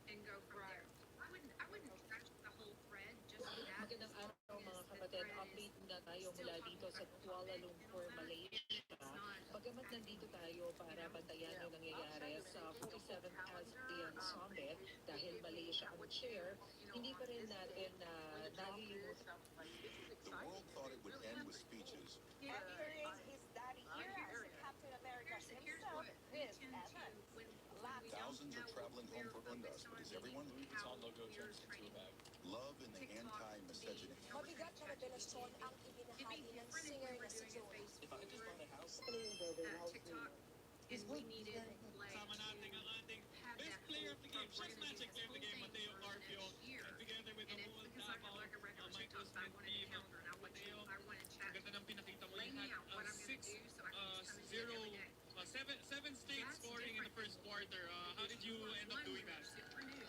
C: and go from there. I wouldn't trash the whole thread just for that.
K: Magandang
C: as long
K: araw mga
C: as the
K: kapatid.
C: thread is
K: Update na tayo
C: still
K: mula
C: talking
K: dito sa
C: about the
K: Kuala
C: topic and
K: Lumpur,
C: all that.
K: Malaysia.
C: It's not
K: Bagamat nandito tayo para bantayan yung nangyayari sa 47th ASEAN Summit dahil Malaysia ang chair, hindi pa rin natin nalilimutan.
B: The world thought it would end with speeches.
C: Yeah.
L: And here is his daddy here as Captain America himself, Chris Evans.
B: Thousands are traveling home for Undas, but is everyone?
C: It's all logo checks into a bag.
B: Love in the anti-miscegenation.
L: Mabigat na revelasyon ang ibinahagi ng singer na si Joey.
C: TikTok is we needed like
I: Sama natin ang ating best player of the game, chess magic player of the game, Mateo Carpio, and together with the
C: and it's
I: whole
C: because I have
I: Davao,
C: like a regular
I: Michael
C: TikTok, but I
I: Smith
C: wanted a
I: team.
C: calendar and I want you,
I: Mateo,
C: I want to chat.
I: ang ganda ng pinakita mo.
C: Lay
I: You
C: me
I: had
C: out what I'm gonna do so I can just come and do it
I: zero,
C: every day.
I: seven straight
C: That's
I: scoring in the
C: different
I: first quarter. How did you end up doing that?
C: Super new.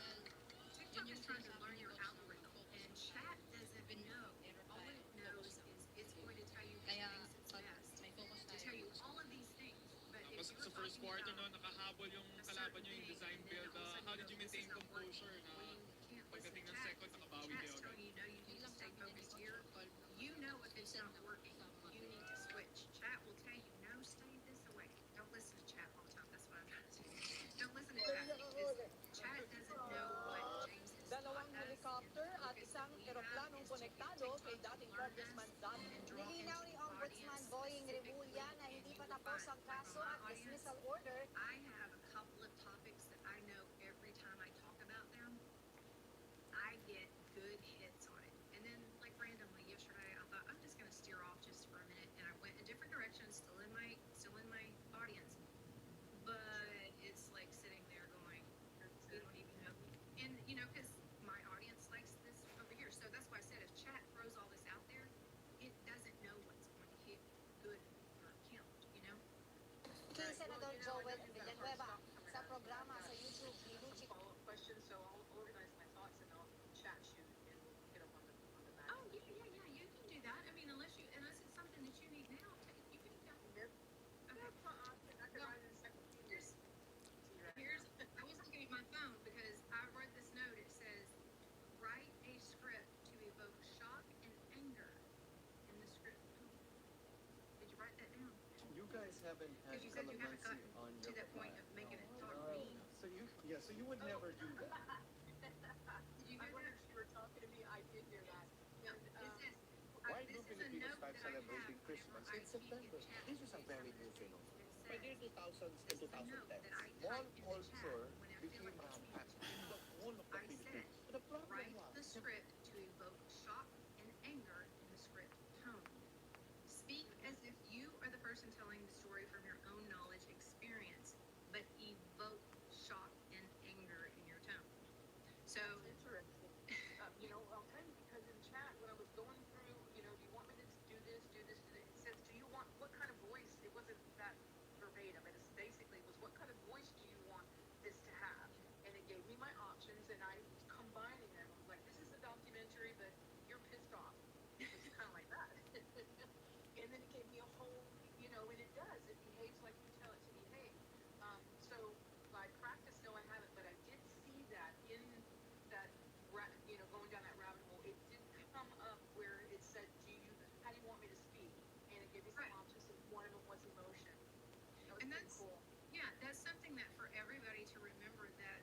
C: TikTok is trying to learn your algorithm, and chat doesn't know. All it knows is it's going to tell you what thinks it's best to tell you all of these things. But if
I: Tapos
C: you're
I: sa first
C: talking
I: quarter,
C: about
I: no, nakahabol yung kalaban nyo yung design build. How did you maintain composure na pagdating ng second, nakabawi kayo
C: chat's
I: agad?
C: telling you, no, you need to stay focused here. You know if it's not working, you need to switch. Chat will tell you, no, stay this away. Don't listen to chat all the time. That's what I'm trying to say. Don't listen to chat because chat doesn't know what James has
M: Dalawang
C: taught us
M: helicopter
C: and the
M: at
C: focus
M: isang
C: that we have
M: eroplanong
C: is to use
M: konektado
C: TikTok
M: kay
C: to
M: dating
C: learn
M: Congressman
C: us
M: Dati.
C: and draw
L: Nilinaw
C: into
L: ni
C: the
L: Ombudsman
C: audience
L: Boying
C: specifically,
L: Rebulya na
C: and
L: hindi
C: you
L: pa
C: will
L: tapos
C: find,
L: ang
C: like,
L: kaso
C: on my
L: at
C: audience,
L: dismissal order.
C: I have a couple of topics that I know every time I talk about them, I get good hits on it. And then, like randomly yesterday, I thought I'm just going to steer off just for a minute, and I went a different direction, still in my audience, but it's like sitting there going, you don't even know, and you know, because my audience likes this over here, so that's why I said if chat throws all this out there, it doesn't know what's going to hit good or count, you know.
L: Kay Senador Joel Villanueva sa programa sa YouTube ni Luchi.
J: Follow-up questions, so I'll organize my thoughts and I'll chat you and we'll get up on the back.
C: Oh yeah, you can do that. I mean, unless it's something that you need now, you can go. Okay.
J: I can write in a second.
C: Here's I was looking at my phone because I read this note. It says, write a script to evoke shock and anger in the script. Did you write that down?
N: You guys haven't had
C: Because you said you haven't
N: clemency
C: gotten
N: on
C: to
N: your
C: that point of making it talk mean.
N: So you would never do that.
C: Did you
J: I
C: hear
J: wondered
C: that?
J: if you were talking to me. I did hear that.
C: No,
J: And,
C: this is
N: Why
C: this
N: do
C: is a
N: Filipinos
C: note
N: start
C: that I have
N: celebrating
C: whenever
N: Christmas
C: I
N: in
C: speak
N: September?
C: chat.
N: This is a
C: It's
N: very
C: something
N: new
C: that
N: phenomenon.
C: says-
N: By the year 2000s and
C: This is a note
N: 2010s,
C: that I
N: mall
C: type in the
N: culture
C: chat when I feel
N: became
C: like I'm
N: rampant
C: speaking
N: in the whole of the
C: I said,
N: Philippines. But the problem
C: write
N: was,
C: the script to evoke shock and anger in the script tone. Speak as if you are the person telling the story from your own knowledge experience, but evoke shock and anger in your tone. So,
J: interesting. Okay, because in chat, when I was going through, do you want me to do this, it says, do you want, what kind of voice, it wasn't that verbatim, it is basically was, what kind of voice do you want this to have? And it gave me my options, and I was combining them. I was like, this is a documentary, but you're pissed off. It was kind of like that. And then it gave me a whole, and it does, it behaves like you tell it to behave. So by practice, no, I haven't, but I did see that in that, going down that rabbit hole, it did come up where it said, how do you want me to speak? And it gave me some
C: Right.
J: options, and one of them was emotion. That was
C: and
J: pretty
C: that's
J: cool.
C: yeah, that's something that for everybody to remember that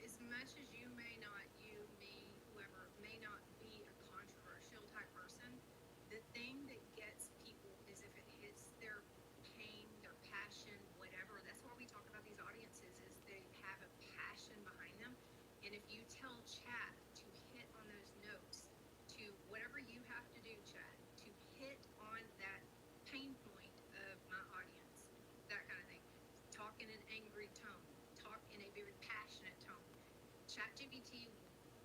C: as much as you may not, you, me, whoever, may not be a controversial type person, the thing that gets people is if it hits their pain, their passion, whatever. That's why we talk about these audiences is they have a passion behind them. And if you tell chat to hit on those notes, to whatever you have to do, chat, to hit on that pain point of my audience, that kind of thing. Talk in an angry tone, talk in a very passionate tone. ChatGPT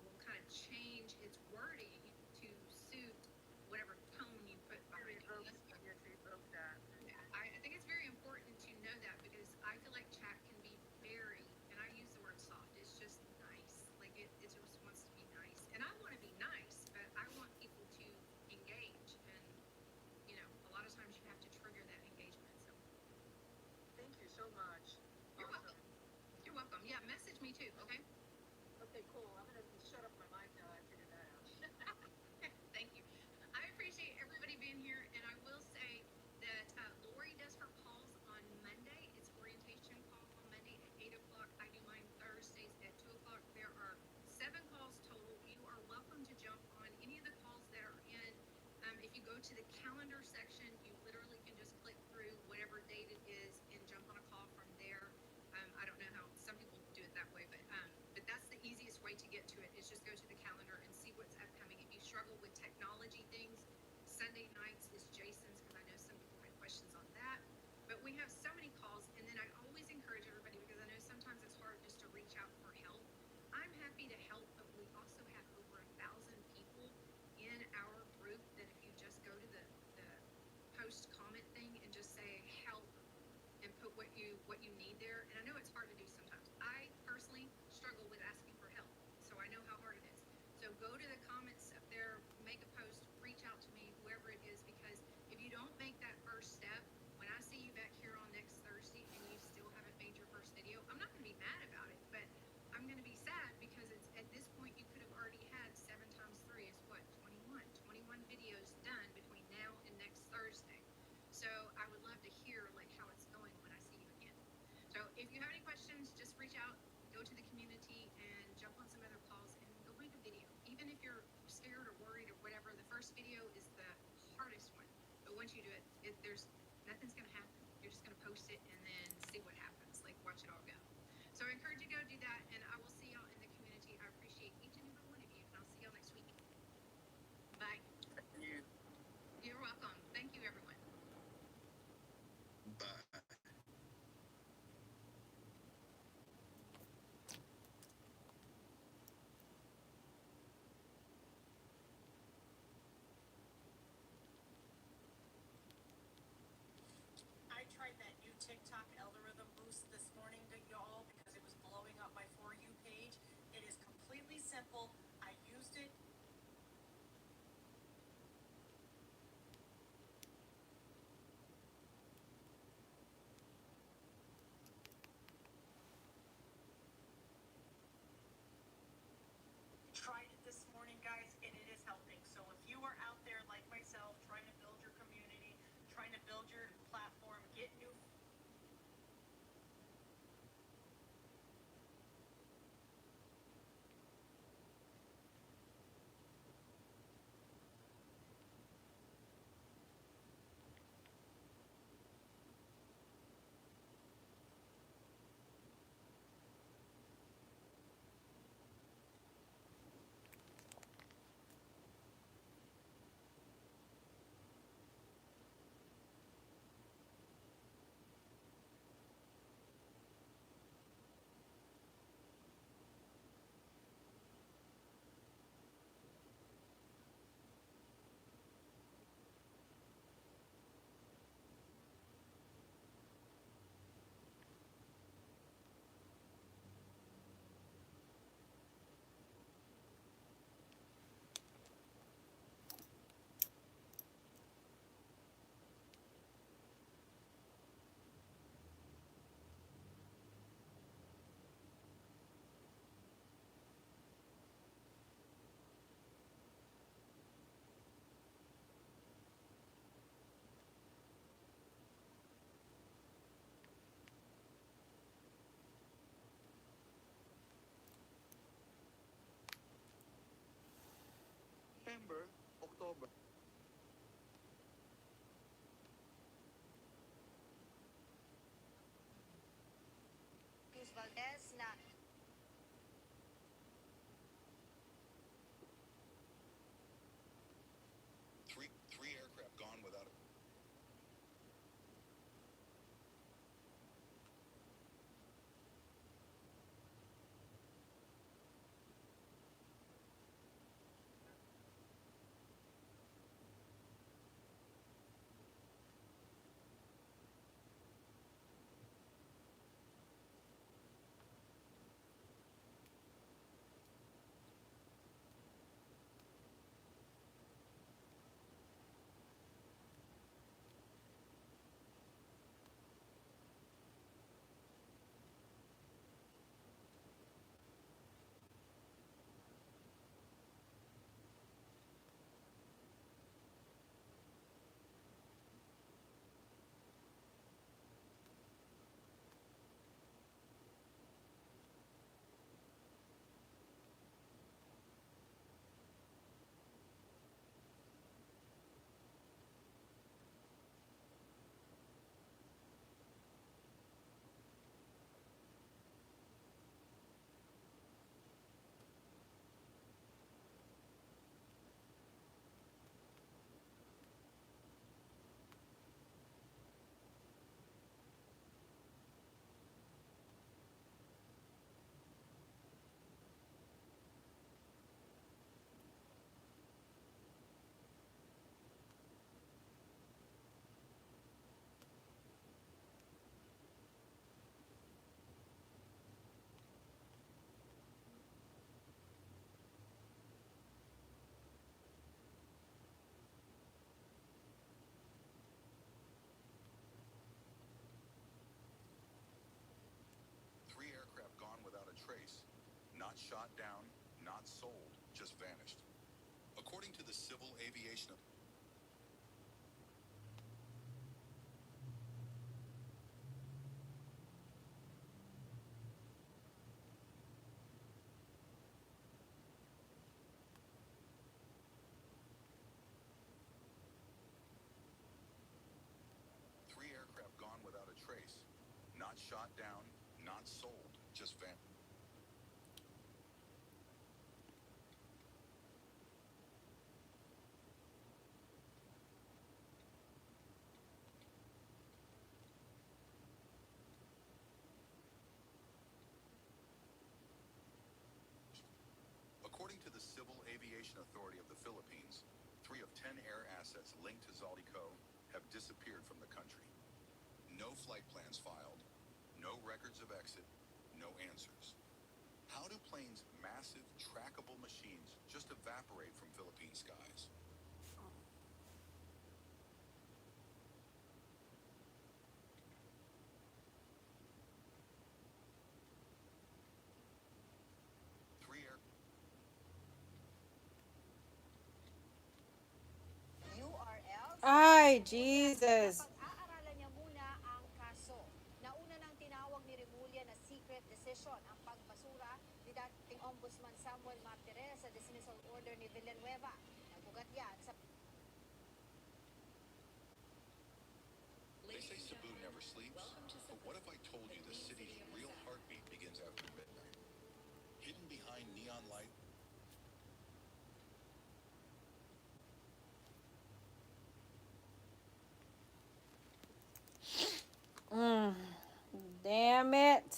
C: will kind of change its wording to suit whatever tone you put behind it.
E: Yes, we broke that.
C: Yeah, I think it's very important to know that because I feel like chat can be very, and I use the word soft, it's just nice. Like it just wants to be nice. And I want to be nice, but I want people to engage. And, a lot of times you have to trigger that engagement. So
J: Thank you so much.
C: you're welcome. You're welcome. Yeah, message me too, okay?
J: Okay, cool. I'm gonna shut up my mic now. I figured that out.
C: Thank you. I appreciate everybody being here, and I will say that Lori does her calls on Monday. It's orientation call on Monday at 8 o'clock. I do mine Thursdays at 2 o'clock. There are 7 calls total. You are welcome to jump on any of the calls that are in. If you go to the calendar section, you literally can just click through whatever date it is and jump on a call from there. I don't know how some people do it that way, but that's the easiest way to get to it is just go to the calendar and see what's upcoming. If you struggle with technology things, Sunday nights is Jason's because I know some people had questions on that. But we have so many calls, and then I always encourage everybody because I know sometimes it's hard just to reach out for help. I'm happy to help, but we also have over 1,000 people in our group that if you just go to the post comment thing and just say help and put what you need there. And I know it's hard to do sometimes. I personally struggle with asking for help, so I know how hard it is. So go to the comments up there, make a post, reach out to me, whoever it is, because if you don't make that first step, when I see you back here on next Thursday and you still haven't made your first video, I'm not going to be mad about it, but I'm going to be sad because it's at this point you could have already had 7 times 3 is what, 21 videos done between now and next Thursday. So I would love to hear like how it's going when I see you again. So if you have any questions, just reach out, go to the community and jump on some other calls and go make a video. Even if you're scared or worried or whatever, the first video is the hardest one. But once you do it, there's nothing's gonna happen. You're just gonna post it and then see what happens. Like watch it all go. So I encourage you to go do that, and I will see y'all in the community. I appreciate each and every one of you, and I'll see y'all next week. Bye.
I: Thank you.
C: You're welcome. Thank you, everyone.
B: Bye.
M: I tried that new TikTok algorithm boost this morning to y'all because it was blowing up my For You page. It is completely simple. I used it. Tried it this morning, guys, and it is helping. So if you are out there like myself, trying to build your community, trying to build your platform, get new
N: September, October.
L: Cruz Valdez na
B: shot down, not sold, just vanished. According to the Civil Aviation Three aircraft gone without a trace. Not shot down, not sold, just vanished. According to the Civil Aviation Authority of the Philippines, 3 of 10 air assets linked to Zaldico have disappeared from the country. No flight plans filed, no records of exit, no answers. How do planes' massive, trackable machines just evaporate from Philippine skies? Three air
L: URLs,
A: Ay,
L: na
A: Jesus.
L: pag-aaralan niya muna ang kaso. Nauna nang tinawag ni Remulla na secret decision ang pagbasura ni dating Ombudsman Samuel Martires sa dismissal order ni Villanueva. Nagugat yan sa
B: They say Cebu never sleeps, but what if I told you the city's real heartbeat begins after midnight? Hidden behind neon light.
A: Mm, damn it.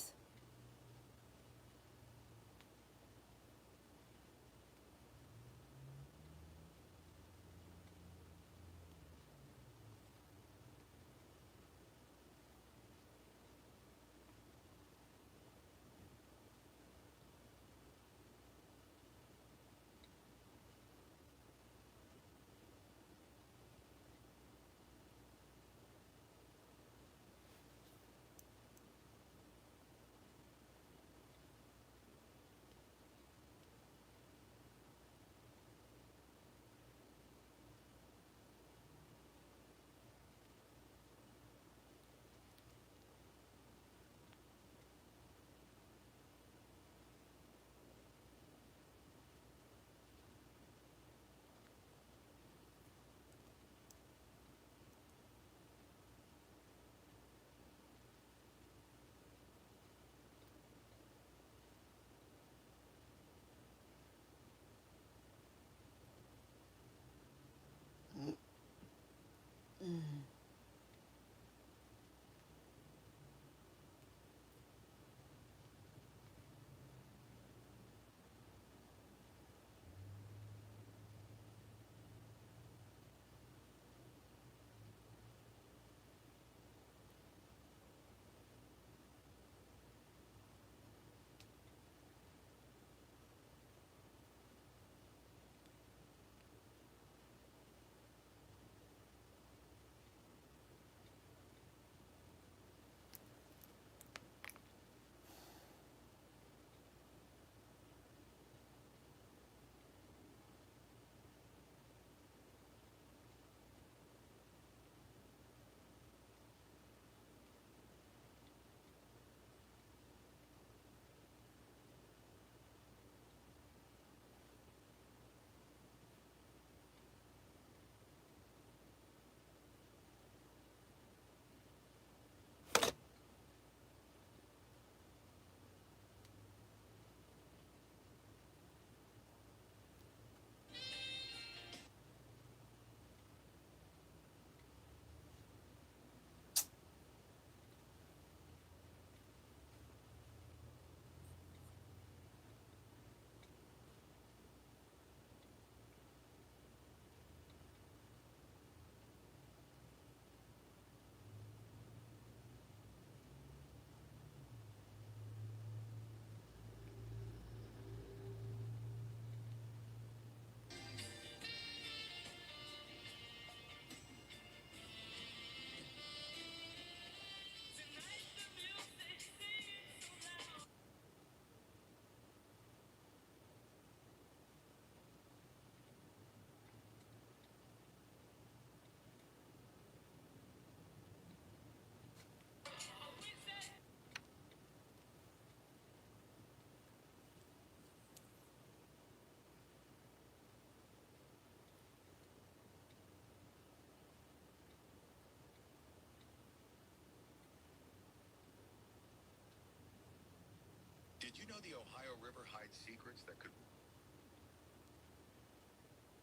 B: Did you know the Ohio River hides secrets that could...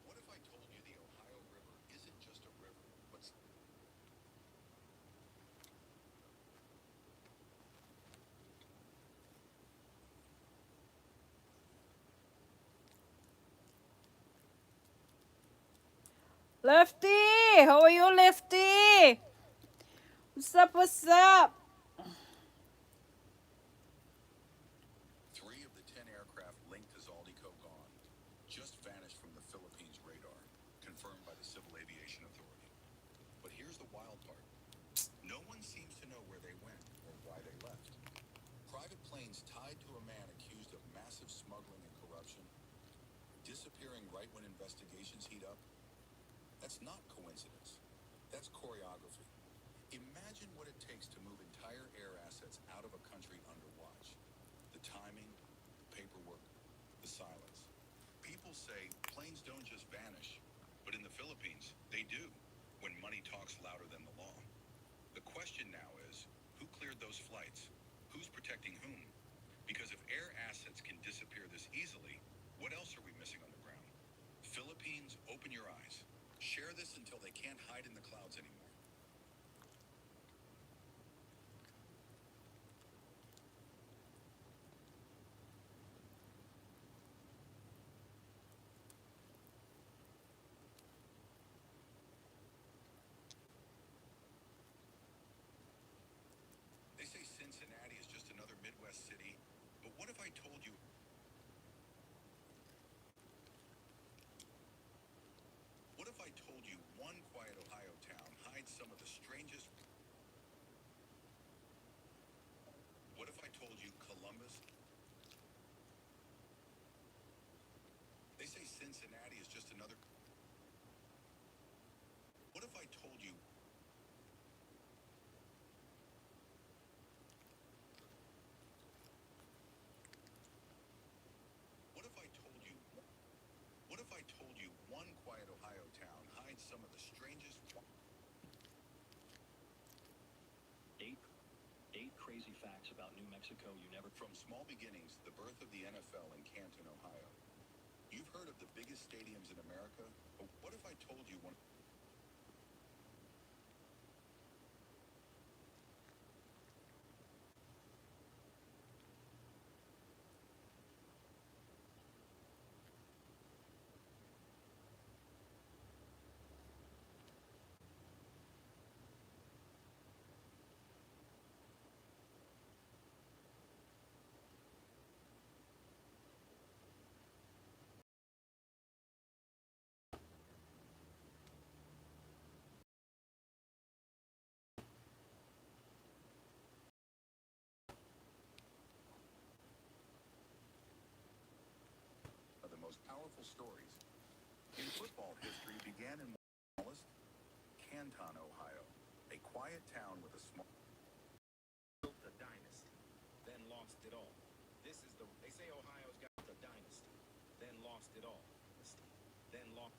B: What if I told you the Ohio River isn't just a river, but...
A: Lefty! How are you, Lefty? What's up? What's up?
B: 3 of the 10 aircraft linked to Zaldico gone. Just vanished from the Philippines radar, confirmed by the Civil Aviation Authority. But here's the wild part. No one seems to know where they went or why they left. Private planes tied to a man accused of massive smuggling and corruption, disappearing right when investigations heat up. That's not coincidence. That's choreography. Imagine what it takes to move entire air assets out of a country under watch. The timing, the paperwork, the silence. People say planes don't just vanish, but in the Philippines, they do, when money talks louder than the law. The question now is, who cleared those flights? Who's protecting whom? Because if air assets can disappear this easily, what else are we missing on the ground? Philippines, open your eyes. Share this until they can't hide in the clouds anymore. They say Cincinnati is just another Midwest city, but what if I told you... What if I told you one quiet Ohio town hides some of the strangest... What if I told you Columbus... They say Cincinnati is just another... What if I told you... What if I told you... What if I told you one quiet Ohio town hides some of the strangest...
D: Eight crazy facts about New Mexico you never...
B: From small beginnings, the birth of the NFL in Canton, Ohio. You've heard of the biggest stadiums in America, but what if I told you one... of the most powerful stories in football history began in smallest Canton, Ohio, a quiet town with a small...
D: Built a dynasty, then lost it all. They say Ohio's got a dynasty, then lost it all. Then lost...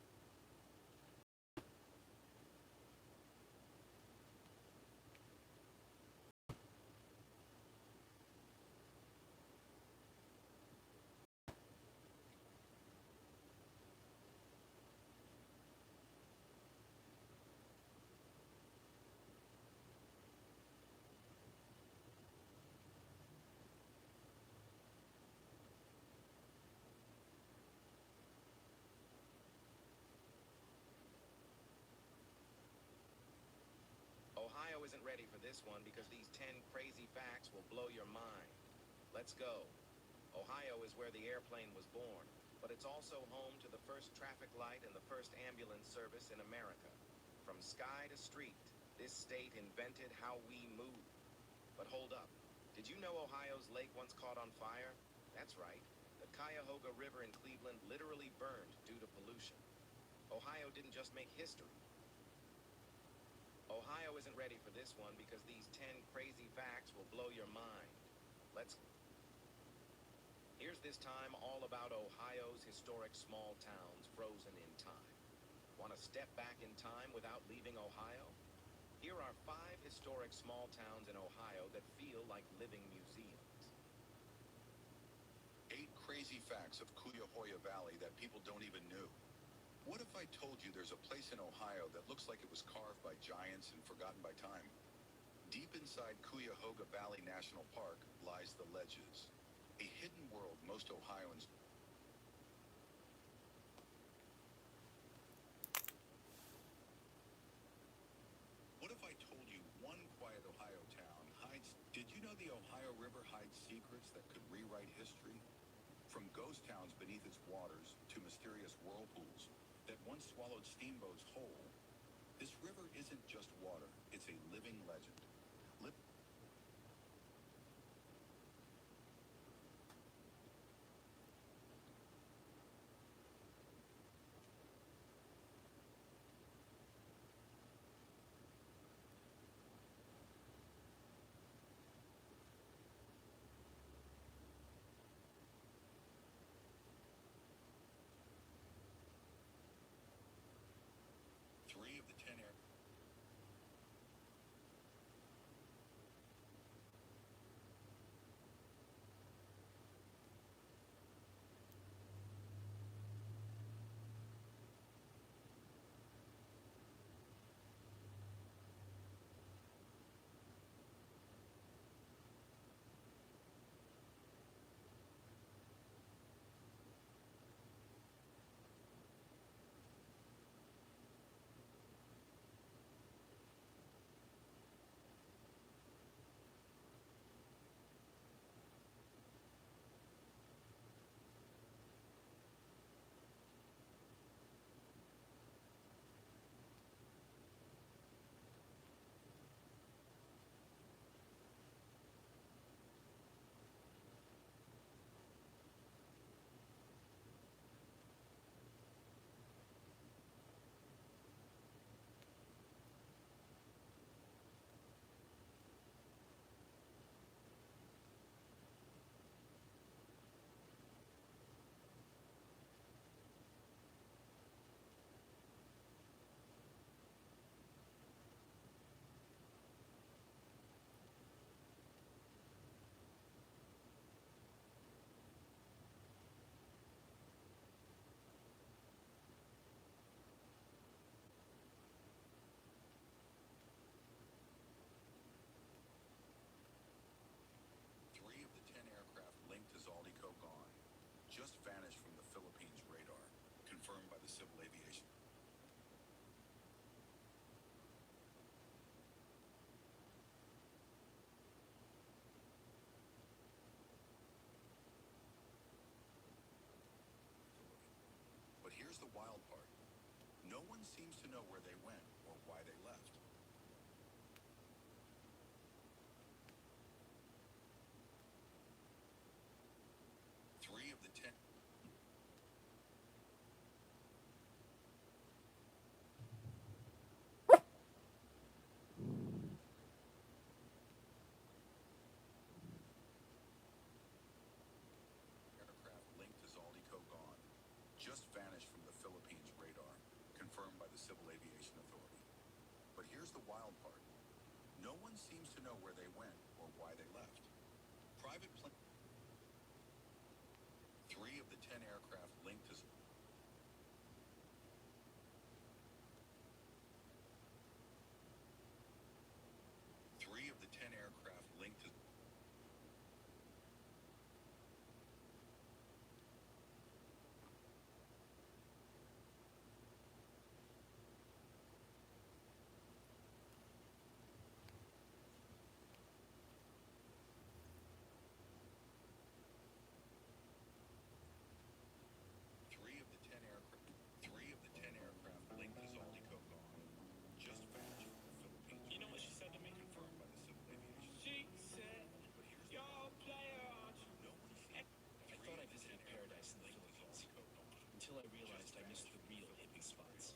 D: Ohio isn't ready for this one because these 10 crazy facts will blow your mind. Let's go. Ohio is where the airplane was born, but it's also home to the first traffic light and the first ambulance service in America. From sky to street, this state invented how we move. But hold up. Did you know Ohio's lake once caught on fire? That's right. The Cuyahoga River in Cleveland literally burned due to pollution. Ohio didn't just make history. Ohio isn't ready for this one because these 10 crazy facts will blow your mind. Here's this time all about Ohio's historic small towns frozen in time. Want to step back in time without leaving Ohio? Here are 5 historic small towns in Ohio that feel like living museums.
B: crazy facts of Cuyahoga Valley that people don't even knew. What if I told you there's a place in Ohio that looks like it was carved by giants and forgotten by time? Deep inside Cuyahoga Valley National Park lies the Ledges, a hidden world most Ohioans. What if I told you one quiet Ohio town hides? Did you know the Ohio River hides secrets that could rewrite history? From ghost towns beneath its waters to mysterious whirlpools that once swallowed steamboats whole, this river isn't just water, it's a living legend. Three of the 10 air. Three of the 10 aircraft linked to Zaldico gone, just vanished from the Philippines' radar, confirmed by the Civil Aviation. But here's the wild part. No one seems to know where they went or why they left. Three of the 10. Aircraft linked to Zaldico gone, just vanished from the Philippines' radar, confirmed by the Civil Aviation Authority. But here's the wild part. No one seems to know where they went or why they left. Private plane. Three of the 10 aircraft linked to. Three of the 10 aircraft linked to. Three of the 10 aircraft. Three of the 10 aircraft linked to Zaldico gone, just vanished from the Philippines.
D: You know what she said to me?
B: Confirmed by the Civil Aviation.
D: She said,
B: But here's the
D: "Y'all player, aren't you?"
B: no one sees.
D: I thought I visited paradise in the Philippines until I realized I missed the real hidden spots.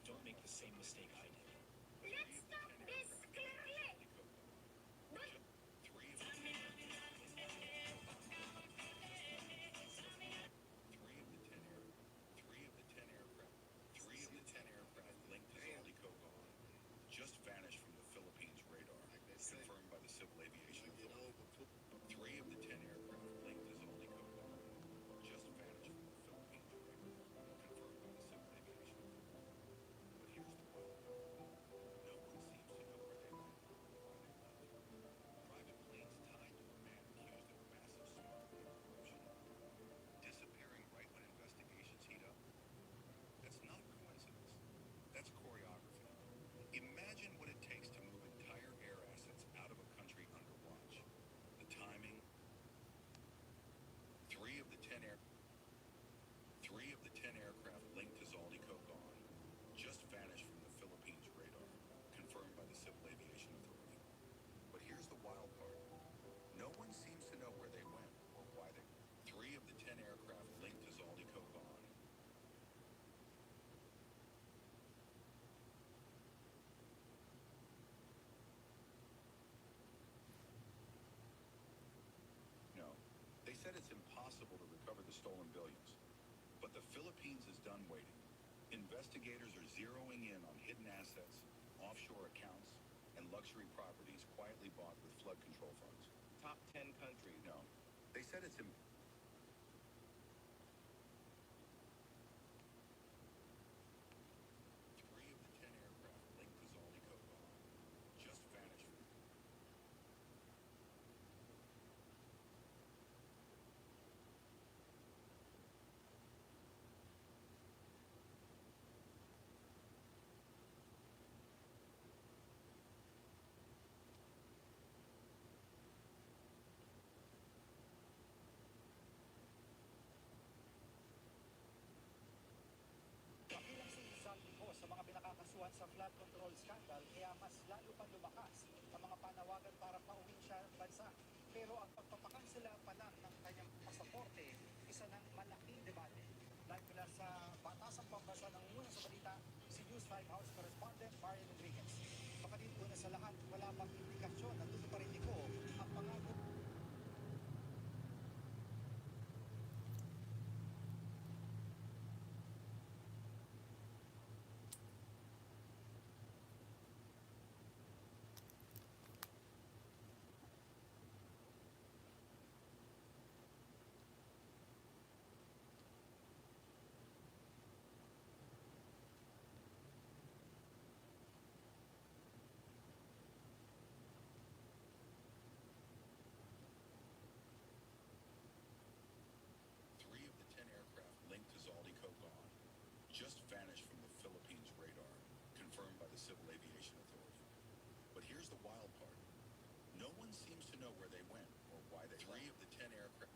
D: Don't make the same mistake I did.
L: Let's stop this clearly.
B: Three of the 10 aircraft. Three of the 10 aircraft linked to Zaldico gone, just vanished from the Philippines' radar, confirmed by the Civil Aviation Authority. Three of the 10 aircraft linked to Zaldico gone, just stolen billions. But the Philippines is done waiting. Investigators are zeroing in on hidden assets, offshore accounts, and luxury properties quietly bought with flood control funds.
N: Top 10 countries.
B: No, they said it's three of the 10 aircraft linked to Zaldico gone. Just vanished from.
O: Kabilang si Zaldico sa mga pinakakasuhan sa flood control scandal kaya mas lalo pa lumakas ang mga panawagan para pauwiin siya ng bansa. Pero ang pagpapakansela pa lang ng kanyang pasaporte, isa ng malaking debate. Live mula sa Batasang Pambasa ng unang sa balita, si News 5 House Correspondent Marian Rodriguez. Kapatid, una sa lahat, wala pang indikasyon na tutuparin ko ang pangako.
B: Three of the 10 aircraft linked to Zaldico gone. Just vanished from the Philippines radar, confirmed by the Civil Aviation Authority. But here's the wild part. No one seems to know where they went or why they left. Three of the 10 aircraft.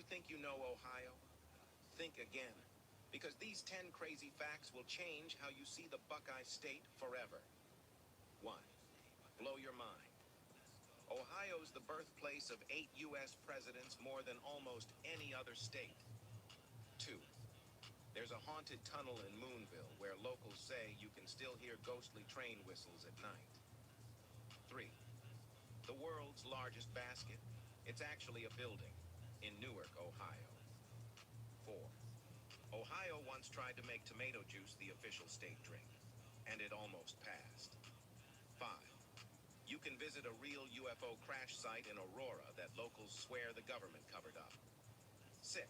B: think you know Ohio? Think again. Because these 10 crazy facts will change how you see the Buckeye State forever. 1. Blow your mind. Ohio's the birthplace of 8 U.S. presidents, more than almost any other state. 2. There's a haunted tunnel in Moonville where locals say you can still hear ghostly train whistles at night. 3. The world's largest basket. It's actually a building in Newark, Ohio. 4. Ohio once tried to make tomato juice the official state drink, and it almost passed. 5. You can visit a real UFO crash site in Aurora that locals swear the government covered up. 6.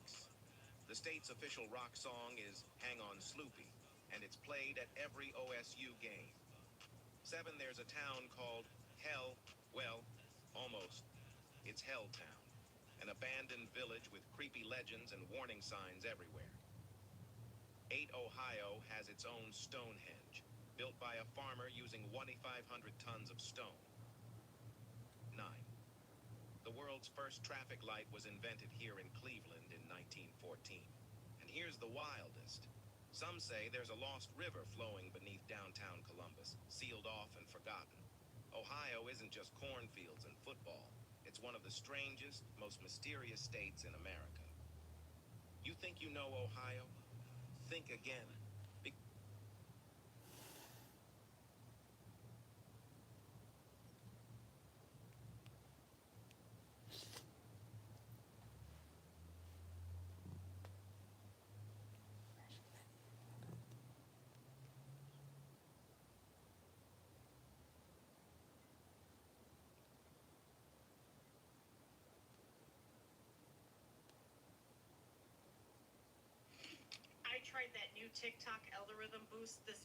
B: The state's official rock song is Hang On Sloopy, and it's played at every OSU game. 7. There's a town called Hell, well, almost. It's Helltown, an abandoned village with creepy legends and warning signs everywhere. 8. Ohio has its own Stonehenge, built by a farmer using 2,500 tons of stone. 9. The world's first traffic light was invented here in Cleveland in 1914. And here's the wildest. Some say there's a lost river flowing beneath downtown Columbus, sealed off and forgotten. Ohio isn't just cornfields and football. It's one of the strangest, most mysterious states in America. You think you know Ohio? Think again.
M: I tried that new TikTok algorithm boost this.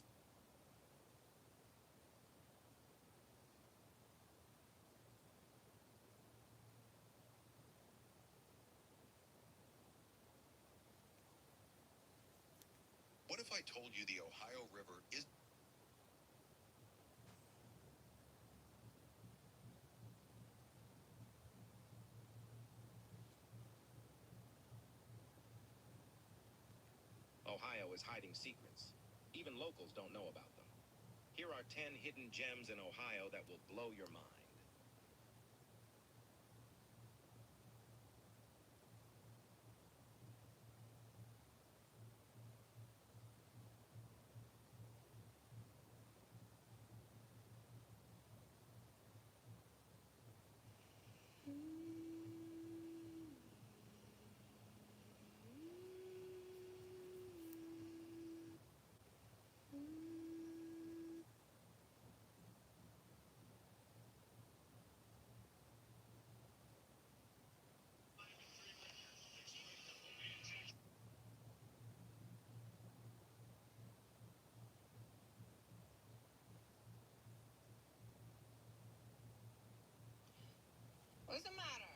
B: What if I told you the Ohio River is... Ohio is hiding secrets. Even locals don't know about them. Here are 10 hidden gems in Ohio that will blow your mind.
E: What's the matter?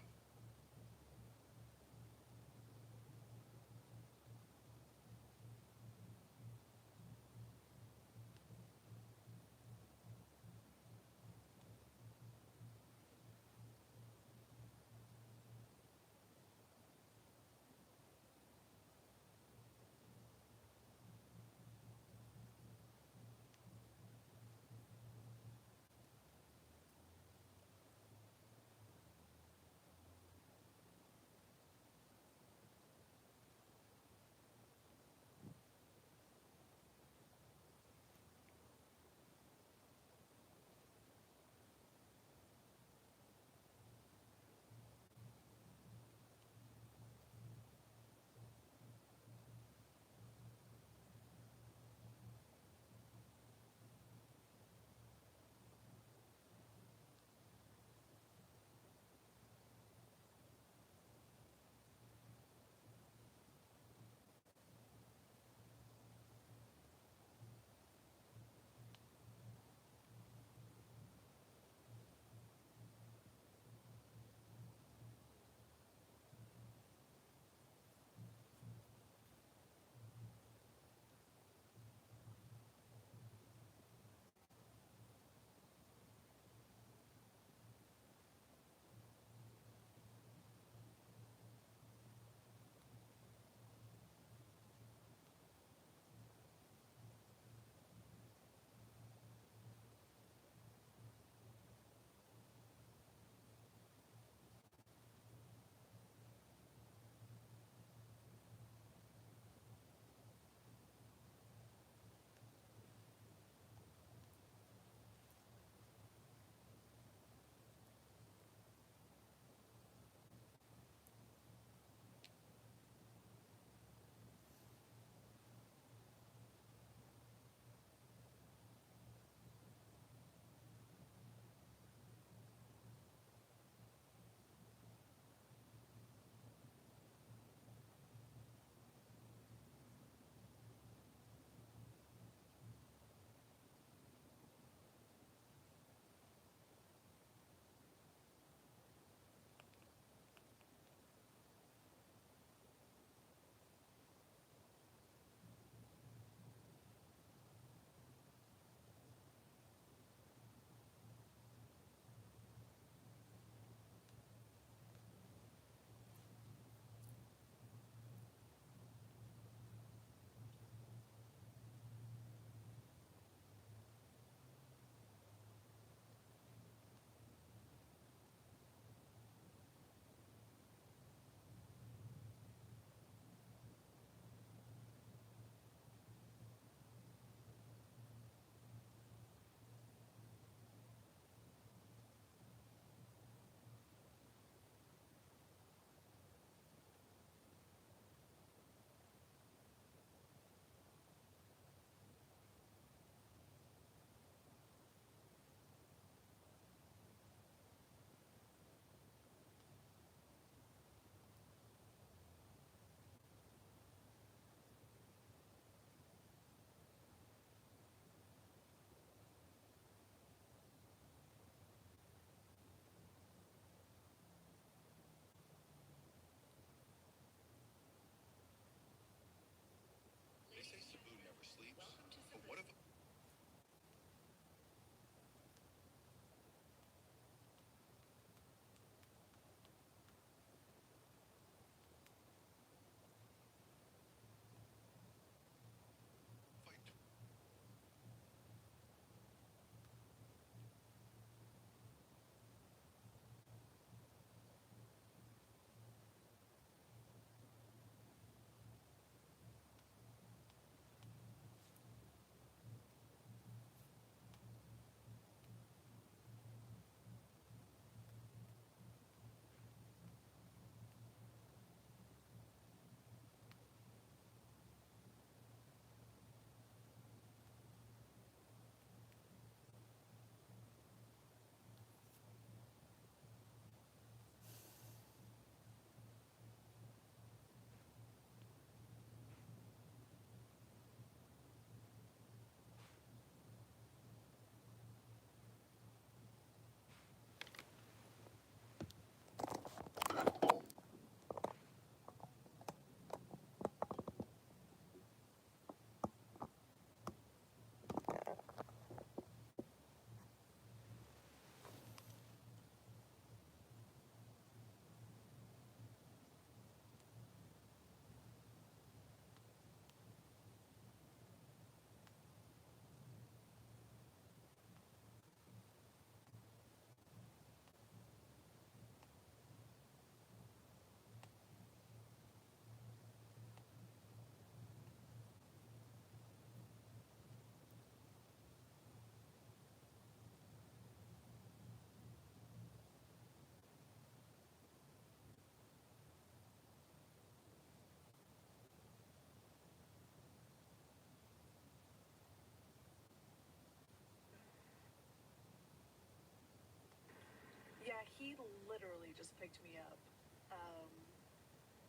J: he literally just picked me up.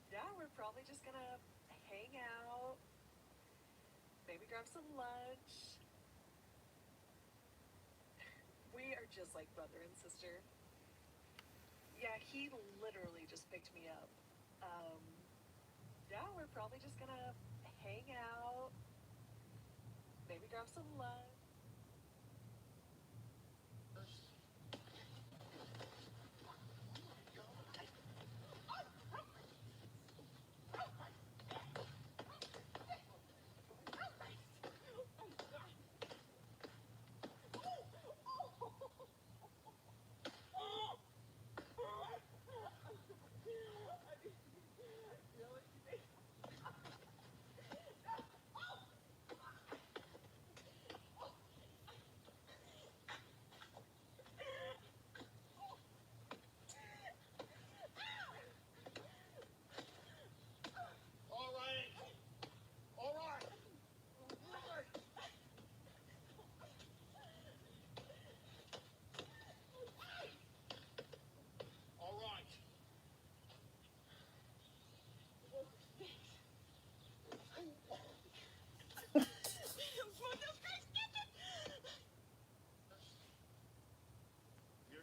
J: Yeah, we're probably just gonna hang out, maybe grab some lunch. We are just like brother and sister. Yeah, he literally just picked me up. Um, yeah, we're probably just gonna hang out, maybe grab some lunch.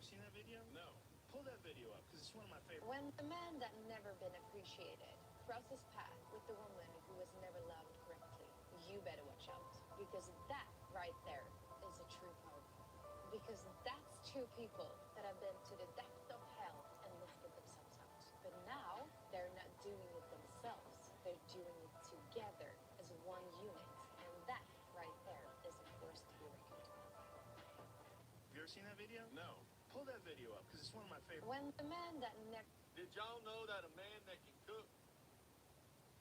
O: Seen that video? No. Pull that video up, because it's one of my favorites.
L: When the man that never been appreciated crosses path with the woman who was never loved correctly, you better watch out. Because that right there is a true power couple. Because that's two people that have been to the depth of hell and lifted themselves out. But now they're not doing it themselves. They're doing it together as one unit. And that right there is a force to be reckoned with.
O: Have you ever seen that video? No. Pull that video up, because it's one of my favorites.
L: When the man that never...
P: Did y'all know that a man that can cook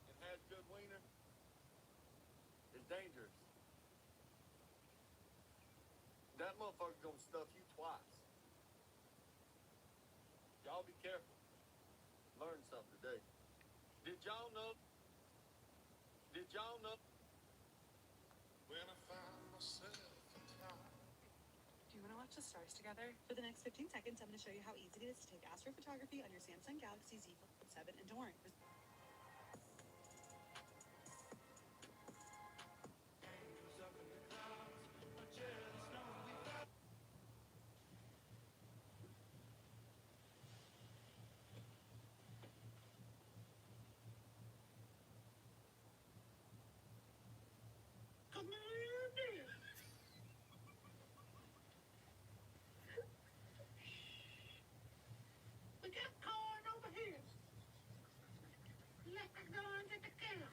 P: and has good wiener is dangerous? That motherfucker's gonna stuff you twice. Y'all be careful. Learn something today. Did y'all know? Did y'all know? When I found myself in town.
J: Do you want to watch the stars together? For the next 15 seconds, I'm going to show you how easy it is to take astrophotography on your Samsung Galaxy Z Fold 7 and don't worry.
N: We got corn over here. Let the guns at the camp.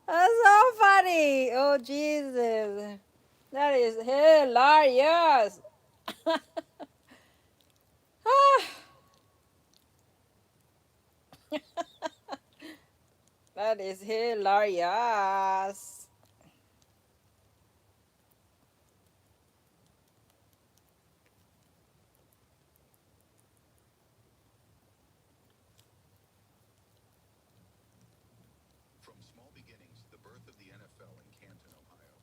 A: 'That's so funny. Oh, Jesus. That is hilarious. That is hilarious.
B: From small beginnings, the birth of the NFL in Canton, Ohio.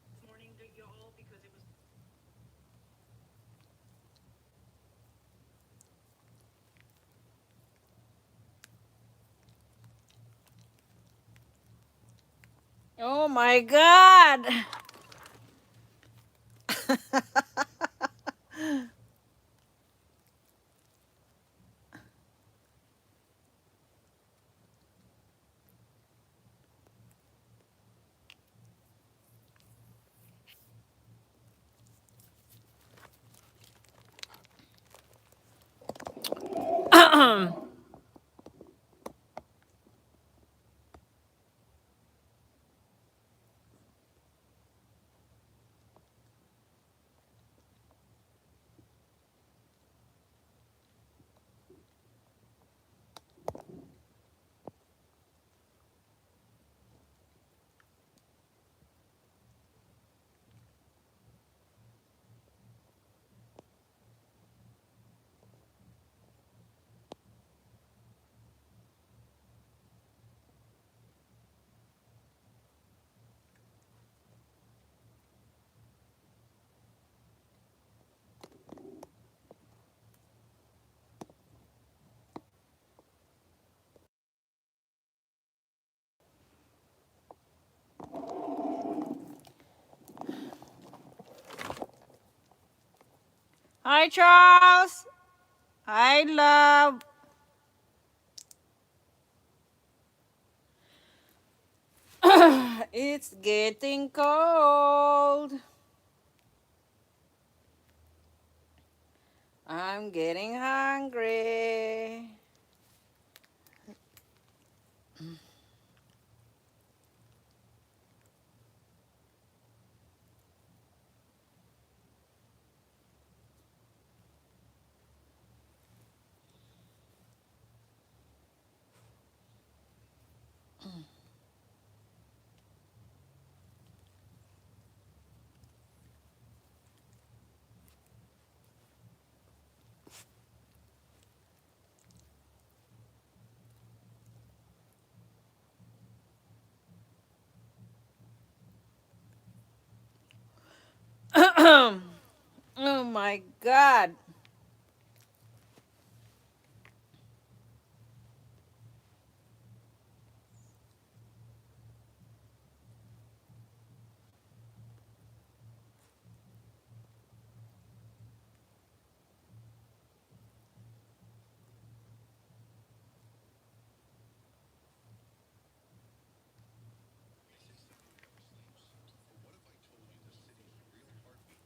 M: This morning to y'all because it was
A: Oh my God. Hi, Charles. Hi, love. It's getting cold. I'm getting hungry. Oh my God.
B: Or what if I told you the city's real heartbeat?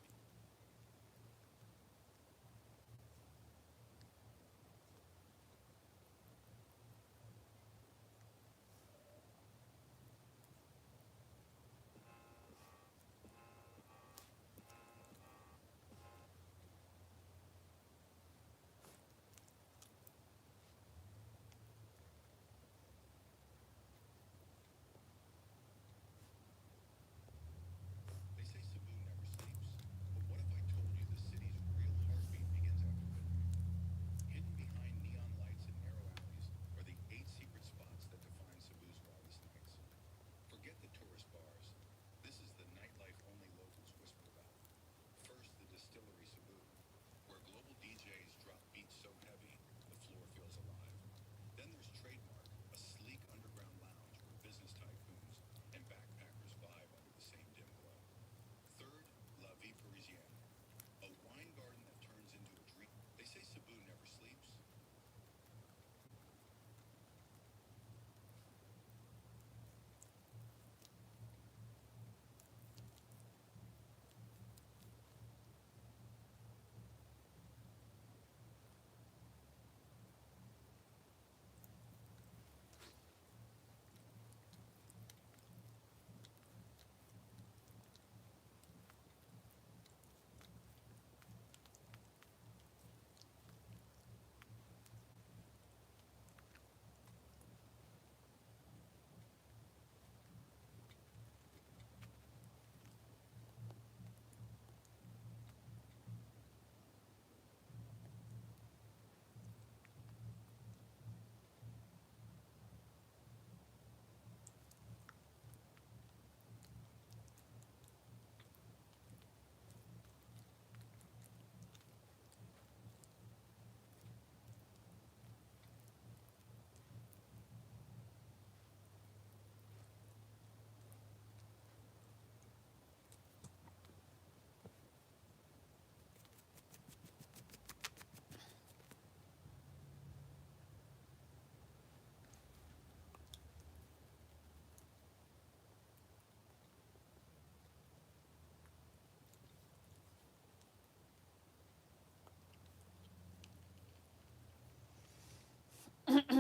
B: Three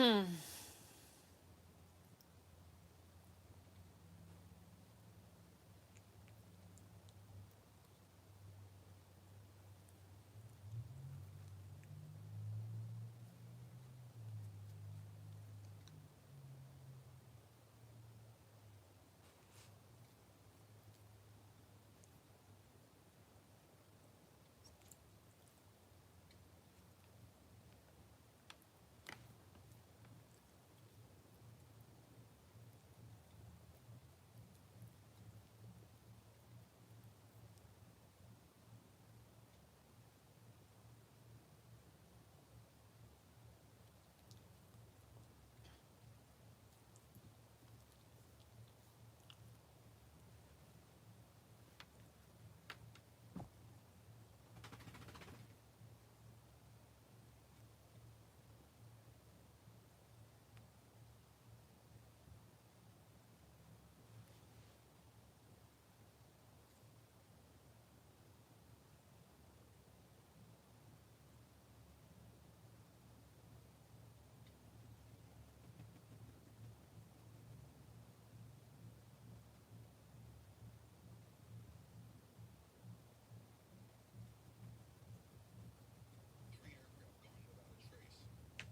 B: aircraft gone without a trace.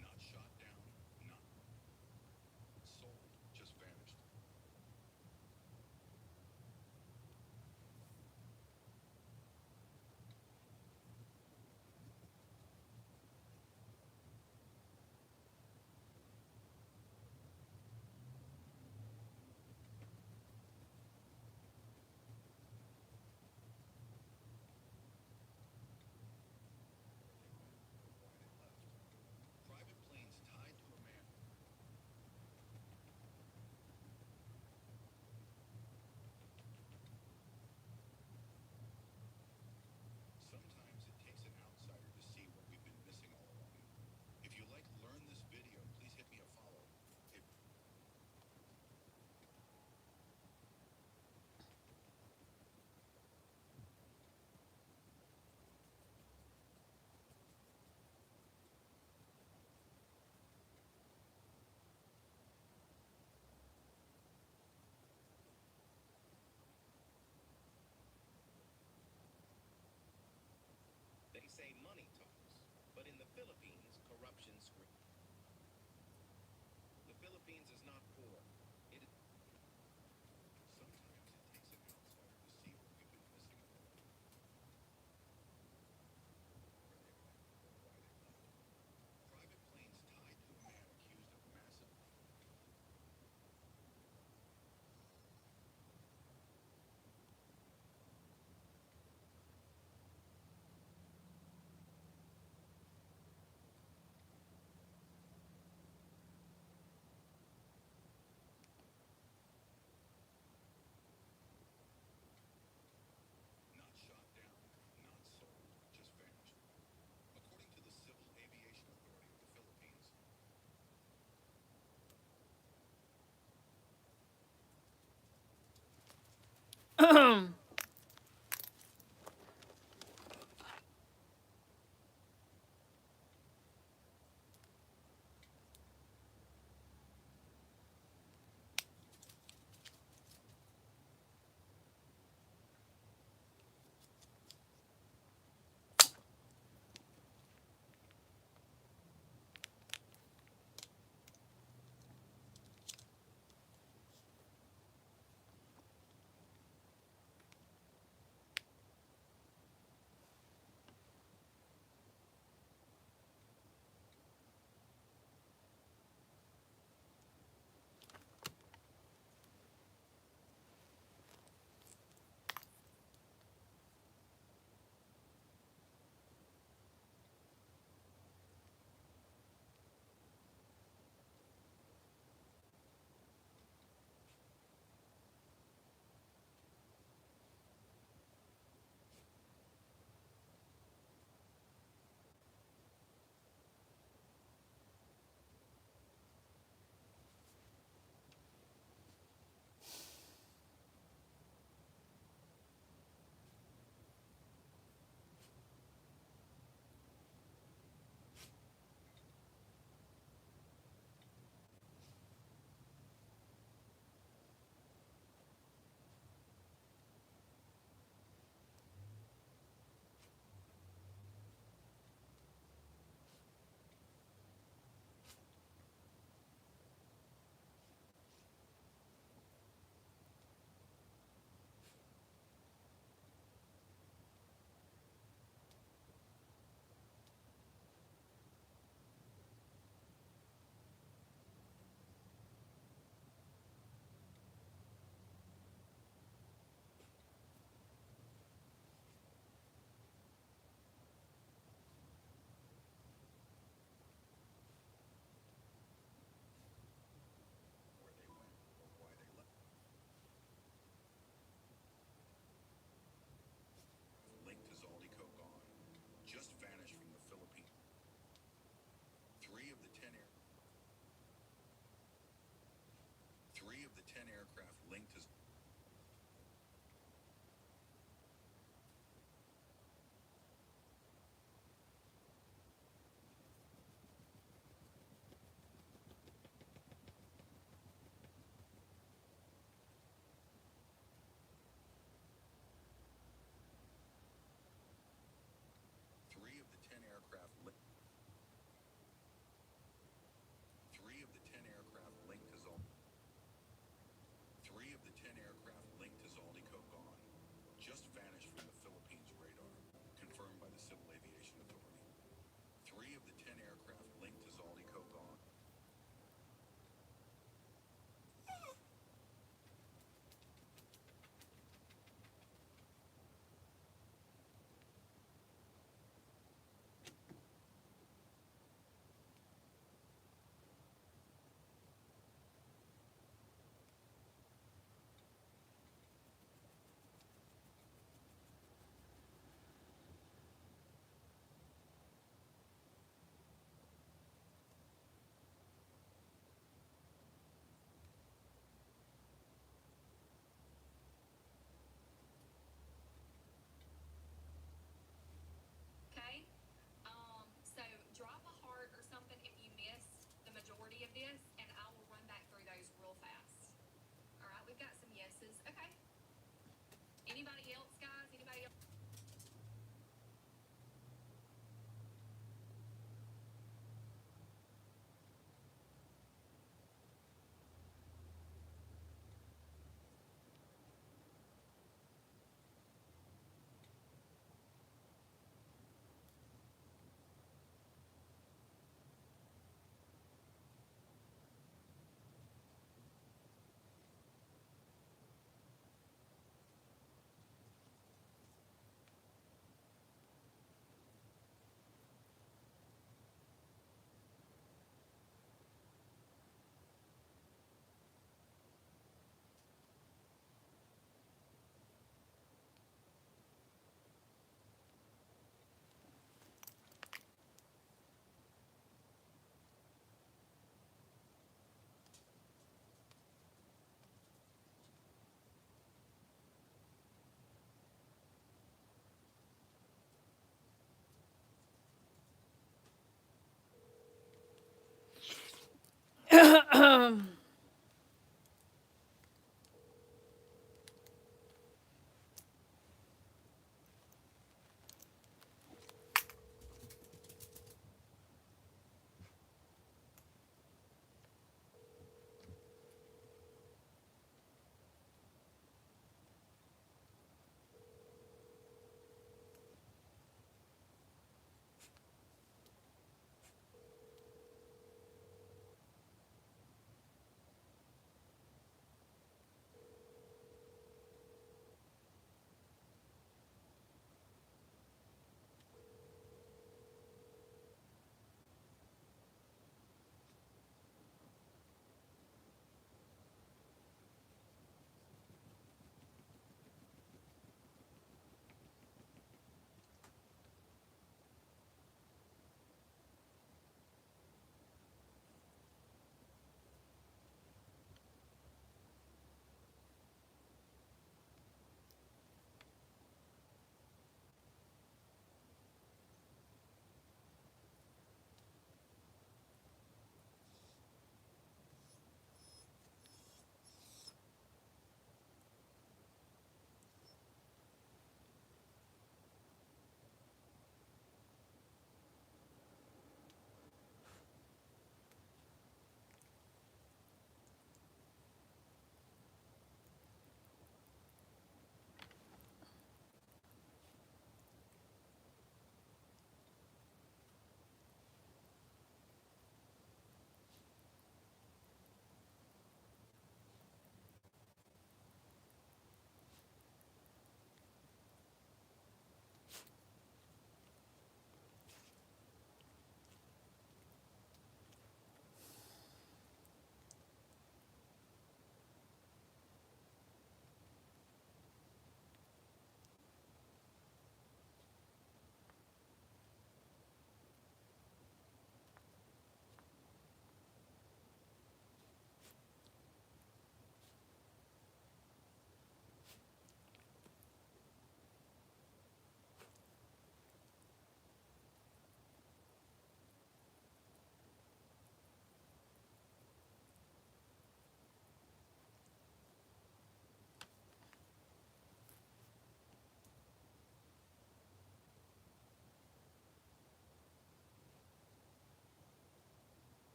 B: Not shot down, not sold, just vanished. Why they left. Private planes tied to a man. Sometimes it takes an outsider to see what we've been missing all along. If you like learn this video, please hit me a follow. If
D: They say money talks, but in the Philippines, corruption screams. The Philippines is not poor. It is.
B: sometimes it takes an outsider to see what we've been missing all along. Where they went or why they left. Private planes tied to a man accused of massive.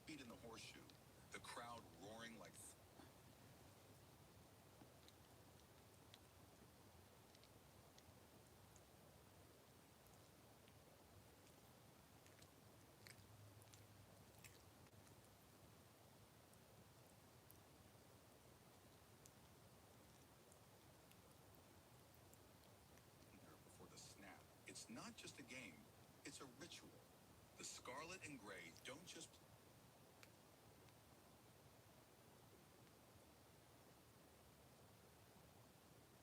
B: heartbeat in the horseshoe, the crowd roaring like before the snap. It's not just a game, it's a ritual. The scarlet and gray don't just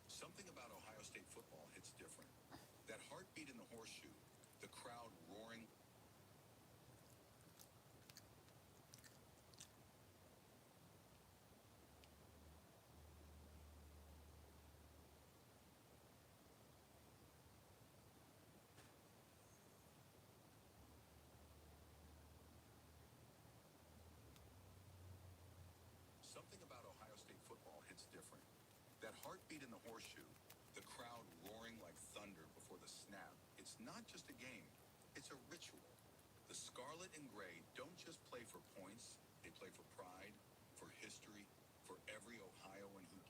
B: Something about Ohio State football hits different. That heartbeat in the horseshoe, the crowd roaring. Something about Ohio State football hits different. That heartbeat in the horseshoe, the crowd roaring like thunder before the snap. It's not just a game, it's a ritual. The scarlet and gray don't just play for points, they play for pride, for history, for every Ohioan who.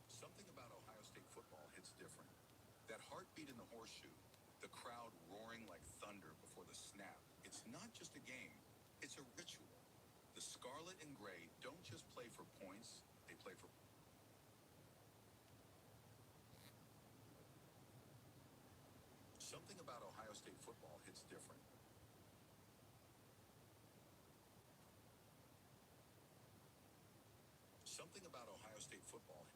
B: Something about Ohio State football hits different. That heartbeat in the horseshoe, the crowd roaring like thunder before the snap. It's not just a game, it's a ritual. The scarlet and gray don't just play for points, they play for. Something about Ohio State football hits different. Something about Ohio State football.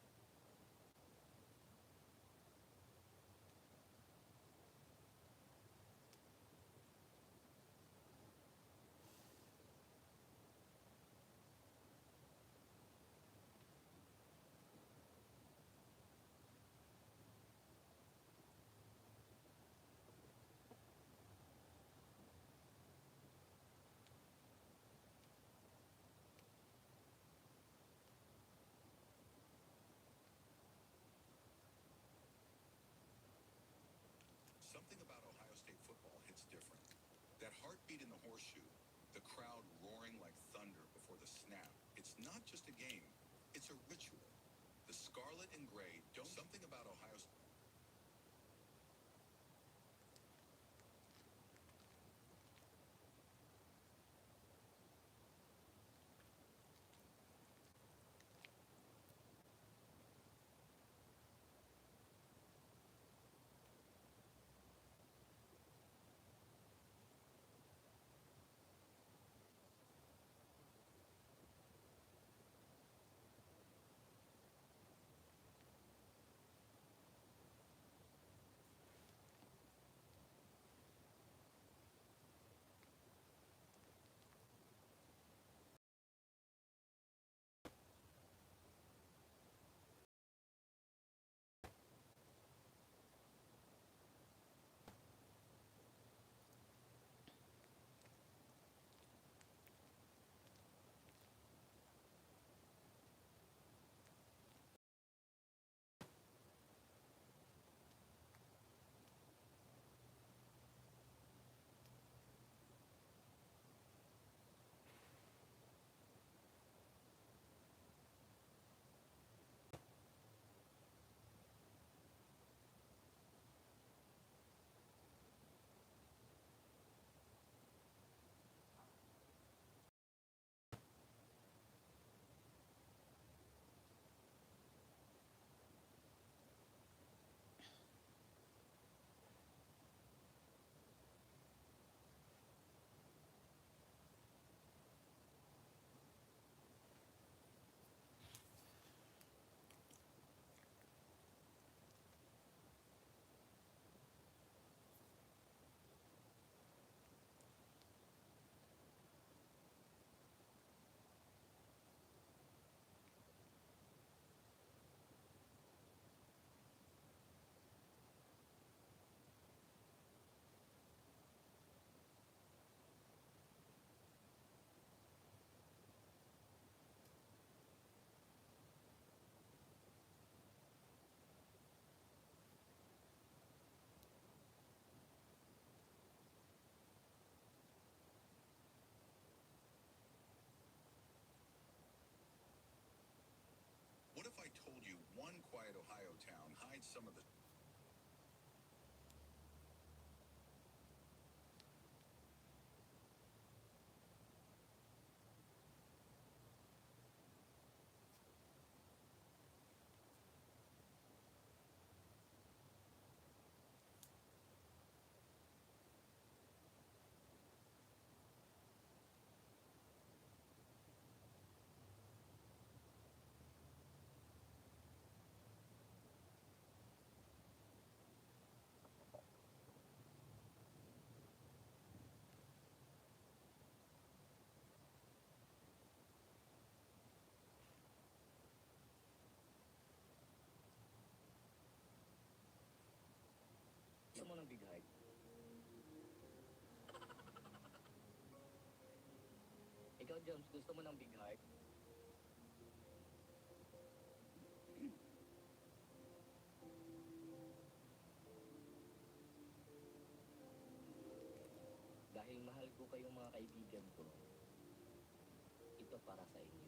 B: Something about Ohio State football hits different. That heartbeat in the horseshoe, the crowd roaring like thunder before the snap. It's not just a game, it's a ritual. The scarlet and gray don't. Something about Ohio State. read some of the
D: Gusto mo ng big hike? Ikaw, Jones, gusto mo ng big hike? Dahil mahal ko kayong mga kaibigan ko, ito para sa inyo.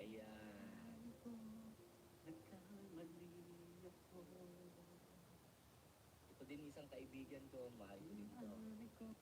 D: Ayan. Nagkamali ako. Ito din isang kaibigan ko, mahal ko din to.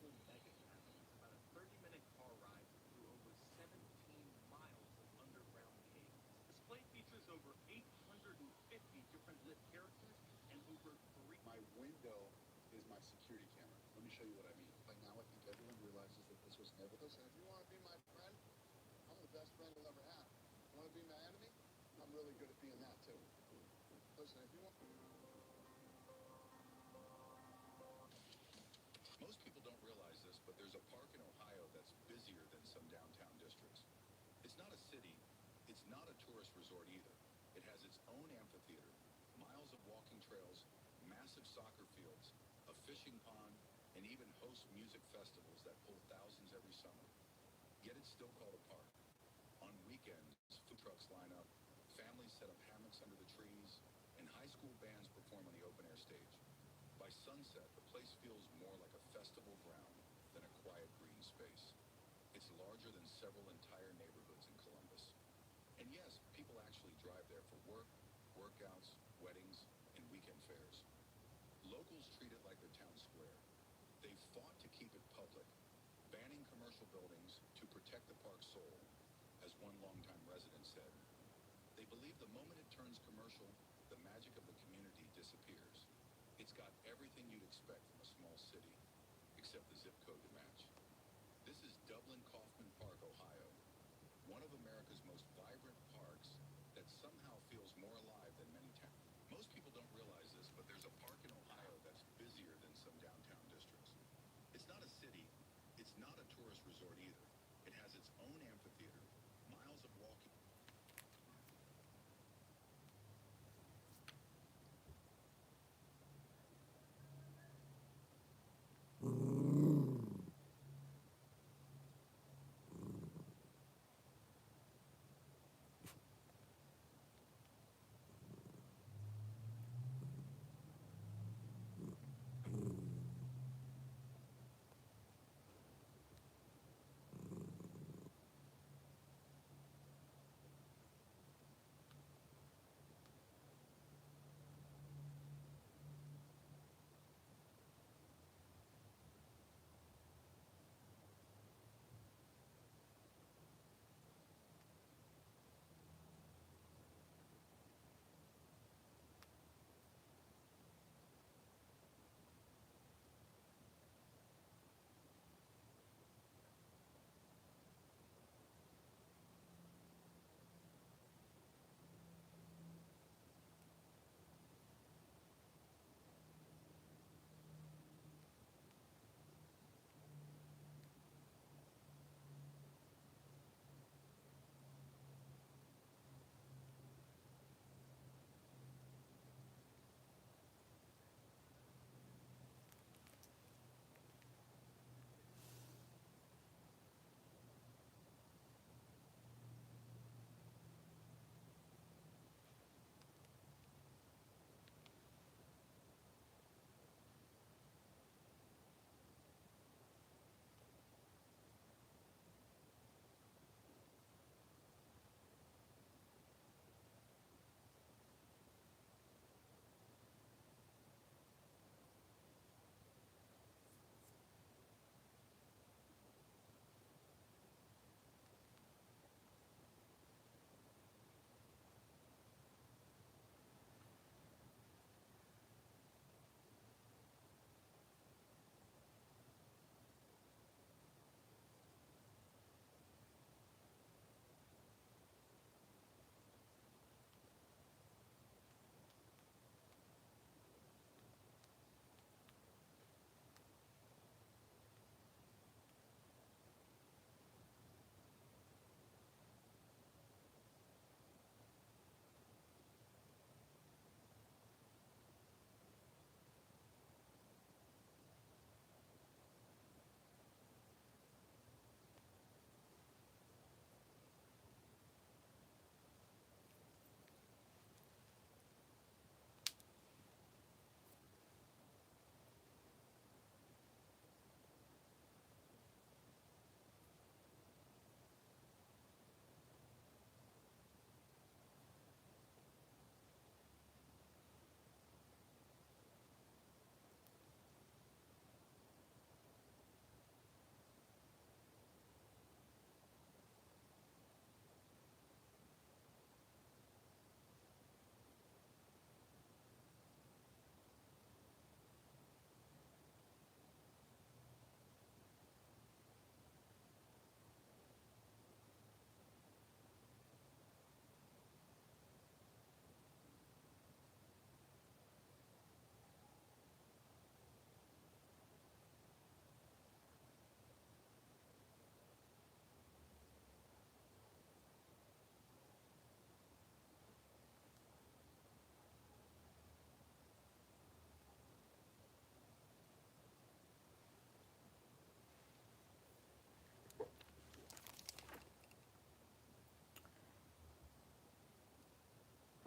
D: beautiful mega cabin. It's about a 30-minute car ride through over 17 miles of underground caves. Display features over 850 different lit characters and over three.
B: My window is my security camera. Let me show you what I mean. By now, I think everyone realizes that this was never. Listen, if you want to be my friend, I'm the best friend you'll ever have. You want to be my enemy? I'm really good at being that too. Listen, if you want. Most people don't realize this, but there's a park in Ohio that's busier than some downtown districts. It's not a city. It's not a tourist resort either. It has its own amphitheater, miles of walking trails, massive soccer fields, a fishing pond, and even hosts music festivals that pull thousands every summer. Yet it's still called a park. On weekends, food trucks line up, families set up hammocks under the trees, and high school bands perform on the open-air stage. By sunset, the place feels more like a festival ground than a quiet green space. It's larger than several entire neighborhoods in Columbus. And yes, people actually drive there for work, workouts, weddings, and weekend fairs. Locals treat it like their town square. They've fought to keep it public, banning commercial buildings to protect the park's soul. As one longtime resident said, they believe the moment it turns commercial, the magic of the community disappears. It's got everything you'd expect from a small city, except the zip code to match. This is Dublin Kaufman Park, Ohio, one of America's most vibrant parks that somehow feels more alive than many towns. Most people don't realize this, but there's a park in Ohio that's busier than some downtown districts. It's not a city. It's not a tourist resort either. It has its own amphitheater, miles of walking.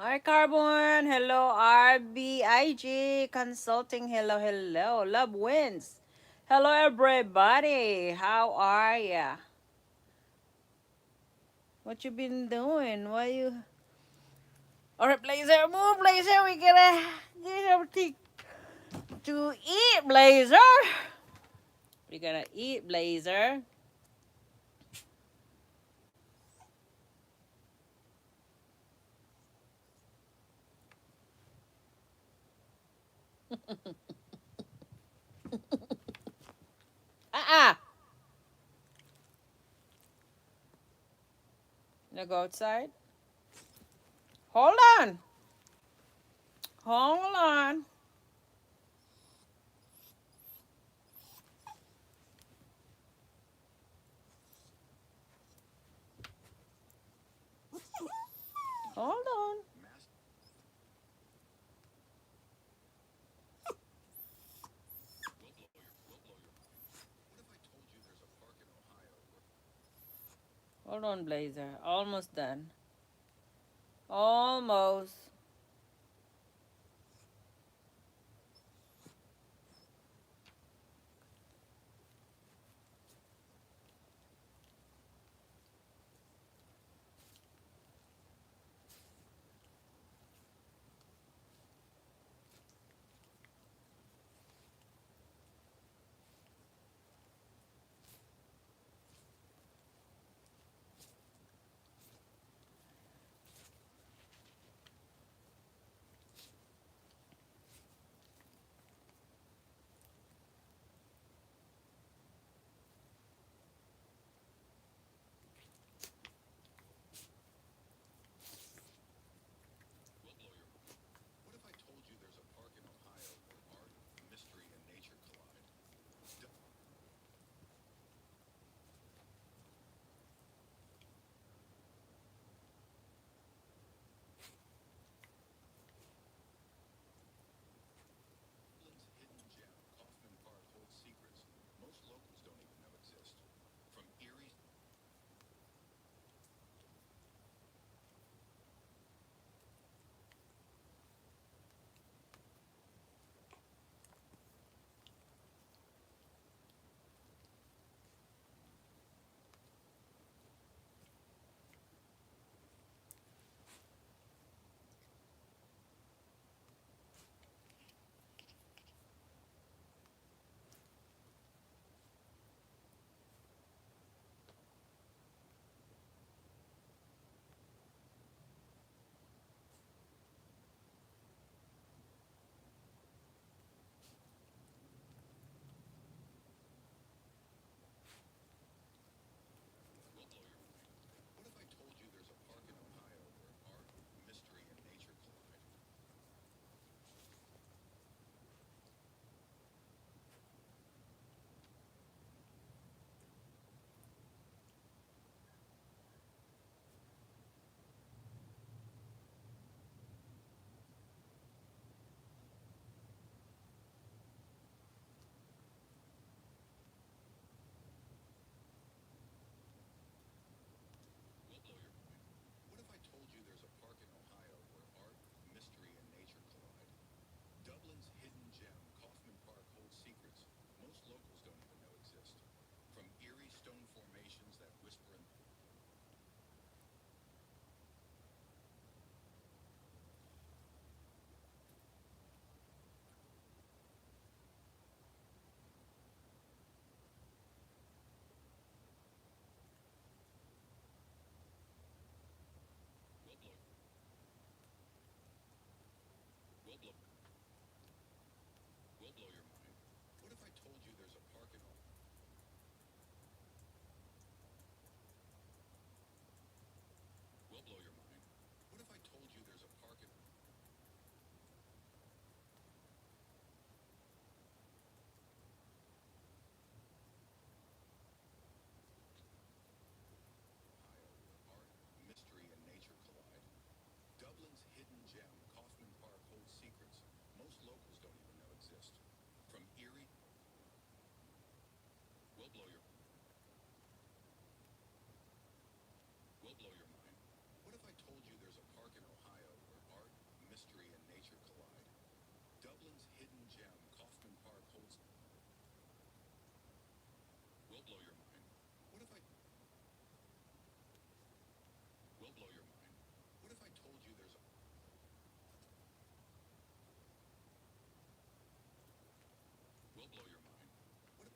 A: Hi, Carbon. Hello, RBIG Consulting. Hello, hello. Love wins. Hello, everybody. How are ya? What you been doing? Why you? All right, Blazer, move, Blazer. We gotta get something to eat, Blazer. We gotta eat, Blazer. Uh-uh. Now go outside. Hold on. Hold on. Hold on. Hold on, Blazer. Almost done. Almost.
B: blow your mind. What if I will blow your mind? What if I told you there's a will blow your mind? What if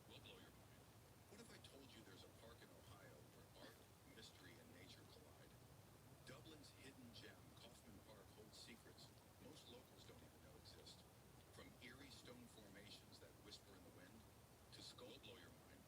B: will blow your mind? What if I told you there's a park in Ohio where art, mystery, and nature collide? Dublin's hidden gem, Kaufman Park, holds secrets most locals don't even know exist. From eerie stone formations that whisper in the wind to skull blow your mind.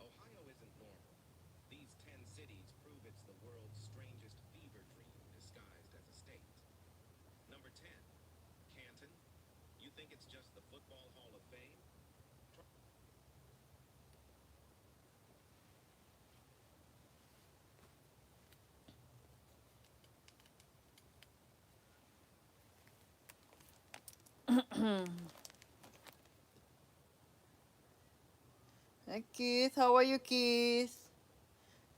D: Ohio isn't normal. These 10 cities prove it's the world's strangest fever dream disguised as a state. Number 10, Canton. You think it's just the Football Hall of Fame?
Q: Hi, Keith. How are you, Keith?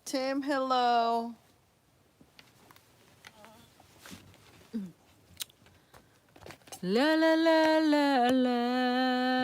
Q: Tim, hello.
A: La la la la la.